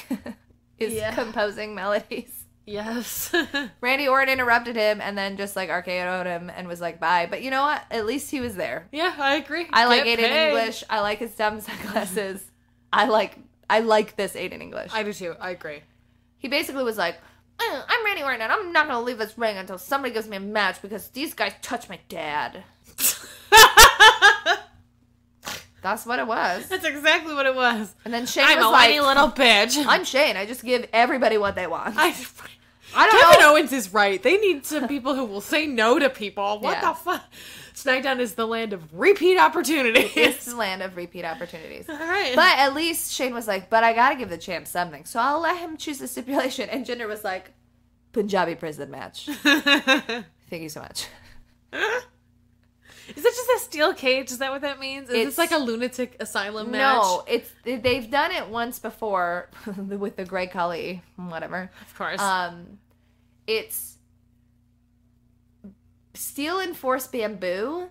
Is Yeah. composing melodies. Yes. Randy Orton interrupted him and then just, like, RKO'd him and was like, bye. But you know what? At least he was there. Yeah, I agree. I like Get Aiden paid. English. I like his dumb sunglasses. I like this Aiden English. I do too. I agree. He basically was like, I'm Randy Orton and I'm not going to leave this ring until somebody gives me a match because these guys touch my dad. That's what it was. That's exactly what it was. And then Shane I'm was a like, whiny little bitch. I'm Shane. I just give everybody what they want. I don't Kevin know. Owens is right. They need some people who will say no to people. What the fuck? SmackDown is the land of repeat opportunities. It's the land of repeat opportunities. All right. But at least Shane was like, but I gotta give the champ something. So I'll let him choose the stipulation. And Jinder was like, Punjabi prison match. Thank you so much. Is it just a steel cage? Is that what that means? Is this like a lunatic asylum match? No, they've done it once before with the Great Khali, whatever. Of course. It's steel enforced bamboo,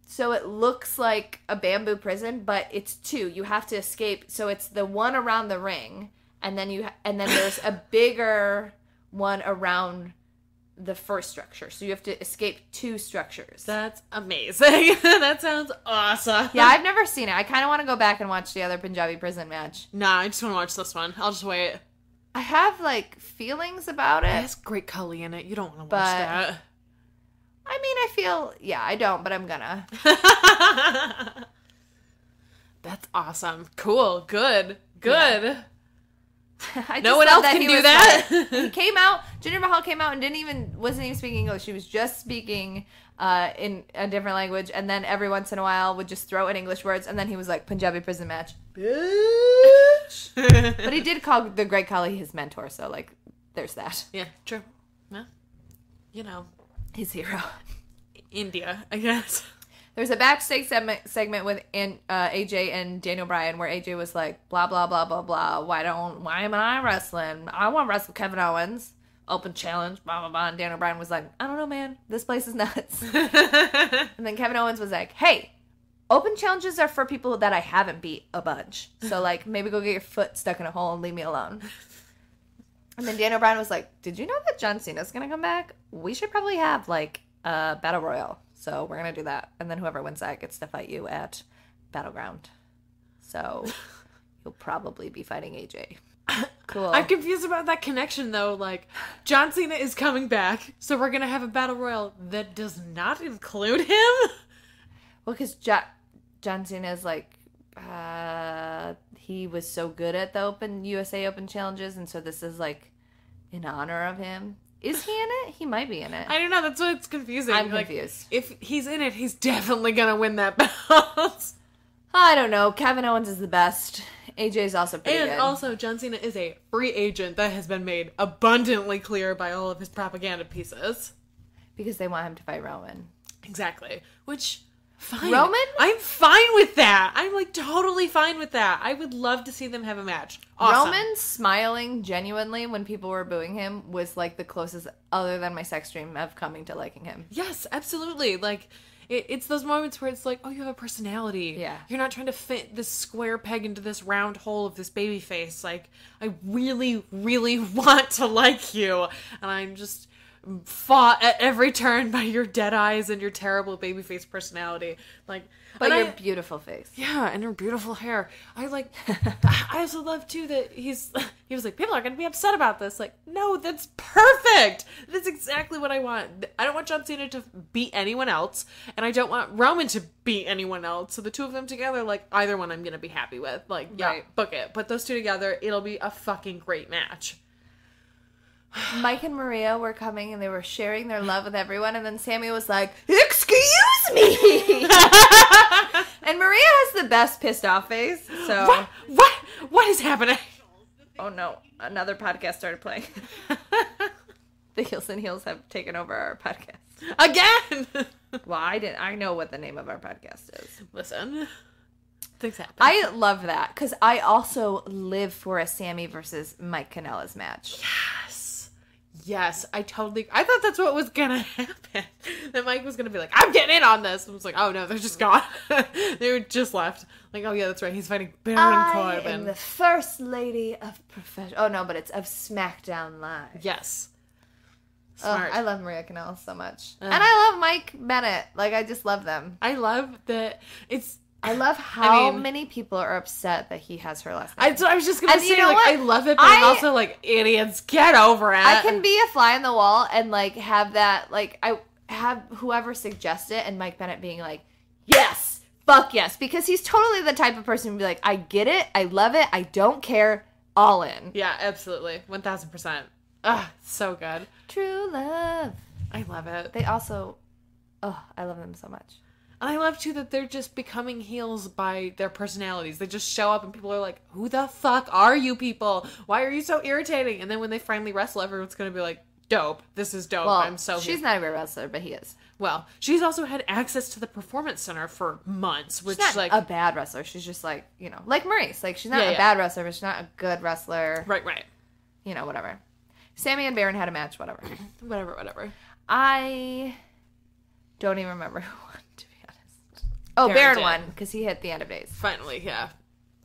so it looks like a bamboo prison, but it's two. You have to escape. So it's the one around the ring, and then there's a bigger one around the first structure. So you have to escape two structures. That's amazing. That sounds awesome. Yeah, I've never seen it. I kind of want to go back and watch the other Punjabi prison match. Nah, I just want to watch this one. I'll just wait. I have, like, feelings about it. It has Great Khali in it. You don't want to watch that. I mean, I feel... Yeah, I don't, but I'm gonna. That's awesome. Cool. Good. Yeah. No one else can do that. He came out. Jinder Mahal came out and wasn't even speaking English. He was just speaking in a different language, and then every once in a while would just throw in English words, and then he was like, Punjabi prison match, bitch. But he did call the Great Khali his mentor, so like, there's that. Yeah, true. Well, you know, his hero. India, I guess. There's a backstage segment with AJ and Daniel Bryan where AJ was like, blah, blah, blah, blah, blah. Why am I wrestling? I want to wrestle Kevin Owens. Open challenge, blah, blah, blah. And Daniel Bryan was like, I don't know, man. This place is nuts. And then Kevin Owens was like, hey, open challenges are for people that I haven't beat a bunch. So, like, maybe go get your foot stuck in a hole and leave me alone. And then Daniel Bryan was like, did you know that John Cena's going to come back? We should probably have, like, a battle royal. So we're going to do that. And then whoever wins that gets to fight you at Battleground. So you'll probably be fighting AJ. Cool. I'm confused about that connection, though. Like, John Cena is coming back, so we're going to have a battle royal that does not include him? Well, because John Cena is like, he was so good at the USA Open challenges, and so this is like in honor of him. Is he in it? He might be in it. I don't know. That's what's confusing. I'm confused. If he's in it, he's definitely going to win that belt. I don't know. Kevin Owens is the best. AJ's also pretty good. And also, John Cena is a free agent. That has been made abundantly clear by all of his propaganda pieces. Because they want him to fight Roman. Exactly. Which, fine. Roman? I'm fine with that. I'm, like, totally fine with that. I would love to see them have a match. Awesome. Roman smiling genuinely when people were booing him was, like, the closest, other than my sex dream, of coming to liking him. Yes, absolutely. Like, it's those moments where it's like, oh, you have a personality. Yeah. You're not trying to fit this square peg into this round hole of this baby face. Like, I really, really want to like you. And I'm just fought at every turn by your dead eyes and your terrible baby face personality. Like, but your beautiful face. Yeah, and your beautiful hair. I also love too that he was like, people are gonna be upset about this. Like, no, that's perfect. That's exactly what I want. I don't want John Cena to beat anyone else, and I don't want Roman to beat anyone else. So the two of them together, like, either one I'm gonna be happy with. Like, yeah, right. Book it. Put those two together, it'll be a fucking great match. Mike and Maria were coming and they were sharing their love with everyone, and then Sammy was like, excuse me! And Maria has the best pissed off face, so... What is happening? Oh no, another podcast started playing. The Heels and Heels have taken over our podcast. Again! Well, I know what the name of our podcast is. Listen... Things happen. I love that, because I also live for a Sammy versus Mike Kanellis match. Yes, I thought that's what was gonna happen. That Mike was gonna be like, I'm getting in on this. And I was like, oh no, they're just gone. They just left. Like, oh yeah, that's right. He's fighting Baron Corbin. I am the first lady of Oh no, but it's of SmackDown Live. Yes. Smart. Oh, I love Maria Kanellis so much. And I love Mike Bennett. Like, I just love them. I love that I love how many people are upset that he has her last name. I was just going to say, like, I love it, but I'm also like, idiots, get over it. I can be a fly on the wall and, like, have that, like, I have whoever suggest it and Mike Bennett being like, yes, fuck yes. Because he's totally the type of person who'd be like, I get it. I love it. I don't care. All in. Yeah, absolutely. 1000%. Ugh, so good. True love. I love it. They also, I love them so much. And I love, too, that they're just becoming heels by their personalities. They just show up and people are like, who the fuck are you people? Why are you so irritating? And then when they finally wrestle, everyone's going to be like, dope. This is dope. Well, I'm so she's not a great wrestler, but he is. Well, she's also had access to the Performance Center for months, which She's not like a bad wrestler. She's just like, like Maurice. Like, she's not a bad wrestler, but she's not a good wrestler. Right. Whatever. Sammy and Baron had a match, whatever. Whatever. I don't even remember who won, to be honest. Oh, Baron won, because he hit the end of days. Finally, yeah.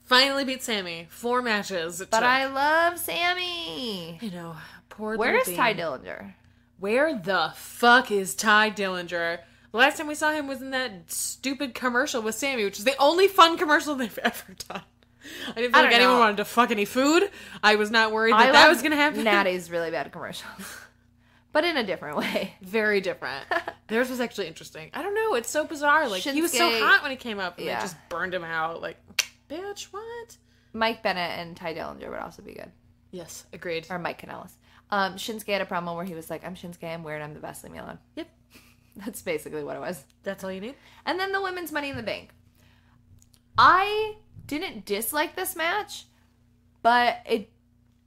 Finally beat Sammy. 4 matches. But I love Sammy. I know. Poor Where's little Ty Bean. Dillinger? Where the fuck is Ty Dillinger? The last time we saw him was in that stupid commercial with Sammy, which is the only fun commercial they've ever done. I didn't feel like anyone wanted to fuck any food. I was not worried that was going to happen. Natty's really bad commercials. But in a different way. Very different. Theirs was actually interesting. I don't know. It's so bizarre. Like, he was so hot when he came up, and they just burned him out. Like, bitch, what? Mike Bennett and Ty Dillinger would also be good. Yes, agreed. Or Mike Kanellis. Shinsuke had a promo where he was like, I'm Shinsuke, I'm weird, I'm the best, leave me alone. Yep. That's basically what it was. That's all you need? And then the women's Money in the Bank. I didn't dislike this match, but it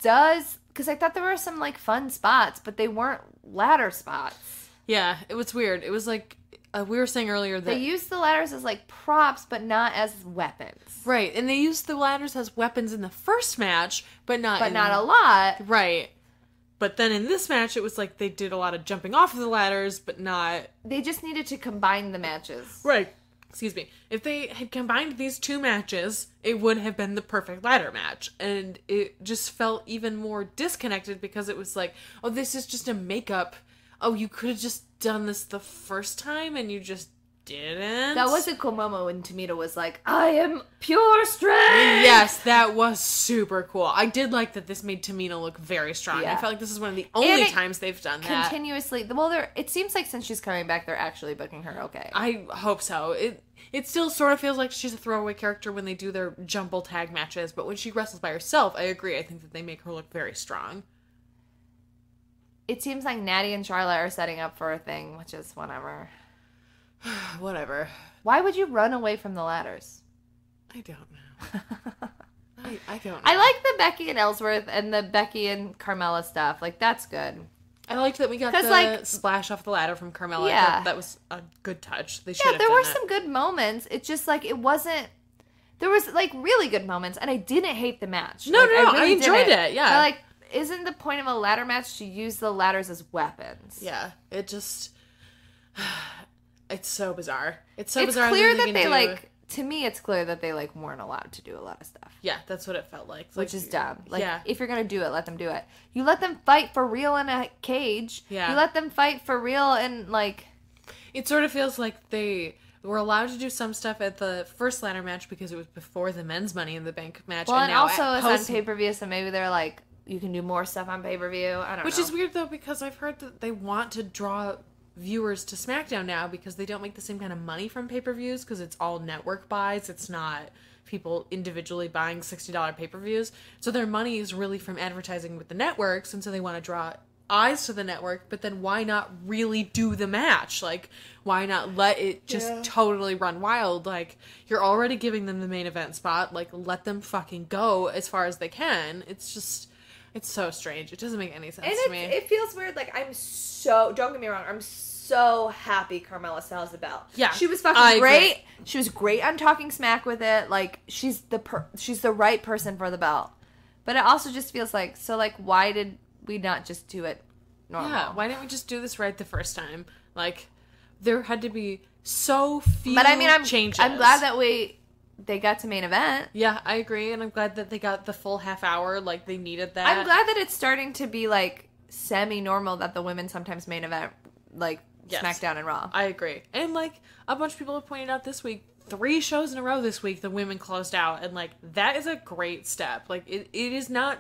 does, because I thought there were some, like, fun spots, but they weren't ladder spots. Yeah, it was weird. It was like, we were saying earlier that... They used the ladders as, like, props, but not as weapons. Right, and they used the ladders as weapons in the first match, but not a lot. Right. But then in this match, it was like they did a lot of jumping off of the ladders, but not... They just needed to combine the matches. Right. Excuse me. If they had combined these 2 matches, it would have been the perfect ladder match. And it just felt even more disconnected because it was like, oh, this is just a makeup. Oh, you could have just done this the first time and you just didn't. That was a cool moment when Tamina was like, I am pure strength. Yes, that was super cool. I did like that this made Tamina look very strong. Yeah. I felt like this is one of the only times they've done that. Continuously. Well, it seems like since she's coming back, they're actually booking her okay. I hope so. It still sort of feels like she's a throwaway character when they do their jumble tag matches, but when she wrestles by herself, I agree. I think that they make her look very strong. It seems like Natty and Charlotte are setting up for a thing, which is whatever. Whatever. Why would you run away from the ladders? I don't know. I don't know. I like the Becky and Ellsworth and the Becky and Carmella stuff. Like, that's good. I liked that we got the splash off the ladder from Carmella. Yeah. That was a good touch. They should have there done were that. some good moments. It's just, like, it wasn't... There was, like, really good moments, and I didn't hate the match. No, I enjoyed it, yeah. But, like, isn't the point of a ladder match to use the ladders as weapons? Yeah, it just... It's so bizarre. It's so bizarre. It's clear that they, like... To me, it's clear that they, like, weren't allowed to do a lot of stuff. Yeah, that's what it felt like. Which is dumb. Like, yeah. if you're going to do it, let them do it. You let them fight for real in a cage. Yeah. You let them fight for real and, like... It sort of feels like they were allowed to do some stuff at the first ladder match because it was before the men's Money in the Bank match. Well, and now also it's on pay-per-view, so maybe they're like, you can do more stuff on pay-per-view. I don't know. Which is weird, though, because I've heard that they want to draw viewers to SmackDown now because they don't make the same kind of money from pay-per-views because it's all network buys. It's not people individually buying $60 pay-per-views. So their money is really from advertising with the networks, and so they want to draw eyes to the network, but then why not really do the match? Like, why not let it just totally run wild? Like, you're already giving them the main event spot. Like, let them fucking go as far as they can. It's just... It's so strange. It doesn't make any sense to me. It feels weird. Like, don't get me wrong, I'm so happy Carmella still has the belt. Yeah. She was fucking great. Agree. She was great on Talking Smack with it. Like, she's the right person for the belt. But it also just feels like, so, like, why did we not just do it normal? Yeah, why didn't we just do this right the first time? Like, there had to be so few changes. I'm glad that they got to main event. Yeah, I agree, and I'm glad that they got the full half hour. Like, they needed that. I'm glad that it's starting to be, like, semi-normal that the women sometimes main event, like, SmackDown and Raw. I agree. And, like, a bunch of people have pointed out this week, 3 shows in a row this week, the women closed out, and, like, that is a great step. Like, it is not...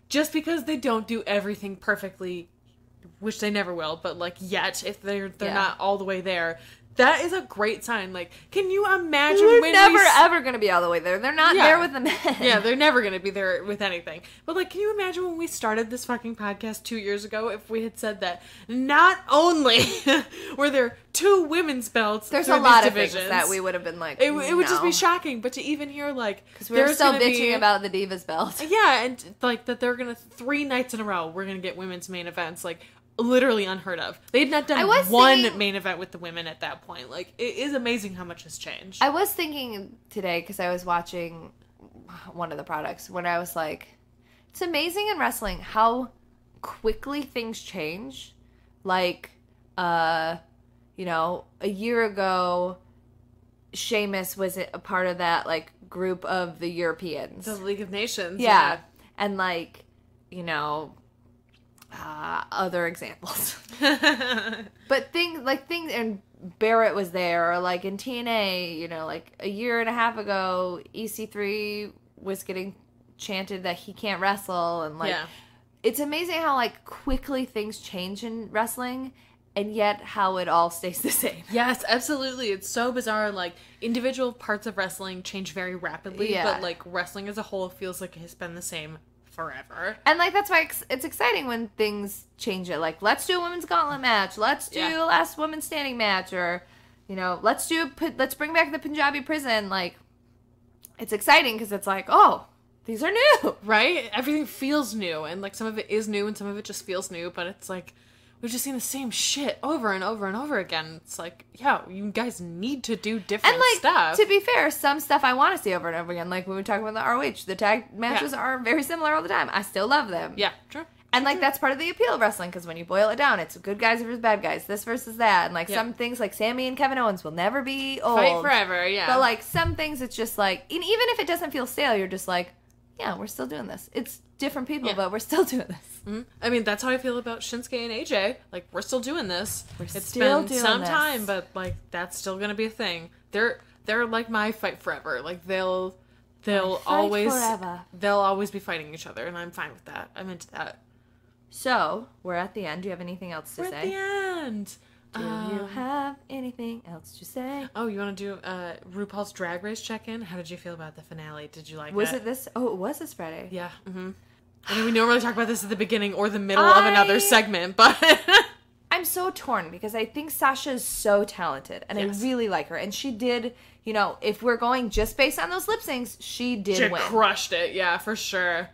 Just because they don't do everything perfectly, which they never will, but, like, yet, if they're not all the way there... that is a great sign. Like, can you imagine They're never ever going to be all the way there. They're not there with the men. Yeah, they're never going to be there with anything. But, like, can you imagine when we started this fucking podcast 2 years ago if we had said that not only were there 2 women's belts, there's a lot of things that we would have been like, it would just be shocking. But to even hear, like, because we were still bitching about the Divas belt. Yeah, and, like, that they're going to 3 nights in a row, we're going to get women's main events. Like, literally unheard of. They had not done one main event with the women at that point. Like, it is amazing how much has changed. I was thinking today, because I was watching one of the products, when I was like, it's amazing in wrestling how quickly things change. Like, you know, a year ago, Sheamus was a part of that, like, group of the Europeans. The League of Nations. Yeah. And, like, you know... other examples. But things, and Barrett was there, or like in TNA, you know, like a year and a half ago, EC3 was getting chanted that he can't wrestle, and like, it's amazing how like quickly things change in wrestling, and yet how it all stays the same. Yes, absolutely. It's so bizarre. Like, individual parts of wrestling change very rapidly, but like wrestling as a whole feels like it has been the same forever. And like that's why it's exciting when things change it. Like, let's do a women's gauntlet match, let's do a last woman standing match, or you know, let's bring back the Punjabi prison. Like, it's exciting because it's like, oh, these are new, right? Everything feels new, and like some of it is new and some of it just feels new, but it's like we've just seen the same shit over and over and over again. It's like, yeah, you guys need to do different stuff. To be fair, some stuff I want to see over and over again. Like when we talk about the ROH, the tag matches are very similar all the time. I still love them. Yeah, true. And like that's part of the appeal of wrestling, because when you boil it down, it's good guys versus bad guys, this versus that, and like some things like Sammy and Kevin Owens will never be old, fight forever. Yeah, but like some things, it's just like, and even if it doesn't feel stale, you're just like, yeah, we're still doing this. It's different people, but we're still doing this. Mm-hmm. I mean, that's how I feel about Shinsuke and AJ. Like, we're still doing this. It's still been doing some this. time, but like that's still gonna be a thing. They're like my fight forever. Like they'll always be fighting each other, and I'm fine with that. I'm into that. So we're at the end. Do you have anything else to say? We're at the end. Do you have anything else to say? Oh, you want to do RuPaul's Drag Race check-in? How did you feel about the finale? Did you like it? Was it this? Oh, it was this Friday. Yeah. Mm-hmm. I mean, we normally talk about this at the beginning or the middle of another segment, but... I'm so torn because I think Sasha is so talented, and I really like her. And she did, you know, if we're going just based on those lip syncs, she did win. She crushed it, yeah, for sure.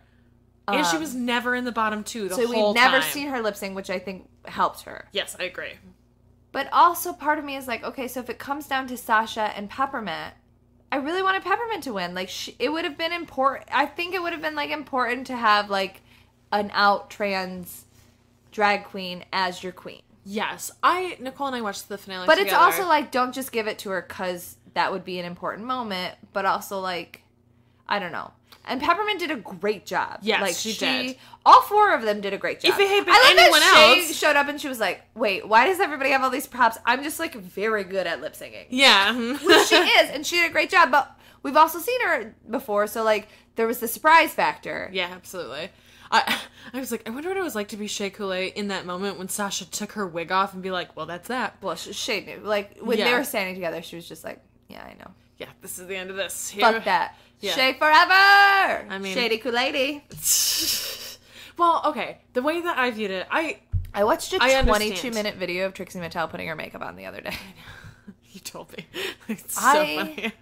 And she was never in the bottom 2 the whole time. So we've never seen her lip sync, which I think helped her. Yes, I agree. But also part of me is like, okay, so if it comes down to Sasha and Peppermint, I really wanted Peppermint to win. Like, it would have been important. I think it would have been, like, important to have, like, an out trans drag queen as your queen. Yes. Nicole and I watched the finale But together. It's also, like, don't just give it to her because that would be an important moment. But also, like, I don't know. And Peppermint did a great job. Yes, like, she did. All 4 of them did a great job. If it had been anyone else... Shay showed up and she was like, wait, why does everybody have all these props? I'm just, like, very good at lip syncing. Yeah. Which she is, and she did a great job. But we've also seen her before, so, like, there was the surprise factor. Yeah, absolutely. I was like, I wonder what it was like to be Shea Coulee in that moment when Sasha took her wig off and be like, well, that's that. Well, Shea knew. Like, when they were standing together, she was just like, yeah, I know. Yeah, this is the end of this. Fuck that. Yeah. Shea forever! I mean... Shady Kool-Lady. Well, okay. The way that I viewed it, I watched a 22-minute video of Trixie Mattel putting her makeup on the other day. You told me. It's so funny.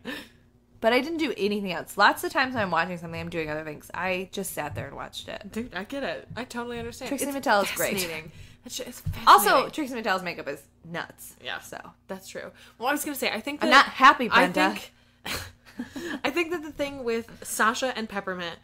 But I didn't do anything else. Lots of times when I'm watching something, I'm doing other things. I just sat there and watched it. Dude, I get it. I totally understand. Trixie Mattel is great. It's fascinating. Also, Trixie Mattel's makeup is nuts. Yeah. So that's true. Well, I was going to say, I think that... I'm not happy, Brenda. I think that the thing with Sasha and Peppermint,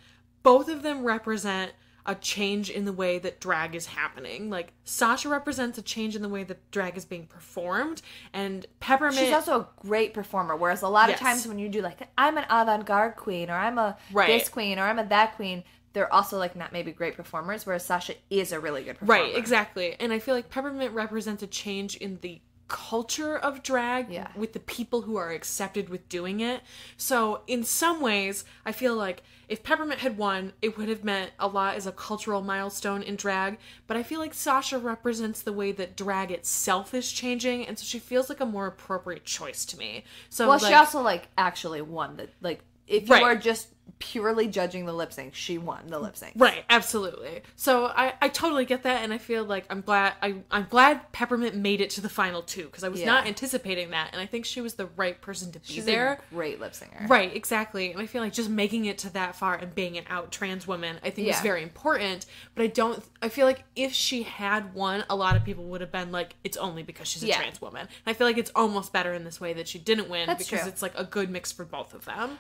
both of them represent a change in the way that drag is happening. Like, Sasha represents a change in the way that drag is being performed, and Peppermint... She's also a great performer, whereas a lot of times when you do, like, I'm an avant-garde queen, or I'm a this queen, or I'm a that queen, they're also, like, not maybe great performers, whereas Sasha is a really good performer. Right, exactly. And I feel like Peppermint represents a change in the culture of drag with the people who are accepted with doing it. So in some ways, I feel like if Peppermint had won, it would have meant a lot as a cultural milestone in drag. But I feel like Sasha represents the way that drag itself is changing, and so she feels like a more appropriate choice to me. So well, she also like actually won the like. If you are just purely judging the lip sync, she won the lip sync. Right, absolutely. So I totally get that, and I feel like I'm glad Peppermint made it to the final 2, because I was not anticipating that, and I think she was the right person to be there. She's a great lip singer. Right, exactly. And I feel like just making it to that far and being an out trans woman, I think is very important. But I feel like if she had won, a lot of people would have been like, it's only because she's a trans woman. And I feel like it's almost better in this way that she didn't win. That's because it's like a good mix for both of them.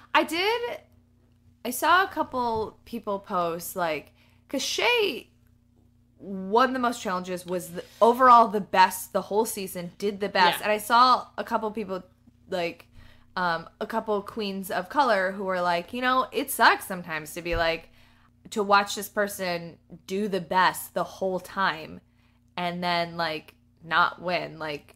I saw a couple people post, like, because Shay won the most challenges, was overall the best the whole season, did the best. And I saw a couple people, like, a couple queens of color who were like, you know, it sucks sometimes to be like, to watch this person do the best the whole time and then, like, not win. Like,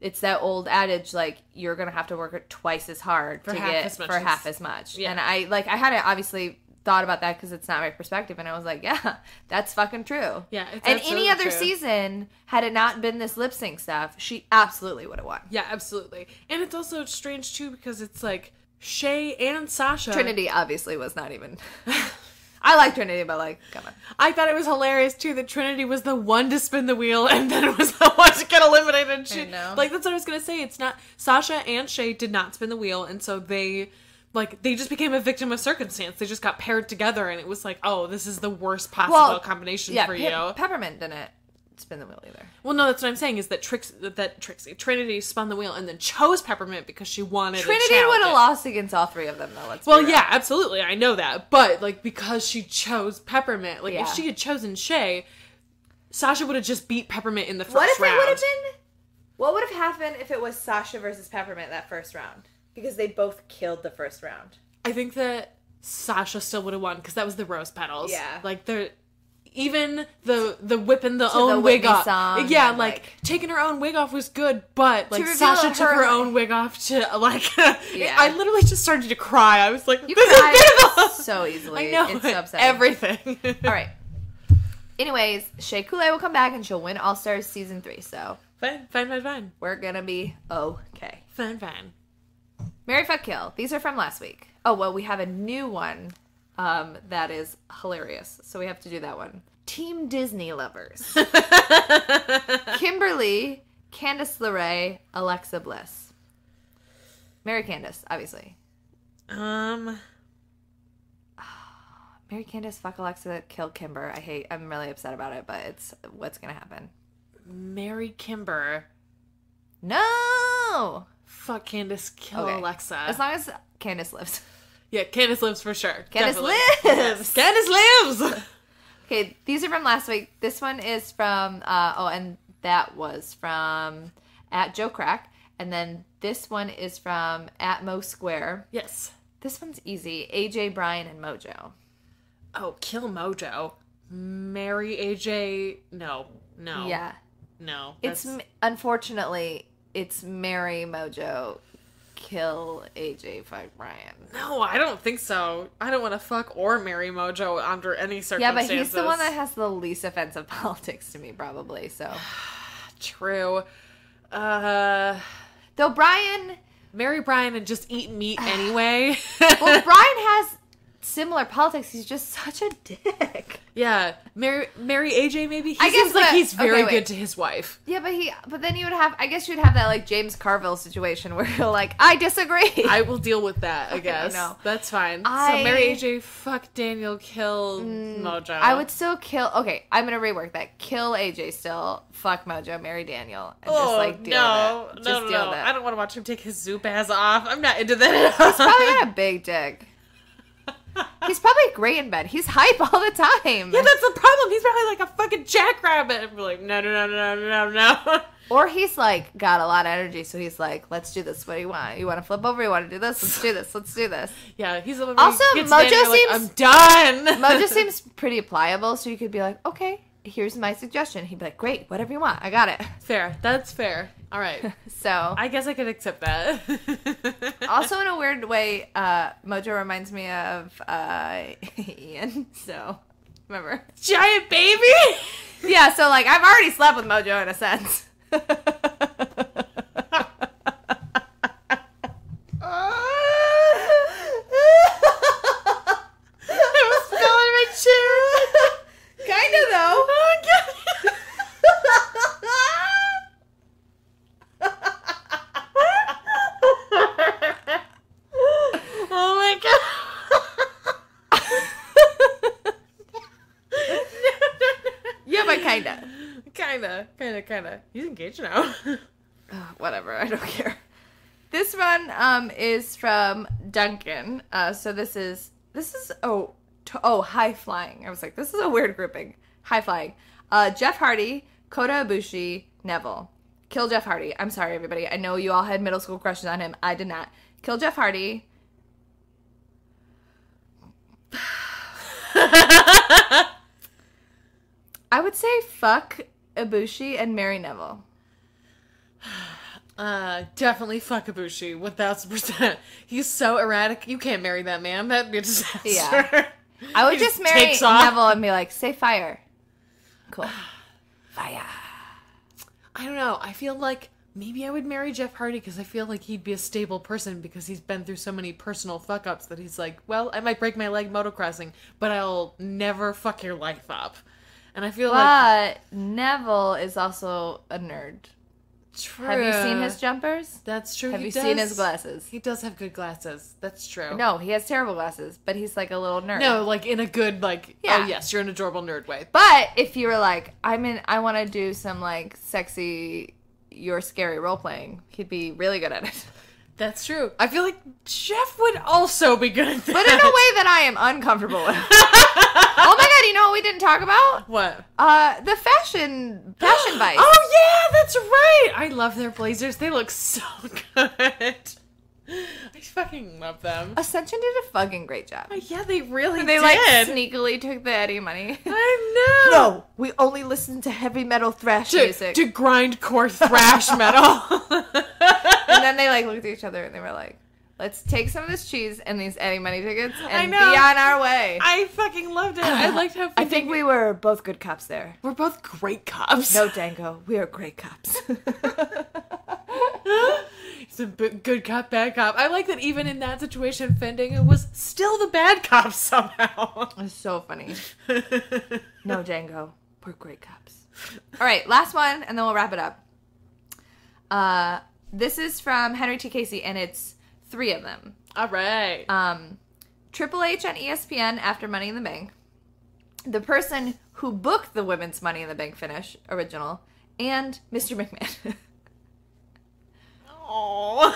it's that old adage, like, you're gonna have to work twice as hard to get half as much. And I hadn't obviously thought about that because it's not my perspective, and I was like, yeah, that's fucking true. Yeah, it's and any other season, had it not been this lip sync stuff, she absolutely would have won. Yeah, absolutely. And it's also strange too because it's like Shay and Sasha. Trinity obviously was not even. I like Trinity, but, like, come on. I thought it was hilarious, too, that Trinity was the one to spin the wheel, and then it was the one to get eliminated. I know. Like, that's what I was going to say. It's not... Sasha and Shay did not spin the wheel, and so they just became a victim of circumstance. They just got paired together, and it was like, oh, this is the worst possible combination for you. Peppermint didn't spin the wheel either. Well, no, that's what I'm saying, is that Trinity spun the wheel and then chose Peppermint because she wanted Trinity would have lost against all 3 of them, though. Let's yeah, absolutely. I know that. But, like, because she chose Peppermint, like, if she had chosen Shay, Sasha would have just beat Peppermint in the first round. What would have happened if it was Sasha versus Peppermint that first round? Because they both killed the first round. I think that Sasha still would have won, because that was the rose petals. Yeah. Like, even the whipping the own wig off. Yeah, like, taking her own wig off was good, but, like, Sasha took her own wig off to, like, I literally just started to cry. I was like, you cry so easily. I know. It's so upsetting. Everything. All right. Anyways, Shea Coulee will come back and she'll win All Stars Season 3, so. Fine. We're gonna be okay. Fine. Marry, Fuck, Kill. These are from last week. Oh, well, we have a new one. That is hilarious. So we have to do that one. Team Disney lovers. Kimberly, Candice LeRae, Alexa Bliss. Marry Candice, obviously. Marry Candice, fuck Alexa, kill Kimber. I'm really upset about it, but it's what's gonna happen. Marry Kimber. No! Fuck Candice, kill Alexa. As long as Candice lives. Yeah, Candice lives for sure. Candice lives! Candice lives! Okay, these are from last week. This one is from, and that was from @JoeCrack. And then this one is from @MoSquare. Yes. This one's easy. AJ, Brian, and Mojo. Oh, kill Mojo. Marry AJ. No. Yeah. No. Unfortunately, it's marry Mojo, kill AJ, fuck Brian. No, I don't think so. I don't want to fuck or marry Mojo under any circumstances. Yeah, but he's the one that has the least offensive politics to me, probably, so. True. Though Brian... Marry Brian and just eat meat anyway. Well, Brian has similar politics. He's just such a dick. Yeah. Marry AJ maybe? He seems like he's very good to his wife. Yeah, but then you would have, I guess you'd have that, like, James Carville situation where you're like, I disagree. I will deal with that, I guess. No. That's fine. So marry AJ, fuck Daniel, kill Mojo. I would still kill, okay, I'm going to rework that. Kill AJ still, fuck Mojo, marry Daniel, and just, like, deal with it. Just deal with it. I don't want to watch him take his zoop ass off. I'm not into that at all. He's probably got a big dick. He's probably great in bed. He's hype all the time. Yeah, that's the problem. He's probably like a fucking jackrabbit. And we're like, no. Or he's like got a lot of energy, so he's like, let's do this. What do you want? You want to flip over? You want to do this? Let's do this. Yeah, he's also Mojo seems like, I'm done. Mojo seems pretty pliable, so you could be like, okay, here's my suggestion. He'd be like, great, whatever you want. I got it. Fair. That's fair. All right. So I guess I could accept that. also in a weird way, Mojo reminds me of Ian. So remember, Giant baby. yeah. So like I've already slept with Mojo in a sense. Kinda though. Oh my god. Yeah, but kinda. Kinda. He's engaged now. Whatever, I don't care. This one is from Duncan. So this is high flying. I was like, this is a weird grouping. High flying. Jeff Hardy, Kota Ibushi, Neville. Kill Jeff Hardy. I'm sorry, everybody. I know you all had middle school crushes on him. I did not. Kill Jeff Hardy. I would say fuck Ibushi and marry Neville. Definitely fuck Ibushi, 1000%. He's so erratic. You can't marry that man. That'd be a disaster. Yeah. I would just marry Neville and be like, say fire. Cool. Fire. I don't know. I feel like maybe I would marry Jeff Hardy because I feel like he'd be a stable person because he's been through so many personal fuck-ups that he's like, well, I might break my leg motocrossing, but I'll never fuck your life up. And I feel like... But Neville is also a nerd. True. Have you seen his jumpers? That's true. Have you seen his glasses? He does have good glasses. That's true. No, he has terrible glasses, but he's like a little nerd. No, like in a good, like, Yeah. oh yes, you're an adorable nerd way. But if you were like, I want to do some like sexy, you're scary role playing, he'd be really good at it. That's true. I feel like Jeff would also be good at that. But in a way that I am uncomfortable with. Oh my god, you know what we didn't talk about? What? The fashion bites. Oh yeah, that's right. I love their blazers. They look so good. I fucking love them. Ascension did a fucking great job. Yeah, they really They did. like sneakily took the Eddie money. I know. No, we only listen to heavy metal thrash music. To grindcore thrash metal. And then they like looked at each other and they were like, let's take some of this cheese and these Eddie money tickets and be on our way. I fucking loved it. I liked how I think we were both good cops there. we're both great cops. No, Dango, we are great cops. He's a good cop, bad cop. I like that even in that situation, Fandango was still the bad cop somehow. It's so funny. No, Django, we're great cops. All right, last one, and then we'll wrap it up. This is from Henry T. Casey, and it's 3 of them. All right. Triple H on ESPN after Money in the Bank. The person who booked the women's Money in the Bank finish, original, and Mr. McMahon. Oh.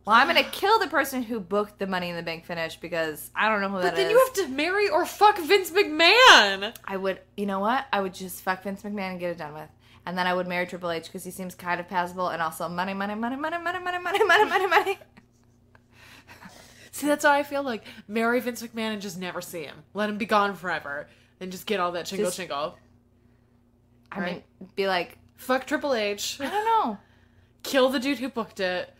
Well, I'm going to kill the person who booked the Money in the Bank finish because I don't know who that is. But then you have to marry or fuck Vince McMahon. I would, you know what? I would just fuck Vince McMahon and get it done with. And then I would marry Triple H because he seems kind of passable and also money. See, that's how I feel like. Marry Vince McMahon and just never see him. Let him be gone forever. And just get all that chingle. I mean, be like... Fuck Triple H. I don't know. Kill the dude who booked it.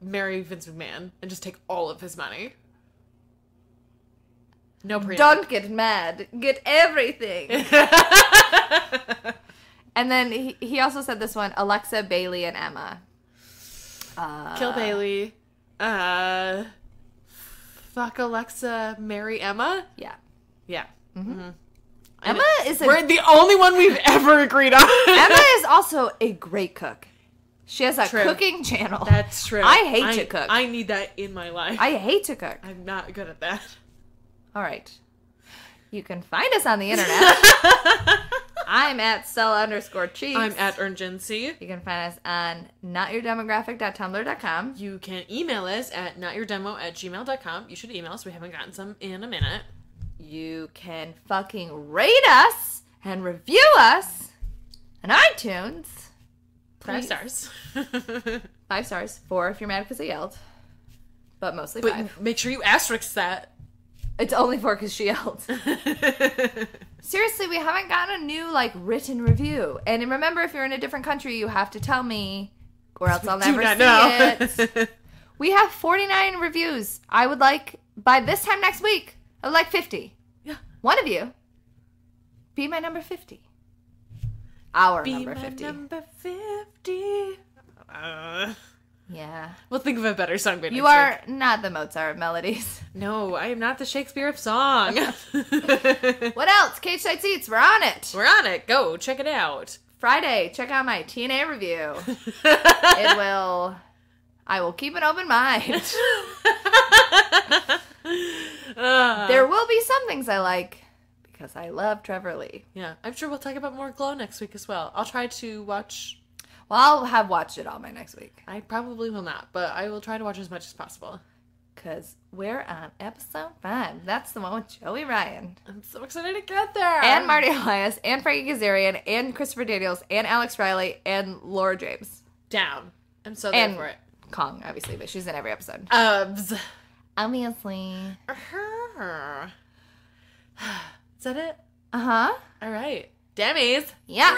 Marry Vince McMahon. And just take all of his money. No prenup. Don't get mad. Get everything. And then he also said this one, Alexa, Bailey, and Emma. Kill Bailey. Fuck Alexa, marry Emma? Yeah. Yeah. Mm-hmm. Emma is We're the only one we've ever agreed on. Emma is also a great cook. She has a cooking channel. That's true. I hate to cook. I need that in my life. I hate to cook. I'm not good at that. All right. You can find us on the internet. I'm at Stella_Cheeks. I'm at Urgency. You can find us on notyourdemographic.tumblr.com. You can email us at notyourdemo@gmail.com. You should email us. We haven't gotten some in a minute. You can fucking rate us and review us on iTunes. 5 stars. 5 stars. 4 if you're mad because I yelled. But mostly 5. Make sure you asterisk that. It's only 4 because she yelled. Seriously, we haven't gotten a new, like, written review. And remember, if you're in a different country, you have to tell me, or else I'll never see it. We have 49 reviews. I would like, by this time next week, I would like 50. Yeah. One of you, be my number 50. Our Be number my 50. number 50. Yeah. We'll think of a better song. You are not the Mozart of melodies. No, I am not the Shakespeare of song. What else? Cage Side Seats, we're on it. We're on it. Go, check it out. Friday, check out my TNA review. I will keep an open mind. There will be some things I like because I love Trevor Lee. Yeah, I'm sure we'll talk about more Glow next week as well. I'll try to watch. Well, I'll have watched it all by next week. I probably will not, but I will try to watch as much as possible. Because we're on episode 5. That's the one with Joey Ryan. I'm so excited to get there. And Marty Elias, and Frankie Kazarian, and Christopher Daniels, and Alex Riley, and Laura James. Down. I'm so there for it. Kong, obviously, but she's in every episode. Obviously. Is that it? Uh-huh. All right. Demis. Yeah.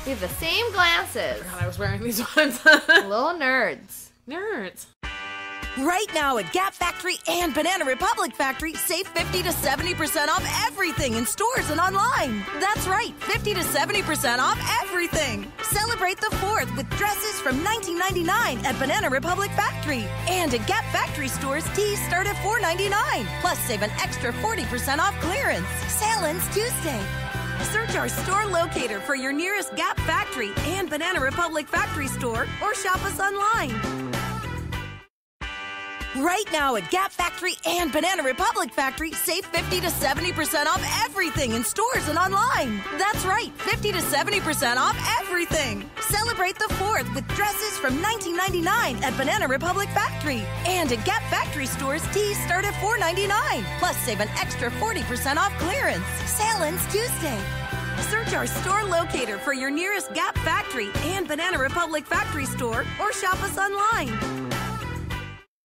We have the same glasses. God, I was wearing these ones. Little nerds. Nerds. Right now at Gap Factory and Banana Republic Factory, save 50 to 70% off everything in stores and online. That's right, 50 to 70% off everything. Celebrate the 4th with dresses from $19.99 at Banana Republic Factory. And at Gap Factory stores, tees start at $4.99. Plus, save an extra 40% off clearance. Sale ends Tuesday. Search our store locator for your nearest Gap Factory and Banana Republic Factory store or shop us online. Right now at Gap Factory and Banana Republic Factory, save 50 to 70% off everything in stores and online. That's right, 50 to 70% off everything. Celebrate the 4th with dresses from $19.99 at Banana Republic Factory. And at Gap Factory stores, tees start at $4.99. Plus, save an extra 40% off clearance. Sale ends Tuesday. Search our store locator for your nearest Gap Factory and Banana Republic Factory store or shop us online.